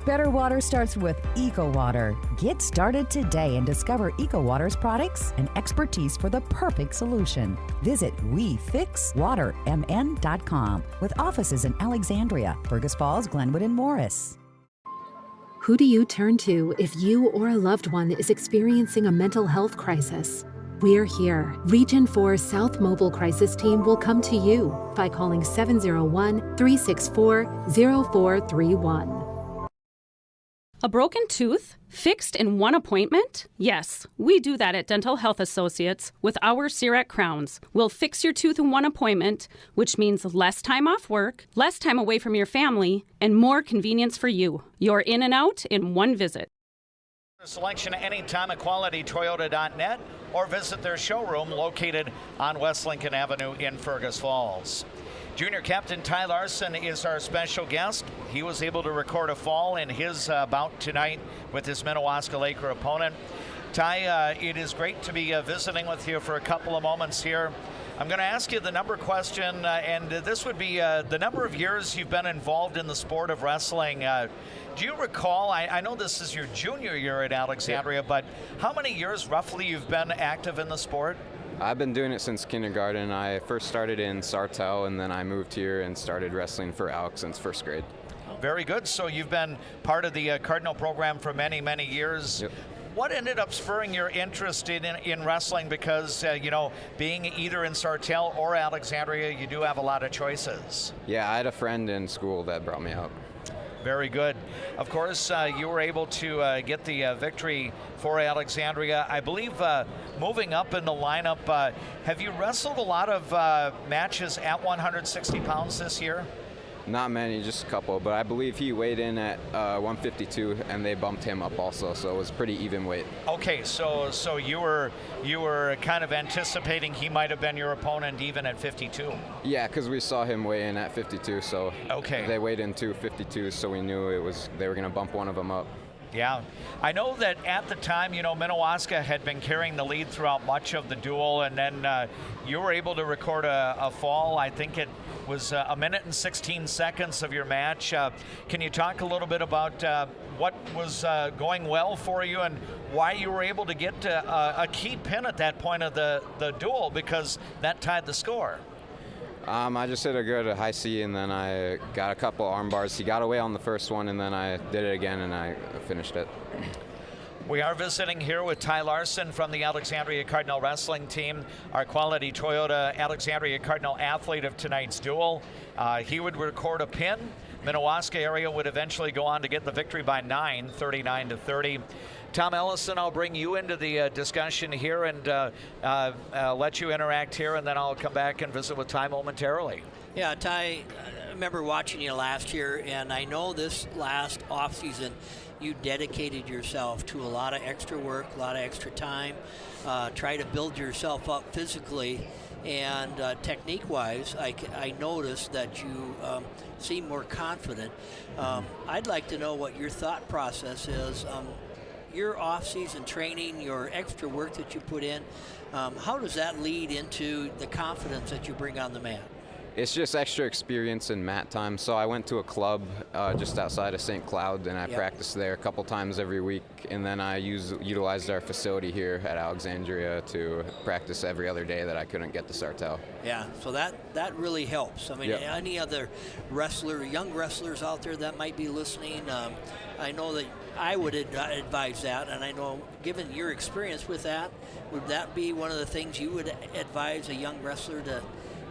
Better water starts with EcoWater. Get started today and discover EcoWater's products and expertise for the perfect solution. Visit WeFixWaterMN.com with offices in Alexandria, Fergus Falls, Glenwood, and Morris. Who do you turn to if you or a loved one is experiencing a mental health crisis? We're here. Region 4 South Mobile Crisis Team will come to you by calling 701-364-0431. A broken tooth? Fixed in one appointment? Yes, we do that at Dental Health Associates with our CIRAC crowns. We'll fix your tooth in one appointment, which means less time off work, less time away from your family, and more convenience for you. You're in and out in one visit. Selection anytime at QualityToyota.net or visit their showroom located on West Lincoln Avenue in Fergus Falls. Junior Captain Ty Larson is our special guest. He was able to record a fall in his bout tonight with his Minnewaska Laker opponent. Ty, it is great to be visiting with you for a couple of moments here. I'm going to ask you the number question, and this would be the number of years you've been involved in the sport of wrestling. Do you recall, I know this is your junior year at Alexandria, but how many years roughly you've been active in the sport? I've been doing it since kindergarten. I first started in Sartell, and then I moved here and started wrestling for Alex since first grade. Very good. So you've been part of the Cardinal program for many, many years. Yep. What ended up spurring your interest in wrestling? Because, being either in Sartell or Alexandria, you do have a lot of choices. Yeah, I had a friend in school that brought me out. Very good. Of course, you were able to get the victory for Alexandria. I believe moving up in the lineup, have you wrestled a lot of matches at 160 pounds this year? Not many, just a couple, but I believe he weighed in at 152, and they bumped him up also, so it was pretty even weight. Okay, so you were kind of anticipating he might have been your opponent even at 52. Yeah, because we saw him weigh in at 52, so okay. They weighed in 252, so we knew they were going to bump one of them up. Yeah, I know that at the time, Minnewaska had been carrying the lead throughout much of the duel, and then you were able to record a fall. I think it was a minute and 16 seconds of your match. Can you talk a little bit about what was going well for you and why you were able to get a key pin at that point of the duel, because that tied the score? I just hit a good high C, and then I got a couple arm bars. He got away on the first one, and then I did it again, and I finished it. We are visiting here with Ty Larson from the Alexandria Cardinal Wrestling Team, our Quality Toyota Alexandria Cardinal athlete of tonight's duel. He would record a pin. Minnewaska area would eventually go on to get the victory by 9, 39-30. Tom Ellison, I'll bring you into the discussion here and let you interact here, and then I'll come back and visit with Ty momentarily. Yeah, Ty, I remember watching you last year, and I know this last offseason you dedicated yourself to a lot of extra work, a lot of extra time, try to build yourself up physically. And technique-wise, I noticed that you seem more confident. I'd like to know what your thought process is. Your off-season training, your extra work that you put in, how does that lead into the confidence that you bring on the mat? It's just extra experience in mat time. So I went to a club just outside of St. Cloud, and I practiced there a couple times every week. And then I utilized our facility here at Alexandria to practice every other day that I couldn't get to Sartell. Yeah, so that really helps. I mean, any other young wrestlers out there that might be listening, I know that I would advise that, and I know, given your experience with that, would that be one of the things you would advise a young wrestler to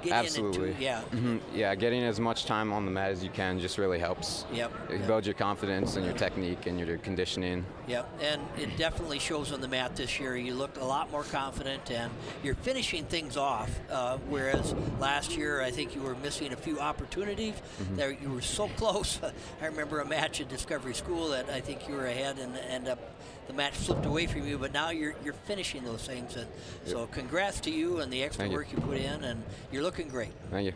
get Absolutely. into? Yeah. Mm-hmm. Yeah, getting as much time on the mat as you can just really helps. Yep. It builds your confidence and your technique and your conditioning. Yep, and it definitely shows on the mat this year. You looked a lot more confident, and you're finishing things off, whereas last year I think you were missing a few opportunities. There, you were so close. I remember a match at Discovery School that I think you were ahead and the match slipped away from you, but now you're finishing those things. And so congrats to you and the extra work you put in, and you're looking great. Thank you.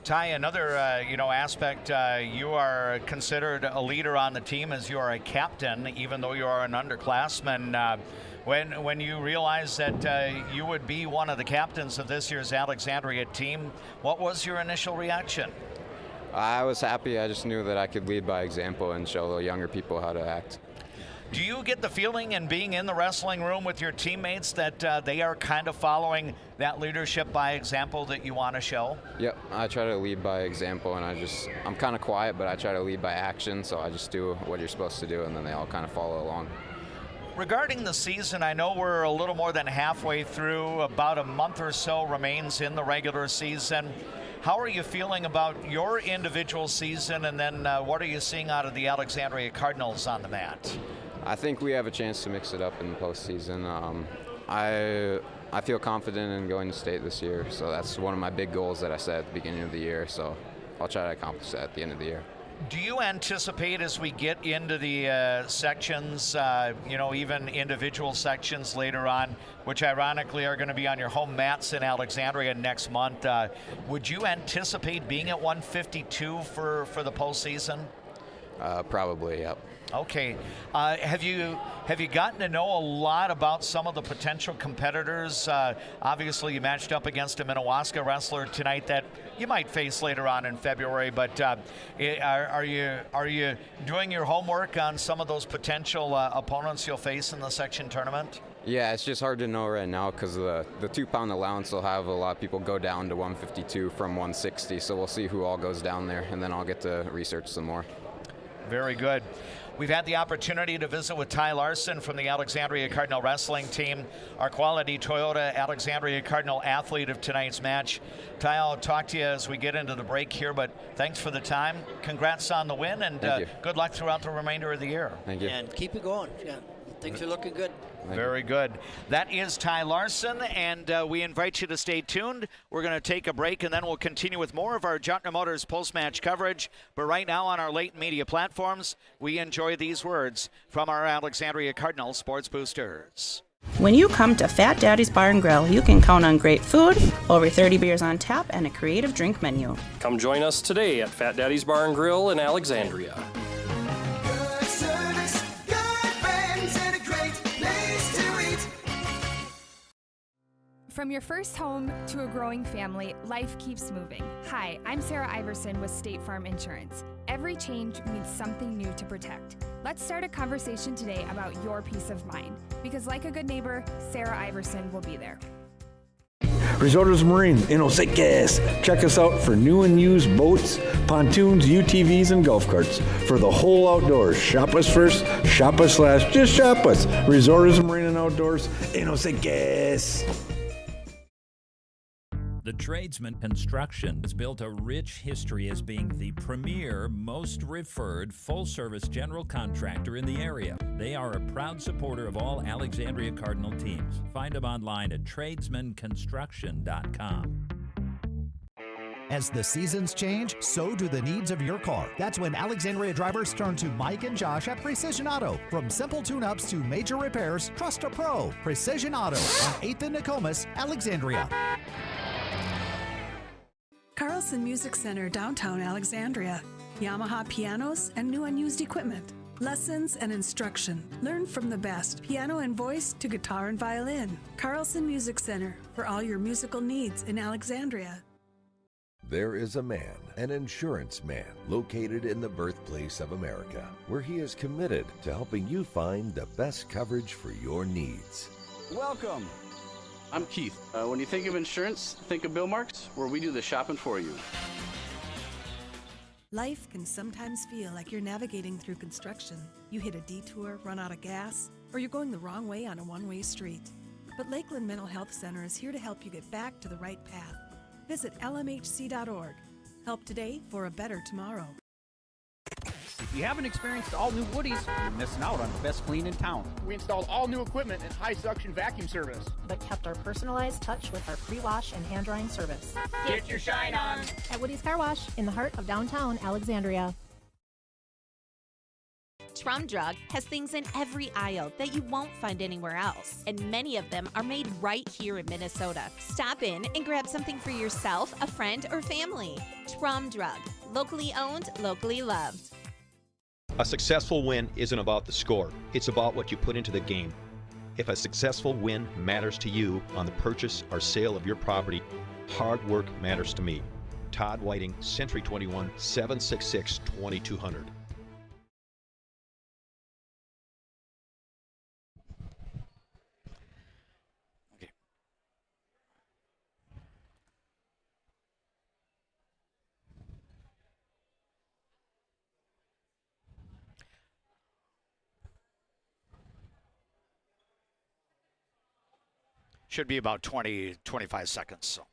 Ty, another aspect, you are considered a leader on the team as you are a captain, even though you are an underclassman. When you realized that you would be one of the captains of this year's Alexandria team, what was your initial reaction? I was happy. I just knew that I could lead by example and show the younger people how to act. Do you get the feeling in being in the wrestling room with your teammates that they are kind of following that leadership by example that you want to show? Yep, I try to lead by example, and I'm kind of quiet, but I try to lead by action, so I just do what you're supposed to do, and then they all kind of follow along. Regarding the season, I know we're a little more than halfway through. About a month or so remains in the regular season. How are you feeling about your individual season, and then what are you seeing out of the Alexandria Cardinals on the mat? I think we have a chance to mix it up in the postseason. I feel confident in going to state this year, so that's one of my big goals that I set at the beginning of the year, so I'll try to accomplish that at the end of the year. Do you anticipate as we get into the sections, even individual sections later on, which ironically are going to be on your home mats in Alexandria next month, would you anticipate being at 152 for the postseason? Probably, yep. Okay. Have you gotten to know a lot about some of the potential competitors? Obviously, you matched up against a Minnewaska wrestler tonight that you might face later on in February. But are you doing your homework on some of those potential opponents you'll face in the section tournament? Yeah, it's just hard to know right now because the 2-pound allowance will have a lot of people go down to 152 from 160. So we'll see who all goes down there, and then I'll get to research some more. Very good. We've had the opportunity to visit with Ty Larson from the Alexandria Cardinal wrestling team, our quality Toyota Alexandria Cardinal athlete of tonight's match. Ty, I'll talk to you as we get into the break here, but thanks for the time. Congrats on the win, and good luck throughout the remainder of the year. Thank you. And keep it going. Yeah, things are looking good. Very good. That is Ty Larson, and we invite you to stay tuned. We're going to take a break, and then we'll continue with more of our Jottner Motors post-match coverage. But right now on our late media platforms, we enjoy these words from our Alexandria Cardinal Sports Boosters. When you come to Fat Daddy's Bar and Grill, you can count on great food, over 30 beers on tap, and a creative drink menu. Come join us today at Fat Daddy's Bar and Grill in Alexandria. From your first home to a growing family, life keeps moving. Hi, I'm Sarah Iverson with State Farm Insurance. Every change means something new to protect. Let's start a conversation today about your peace of mind. Because like a good neighbor, Sarah Iverson will be there. Resorts Marine in Osakis. Check us out for new and used boats, pontoons, UTVs, and golf carts. For the whole outdoors, shop us first, shop us last, just shop us. Resorts Marine and Outdoors in Osakis. The Tradesman Construction has built a rich history as being the premier, most referred, full-service general contractor in the area. They are a proud supporter of all Alexandria Cardinal teams. Find them online at tradesmanconstruction.com. As the seasons change, so do the needs of your car. That's when Alexandria drivers turn to Mike and Josh at Precision Auto. From simple tune-ups to major repairs, trust a pro. Precision Auto on 8th and Nokomis, Alexandria. Carlson Music Center, downtown Alexandria. Yamaha pianos and new unused equipment. Lessons and instruction. Learn from the best. Piano and voice to guitar and violin. Carlson Music Center for all your musical needs in Alexandria. There is a man, an insurance man, located in the birthplace of America, where he is committed to helping you find the best coverage for your needs. Welcome. I'm Keith. When you think of insurance, think of Bill Marks, where we do the shopping for you. Life can sometimes feel like you're navigating through construction. You hit a detour, run out of gas, or you're going the wrong way on a one-way street. But Lakeland Mental Health Center is here to help you get back to the right path. Visit lmhc.org. Help today for a better tomorrow. If you haven't experienced all new Woodies, you're missing out on the best clean in town. We installed all new equipment and high suction vacuum service, but kept our personalized touch with our pre-wash and hand drying service. Get your shine on at Woody's Car Wash in the heart of downtown Alexandria. Trum Drug has things in every aisle that you won't find anywhere else, and many of them are made right here in Minnesota. Stop in and grab something for yourself, a friend, or family. Trum Drug, locally owned, locally loved. A successful win isn't about the score. It's about what you put into the game. If a successful win matters to you on the purchase or sale of your property, hard work matters to me. Todd Whiting, Century 21, 766-2200. Should be about 20, 25 seconds. So.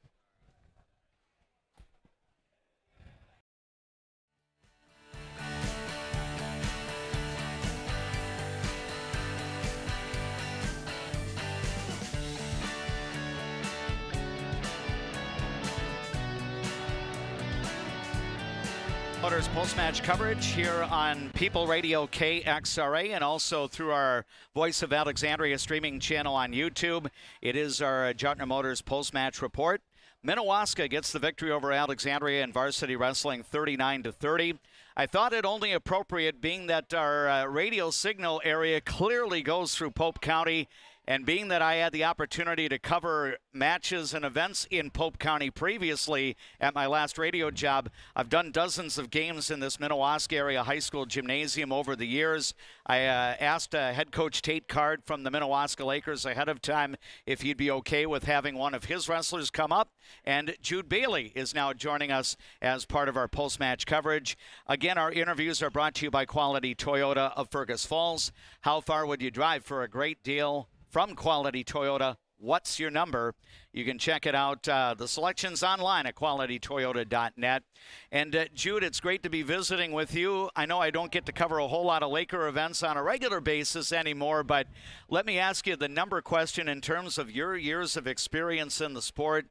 Motors post-match coverage here on People Radio KXRA and also through our Voice of Alexandria streaming channel on YouTube. It is our Jartner Motors post-match report. Minnewaska gets the victory over Alexandria in varsity wrestling 39-30. I thought it only appropriate, being that our radio signal area clearly goes through Pope County, and being that I had the opportunity to cover matches and events in Pope County previously at my last radio job, I've done dozens of games in this Minnewaska area high school gymnasium over the years. I asked head coach Tate Card from the Minnewaska Lakers ahead of time if he'd be okay with having one of his wrestlers come up, and Jude Bailey is now joining us as part of our post-match coverage. Again, our interviews are brought to you by Quality Toyota of Fergus Falls. How far would you drive for a great deal from Quality Toyota? What's your number? You can check it out. The selection's online at qualitytoyota.net. And Jude, it's great to be visiting with you. I know I don't get to cover a whole lot of Laker events on a regular basis anymore, but let me ask you the number question in terms of your years of experience in the sport.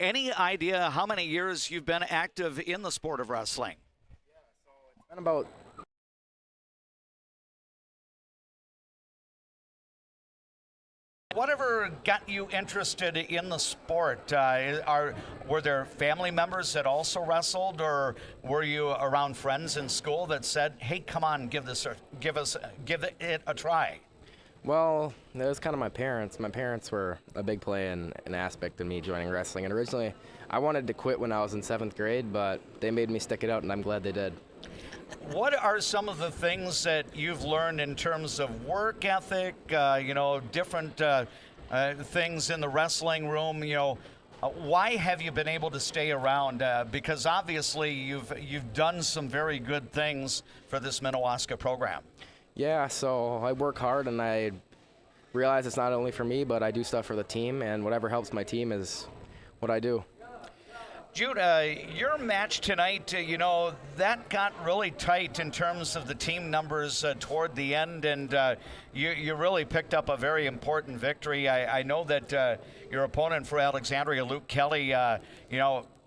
Any idea how many years you've been active in the sport of wrestling? Yeah, so it's been about Whatever got you interested in the sport? Were there family members that also wrestled, or were you around friends in school that said, "Hey, come on, give it a try"? Well, it was kind of my parents. My parents were a big play in an aspect of me joining wrestling. And originally, I wanted to quit when I was in 7th grade, but they made me stick it out, and I'm glad they did. What are some of the things that you've learned in terms of work ethic, different things in the wrestling room? Why have you been able to stay around? Because obviously you've done some very good things for this Minnewaska program. Yeah, so I work hard, and I realize it's not only for me, but I do stuff for the team, and whatever helps my team is what I do. Jude, your match tonight, that got really tight in terms of the team numbers toward the end, and you really picked up a very important victory. I know that your opponent for Alexandria, Luke Kelly,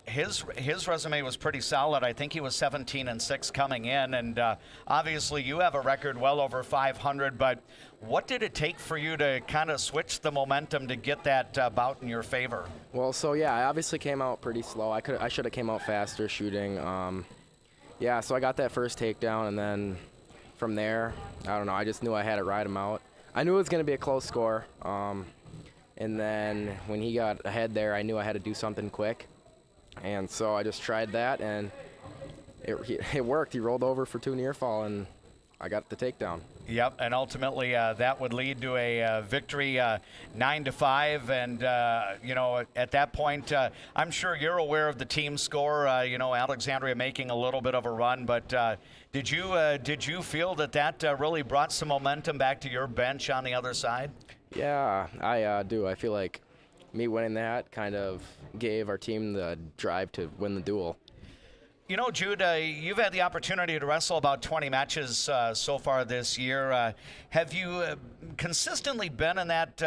his resume was pretty solid. I think he was 17-6 coming in, and obviously you have a record well over 500, but what did it take for you to kind of switch the momentum to get that bout in your favor? Well, so I obviously came out pretty slow. I should have came out faster shooting. So I got that first takedown, and then from there, I don't know, I just knew I had to ride him out. I knew it was going to be a close score, and then when he got ahead there, I knew I had to do something quick. And so I just tried that, and it worked. He rolled over for 2 near fall, and I got the takedown. Yep, and ultimately that would lead to a victory 9-5. And, at that point, I'm sure you're aware of the team score, Alexandria making a little bit of a run. But did you feel that really brought some momentum back to your bench on the other side? Yeah, I do. I feel like me winning that kind of gave our team the drive to win the duel. Jude, you've had the opportunity to wrestle about 20 matches so far this year. Have you consistently been in that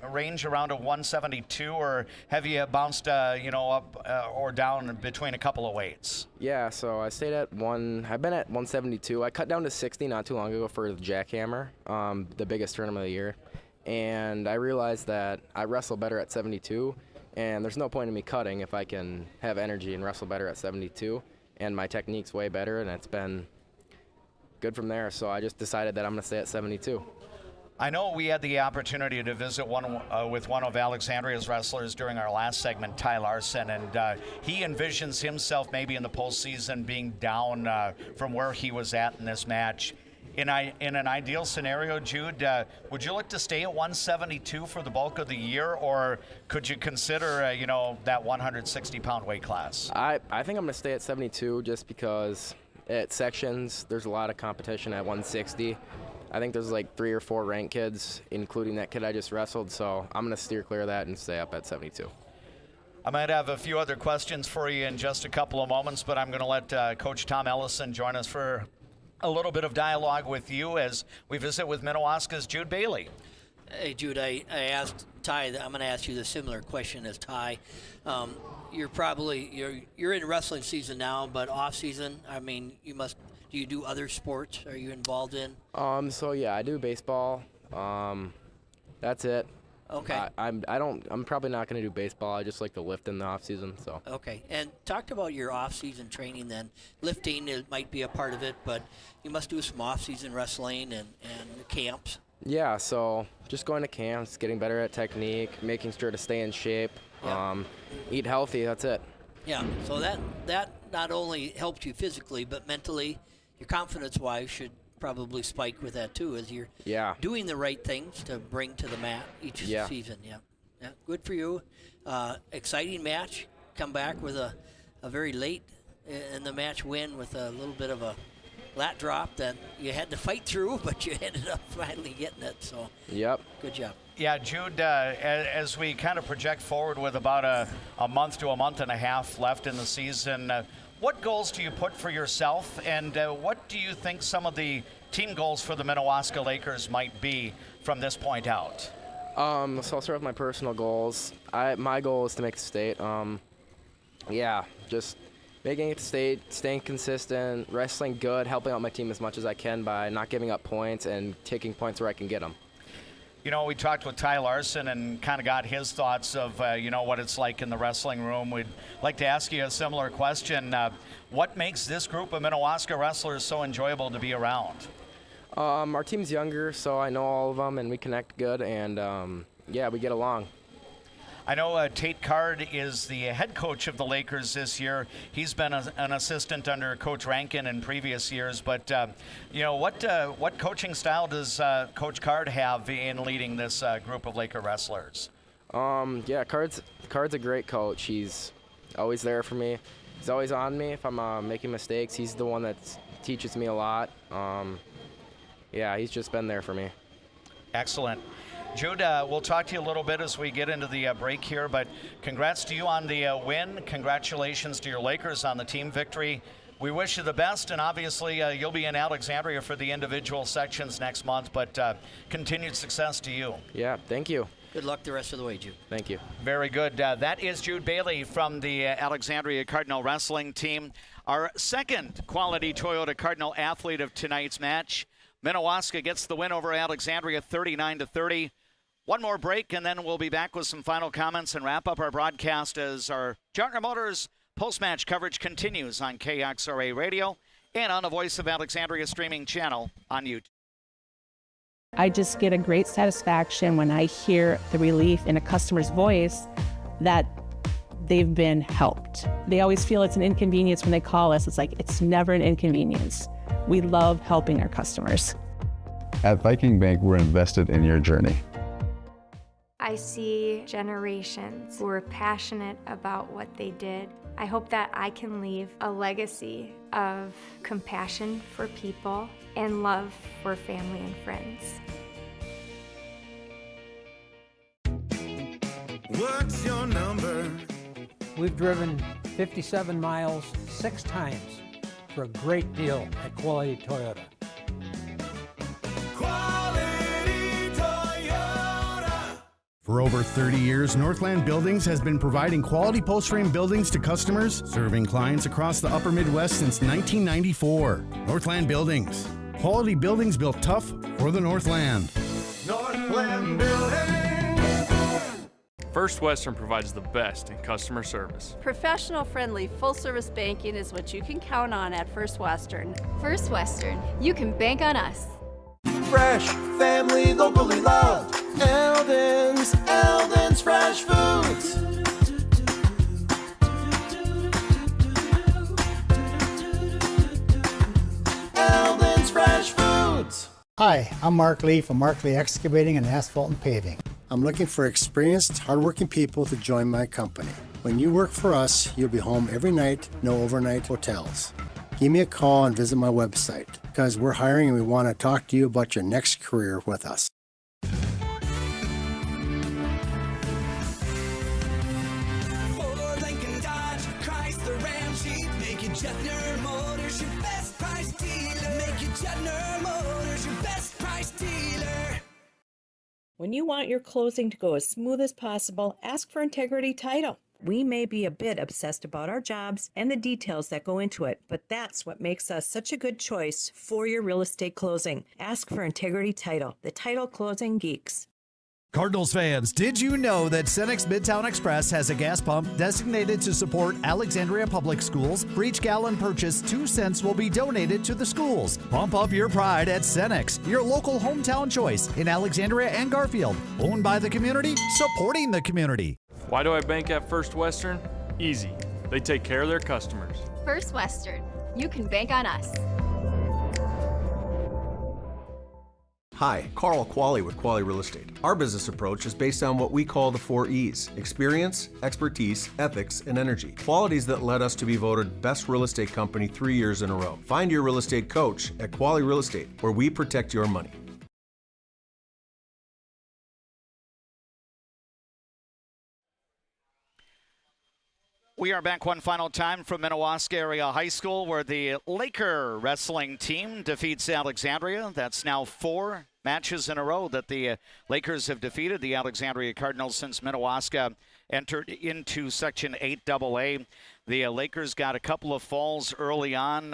range around a 172, or have you bounced, up or down between a couple of weights? Yeah, so I stayed at I've been at 172. I cut down to 60 not too long ago for the Jackhammer, the biggest tournament of the year. And I realized that I wrestle better at 72, and there's no point in me cutting if I can have energy and wrestle better at 72. And my technique's way better, and it's been good from there. So I just decided that I'm going to stay at 72. I know we had the opportunity to visit with one of Alexandria's wrestlers during our last segment, Ty Larson, and he envisions himself maybe in the postseason being down from where he was at in this match. In an ideal scenario, Jude, would you look to stay at 172 for the bulk of the year, or could you consider, that 160-pound weight class? I think I'm going to stay at 72 just because at sections there's a lot of competition at 160. I think there's like 3 or 4 ranked kids, including that kid I just wrestled, so I'm going to steer clear of that and stay up at 72. I might have a few other questions for you in just a couple of moments, but I'm going to let Coach Tom Ellison join us for a little bit of dialogue with you as we visit with Minnewaska's Jude Bailey. Hey, Jude, I asked Ty, I'm going to ask you the similar question as Ty. You're in wrestling season now, but off season, do you do other sports? Are you involved in? So yeah, I do baseball. That's it. Okay. I'm probably not going to do baseball. I just like to lift in the off season. So. Okay. And talk about your off season training then. Lifting might be a part of it, but you must do some off season wrestling and camps. Yeah. So just going to camps, getting better at technique, making sure to stay in shape, eat healthy. That's it. Yeah. So that not only helps you physically, but mentally, your confidence-wise should probably spike with that too, as you're doing the right things to bring to the mat each season. Yeah, good for you. Exciting match. Come back with a very late in the match win with a little bit of a lat drop that you had to fight through, but you ended up finally getting it. So good job. Yeah, Jude, as we kind of project forward with about a month to a month and a half left in the season, what goals do you put for yourself, and what do you think some of the team goals for the Minnewaska Lakers might be from this point out? So I'll start with my personal goals. My goal is to make the state. Just making it to state, staying consistent, wrestling good, helping out my team as much as I can by not giving up points and taking points where I can get them. We talked with Ty Larson and kind of got his thoughts of, what it's like in the wrestling room. We'd like to ask you a similar question. What makes this group of Minnewaska wrestlers so enjoyable to be around? Our team's younger, so I know all of them, and we connect good, and, we get along. I know Tate Card is the head coach of the Lakers this year. He's been an assistant under Coach Rankin in previous years. But, what coaching style does Coach Card have in leading this group of Laker wrestlers? Card's a great coach. He's always there for me. He's always on me if I'm making mistakes. He's the one that teaches me a lot. He's just been there for me. Excellent. Jude, we'll talk to you a little bit as we get into the break here, but congrats to you on the win. Congratulations to your Lakers on the team victory. We wish you the best, and obviously you'll be in Alexandria for the individual sections next month, but continued success to you. Yeah, thank you. Good luck the rest of the way, Jude. Thank you. Very good. That is Jude Bailey from the Alexandria Cardinal wrestling team. Our second quality Toyota Cardinal athlete of tonight's match. Minnewaska gets the win over Alexandria 39-30. One more break, and then we'll be back with some final comments and wrap up our broadcast as our Jartner Motors post-match coverage continues on KXRA Radio and on the Voice of Alexandria streaming channel on YouTube. I just get a great satisfaction when I hear the relief in a customer's voice that they've been helped. They always feel it's an inconvenience when they call us. It's like, it's never an inconvenience. We love helping our customers. At Viking Bank, we're invested in your journey. I see generations who are passionate about what they did. I hope that I can leave a legacy of compassion for people and love for family and friends. What's your number? We've driven 57 miles 6 times for a great deal at Quality Toyota. For over 30 years, Northland Buildings has been providing quality post-frame buildings to customers, serving clients across the upper Midwest since 1994. Northland Buildings. Quality buildings built tough for the Northland. Northland Buildings. First Western provides the best in customer service. Professional, friendly, full-service banking is what you can count on at First Western. First Western, you can bank on us. fresh, family, locally loved. Eldon's Fresh Foods. Eldon's Fresh Foods. Hi, I'm Mark Lee from Mark Lee Excavating and Asphalt and Paving. I'm looking for experienced, hardworking people to join my company. When you work for us, you'll be home every night, no overnight hotels. Give me a call and visit my website because we're hiring and we want to talk to you about your next career with us. Ford, Lincoln, Dodge, Chrysler, Ram, Jeep. Make it Jetner Motors your best price dealer. Make it Jetner Motors your best price dealer. When you want your closing to go as smooth as possible, ask for Integrity Title. We may be a bit obsessed about our jobs and the details that go into it, but that's what makes us such a good choice for your real estate closing. Ask for Integrity Title, the title closing geeks. Cardinals fans, did you know that Cenex Midtown Express has a gas pump designated to support Alexandria Public Schools? For each gallon purchased, 2 cents will be donated to the schools. Pump up your pride at Cenex, your local hometown choice in Alexandria and Garfield. Owned by the community, supporting the community. Why do I bank at First Western? Easy. They take care of their customers. First Western. You can bank on us. Hi, Carl Qualley with Qualley Real Estate. Our business approach is based on what we call the 4 E's: experience, expertise, ethics, and energy. Qualities that led us to be voted best real estate company 3 years in a row. Find your real estate coach at Qualley Real Estate, where we protect your money. We are back one final time from Minnewaska Area High School, where the Laker wrestling team defeats Alexandria. That's now 4 matches in a row that the Lakers have defeated the Alexandria Cardinals since Minnewaska entered into Section 8AA. The Lakers got a couple of falls early on.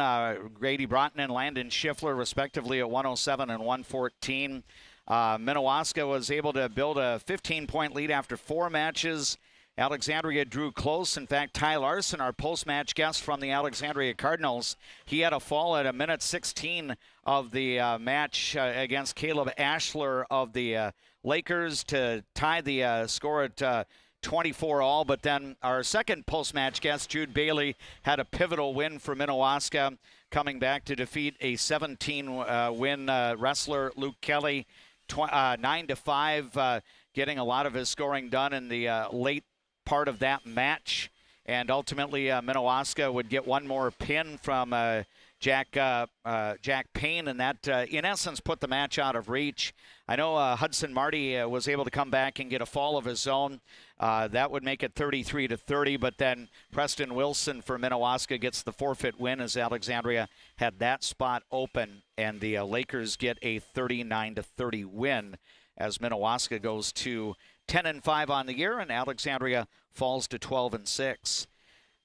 Grady Broughton and Landon Schiffler, respectively, at 107 and 114. Minnewaska was able to build a 15-point lead after 4 matches. Alexandria drew close. In fact, Ty Larson, our post-match guest from the Alexandria Cardinals, he had a fall at a minute 16 of the match against Caleb Ashler of the Lakers to tie the score at 24 all. But then our second post-match guest, Jude Bailey, had a pivotal win for Minnewaska, coming back to defeat a 17-win wrestler, Luke Kelly, 9-5, getting a lot of his scoring done in the late part of that match. And ultimately, Minnewaska would get one more pin from Jack Payne, and that, in essence, put the match out of reach. I know Hudson Marty was able to come back and get a fall of his own. That would make it 33-30, but then Preston Wilson for Minnewaska gets the forfeit win as Alexandria had that spot open, and the Lakers get a 39-30 win as Minnewaska goes to 10-5 on the year, and Alexandria falls to 12-6.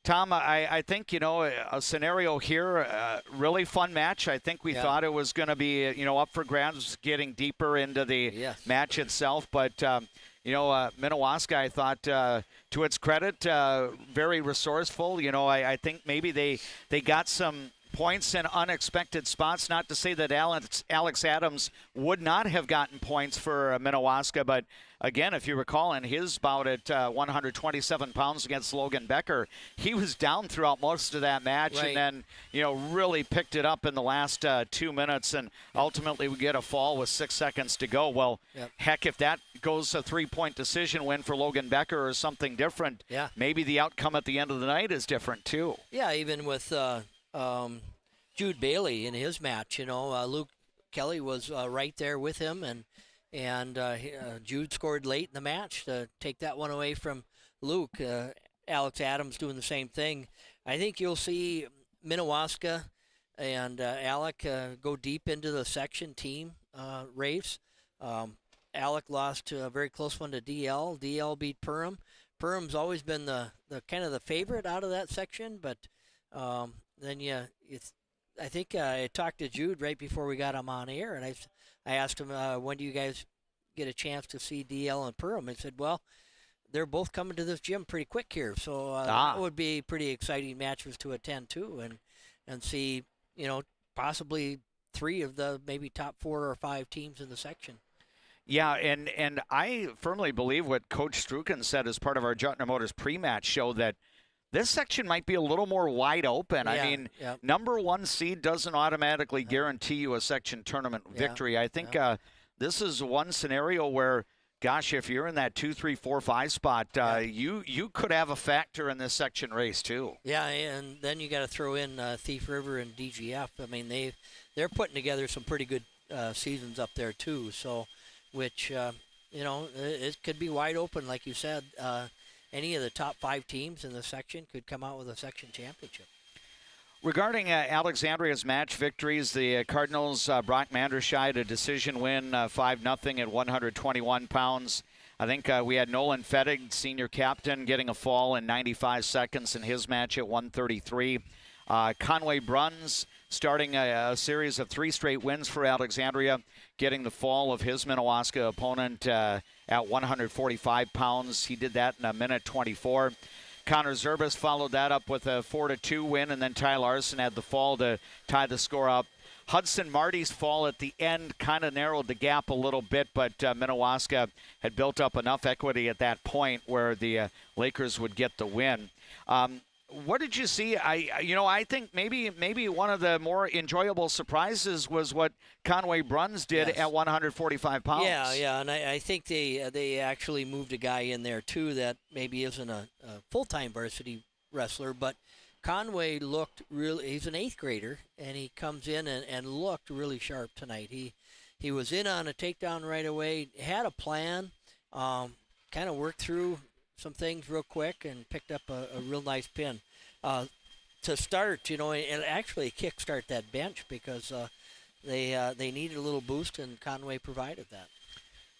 Tom, I think, a scenario here, really fun match. I think we thought it was going to be, up for grabs getting deeper into the match itself. But, Minnewaska, I thought, to its credit, very resourceful. I think maybe they got some points in unexpected spots. Not to say that Alex Adams would not have gotten points for Minnewaska, but again, if you recall, in his bout at 127 pounds against Logan Becker, he was down throughout most of that match, and then really picked it up in the last 2 minutes, and ultimately we get a fall with 6 seconds to go. Well, heck, if that goes a 3-point decision win for Logan Becker or something different, maybe the outcome at the end of the night is different too. Yeah, even with Jude Bailey in his match, Luke Kelly was right there with him, and Jude scored late in the match to take that one away from Luke. Alex Adams doing the same thing. I think you'll see Minnewaska and Alec go deep into the section team race. Alec lost to a very close one to DL. DL beat Perham. Perham's always been the kind of the favorite out of that section, but then I think I talked to Jude right before we got him on air, and I asked him, when do you guys get a chance to see DL and Perham? He said, well, they're both coming to this gym pretty quick here, so that would be pretty exciting matches to attend too, and see, possibly 3 of the maybe top 4 or 5 teams in the section. Yeah, and I firmly believe what Coach Struken said as part of our Jutner Motors pre-match show, that this section might be a little more wide open. I mean, number 1 seed doesn't automatically guarantee you a section tournament victory. I think this is one scenario where, gosh, if you're in that 2, 3, 4, 5 spot, you could have a factor in this section race too. Yeah, and then you got to throw in Thief River and DGF. I mean, they're putting together some pretty good seasons up there too. So, which it could be wide open, like you said. Any of the top 5 teams in the section could come out with a section championship. Regarding Alexandria's match victories, the Cardinals, Brock Manderscheid, a decision win, 5-0 at 121 pounds. I think we had Nolan Fettig, senior captain, getting a fall in 95 seconds in his match at 133. Conway Bruns starting a series of 3 straight wins for Alexandria, getting the fall of his Minnewaska opponent at 145 pounds. He did that in a minute 24. Connor Zerbis followed that up with a 4-2 win, and then Ty Larson had the fall to tie the score up. Hudson Marty's fall at the end kind of narrowed the gap a little bit, but Minnewaska had built up enough equity at that point where the Lakers would get the win. What did you see? I think maybe one of the more enjoyable surprises was what Conway Bruns did at 145 pounds. Yeah, and I think they actually moved a guy in there too that maybe isn't a full-time varsity wrestler, but Conway looked really. He's an 8th grader, and he comes in and looked really sharp tonight. He was in on a takedown right away, had a plan, kind of worked through some things real quick and picked up a real nice pin to start, and actually kickstart that bench because they needed a little boost, and Conway provided that.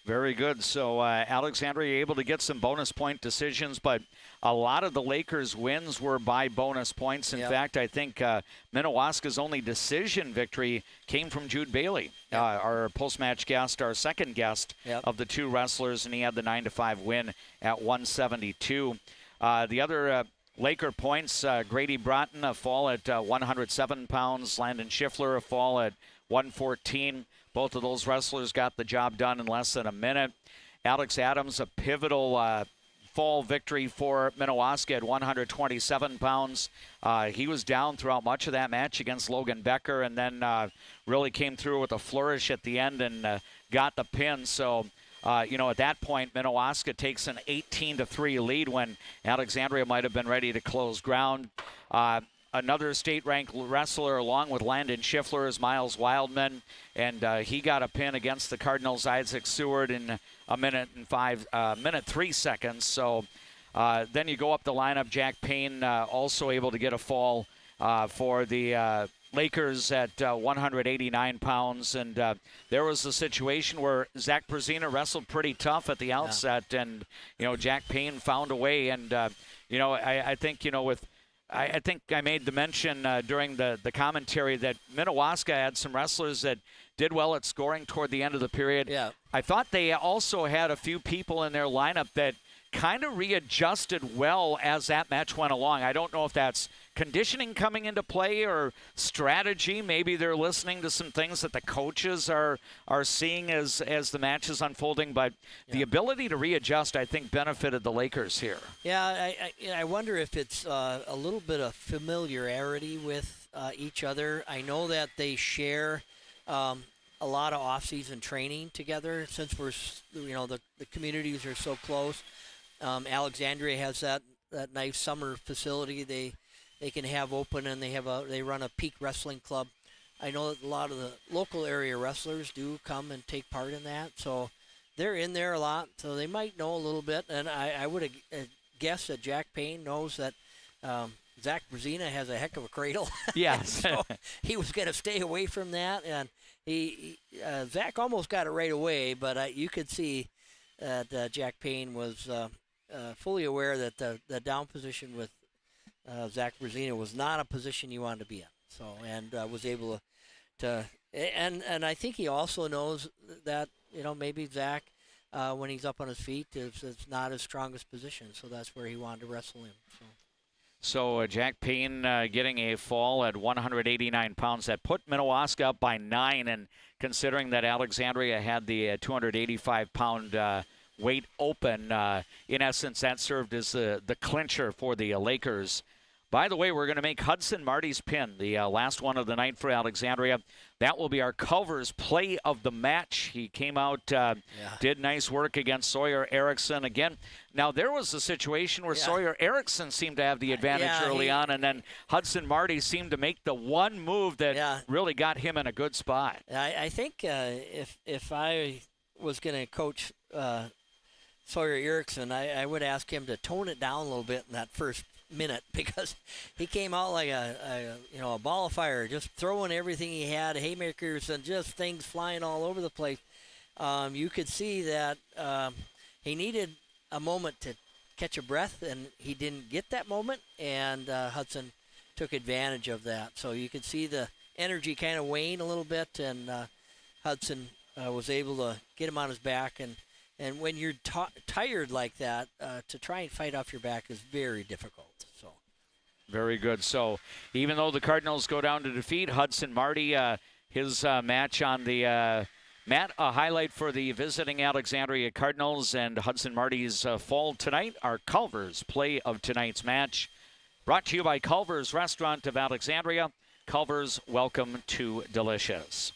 Very good. So Alexandria able to get some bonus point decisions, but a lot of the Lakers' wins were by bonus points. In fact, I think Minnewaska's only decision victory came from Jude Bailey, our post-match guest, our second guest of the 2 wrestlers, and he had the 9-5 win at 172. The other Laker points, Grady Broughton, a fall at 107 pounds. Landon Schiffler, a fall at 114. Both of those wrestlers got the job done in less than a minute. Alex Adams, a pivotal fall victory for Minnewaska at 127 pounds. He was down throughout much of that match against Logan Becker, and then really came through with a flourish at the end and got the pin. So, at that point, Minnewaska takes an 18-3 lead when Alexandria might have been ready to close ground. Another state-ranked wrestler along with Landon Schiffler is Miles Wildman, and he got a pin against the Cardinals' Isaac Seward in a minute 3 seconds. So then you go up the lineup. Jack Payne also able to get a fall for the Lakers at 189 pounds. And there was a situation where Zach Brzezina wrestled pretty tough at the outset, and, Jack Payne found a way. And, I think, I think I made the mention during the commentary that Minnewaska had some wrestlers that did well at scoring toward the end of the period. Yeah. I thought they also had a few people in their lineup that kind of readjusted well as that match went along. I don't know if that's conditioning coming into play or strategy. Maybe they're listening to some things that the coaches are seeing as the match is unfolding. But the ability to readjust, I think, benefited the Lakers here. Yeah, I wonder if it's a little bit of familiarity with each other. I know that they share a lot of off-season training together since we're, the communities are so close. Alexandria has that nice summer facility they can have open, and they run a peak wrestling club. I know that a lot of the local area wrestlers do come and take part in that, so they're in there a lot, so they might know a little bit. And I would guess that Jack Payne knows that Zach Brzezina has a heck of a cradle. Yes. So he was going to stay away from that, and Zach almost got it right away, but you could see that Jack Payne was fully aware that the down position with Zach Brzezina was not a position you wanted to be in. So, and was able to and I think he also knows that maybe Zach when he's up on his feet is not his strongest position. So that's where he wanted to wrestle him. So. So Jack Payne getting a fall at 189 pounds. That put Minnewaska up by 9, and considering that Alexandria had the 285-pound weight open, in essence, that served as the clincher for the Lakers. By the way, we're going to make Hudson Marty's pin, the last one of the night for Alexandria. That will be our Culver's play of the match. He came out, did nice work against Sawyer Erickson again. Now, there was a situation where Sawyer Erickson seemed to have the advantage early on, and then Hudson Marty seemed to make the one move that really got him in a good spot. I think if I was going to coach Sawyer Erickson, I would ask him to tone it down a little bit in that first minute, because he came out like a ball of fire, just throwing everything he had, haymakers and just things flying all over the place. You could see that he needed a moment to catch a breath, and he didn't get that moment, and Hudson took advantage of that. So you could see the energy kind of wane a little bit, and Hudson was able to get him on his back. And when you're tired like that, to try and fight off your back is very difficult. So, very good. So even though the Cardinals go down to defeat Hudson Marty, his match on the mat, a highlight for the visiting Alexandria Cardinals, and Hudson Marty's fall tonight, our Culver's play of tonight's match. Brought to you by Culver's Restaurant of Alexandria. Culver's, welcome to Delicious.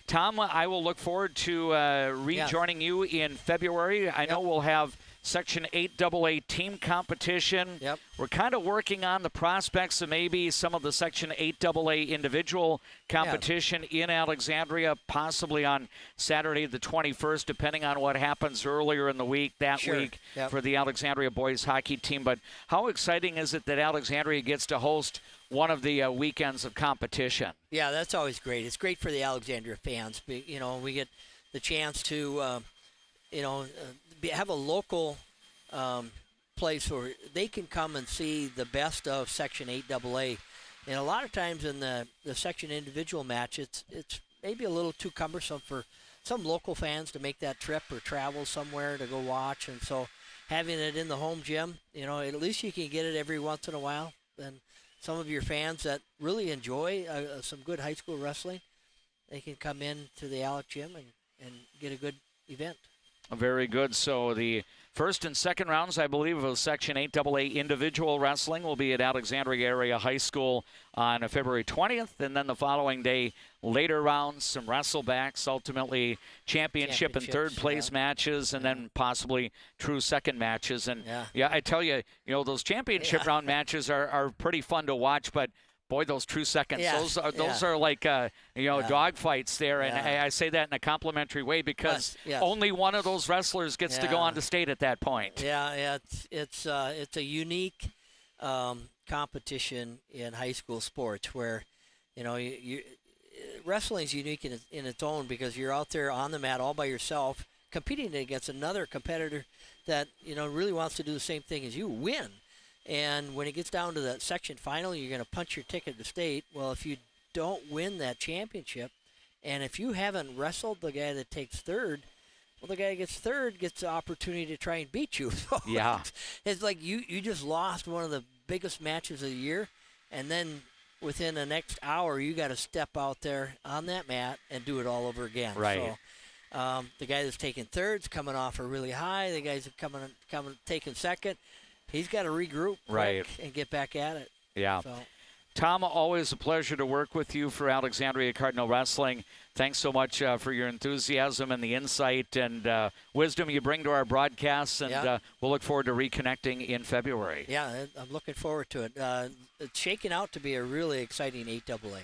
Tom, I will look forward to rejoining you in February. I know we'll have Section 8AA team competition. Yep. We're kind of working on the prospects of maybe some of the Section 8AA individual competition in Alexandria, possibly on Saturday the 21st, depending on what happens earlier in the week, week for the Alexandria boys hockey team. But how exciting is it that Alexandria gets to host one of the weekends of competition? Yeah, that's always great. It's great for the Alexandria fans. We get the chance to, have a local place where they can come and see the best of Section 8AA. And a lot of times in the Section individual match, it's maybe a little too cumbersome for some local fans to make that trip or travel somewhere to go watch. And so having it in the home gym, at least you can get it every once in a while. And some of your fans that really enjoy some good high school wrestling, they can come in to the Alec Gym and get a good event. Very good. So the first and second rounds, I believe, of Section 8AA individual wrestling will be at Alexandria Area High School on February 20th, and then the following day, later rounds, some wrestlebacks, ultimately championship and third place matches, and then possibly true second matches. And I tell you, those championship round matches are pretty fun to watch, but boy, those true seconds, those are like, dog fights there. And I say that in a complimentary way because only one of those wrestlers gets to go on to state at that point. It's a unique competition in high school sports where, wrestling is unique in its own because you're out there on the mat all by yourself competing against another competitor that, really wants to do the same thing as you, win. And when it gets down to the section final, you're going to punch your ticket to state. Well, if you don't win that championship, and if you haven't wrestled the guy that takes third, well, the guy that gets third gets the opportunity to try and beat you. So it's like you just lost one of the biggest matches of the year, and then within the next hour, you got to step out there on that mat and do it all over again. Right. So the guy that's taking third's coming off a really high. The guys that taking second. He's got to regroup and get back at it. Yeah. So. Tom, always a pleasure to work with you for Alexandria Cardinal Wrestling. Thanks so much for your enthusiasm and the insight and wisdom you bring to our broadcasts, and we'll look forward to reconnecting in February. Yeah, I'm looking forward to it. It's shaking out to be a really exciting 8AA.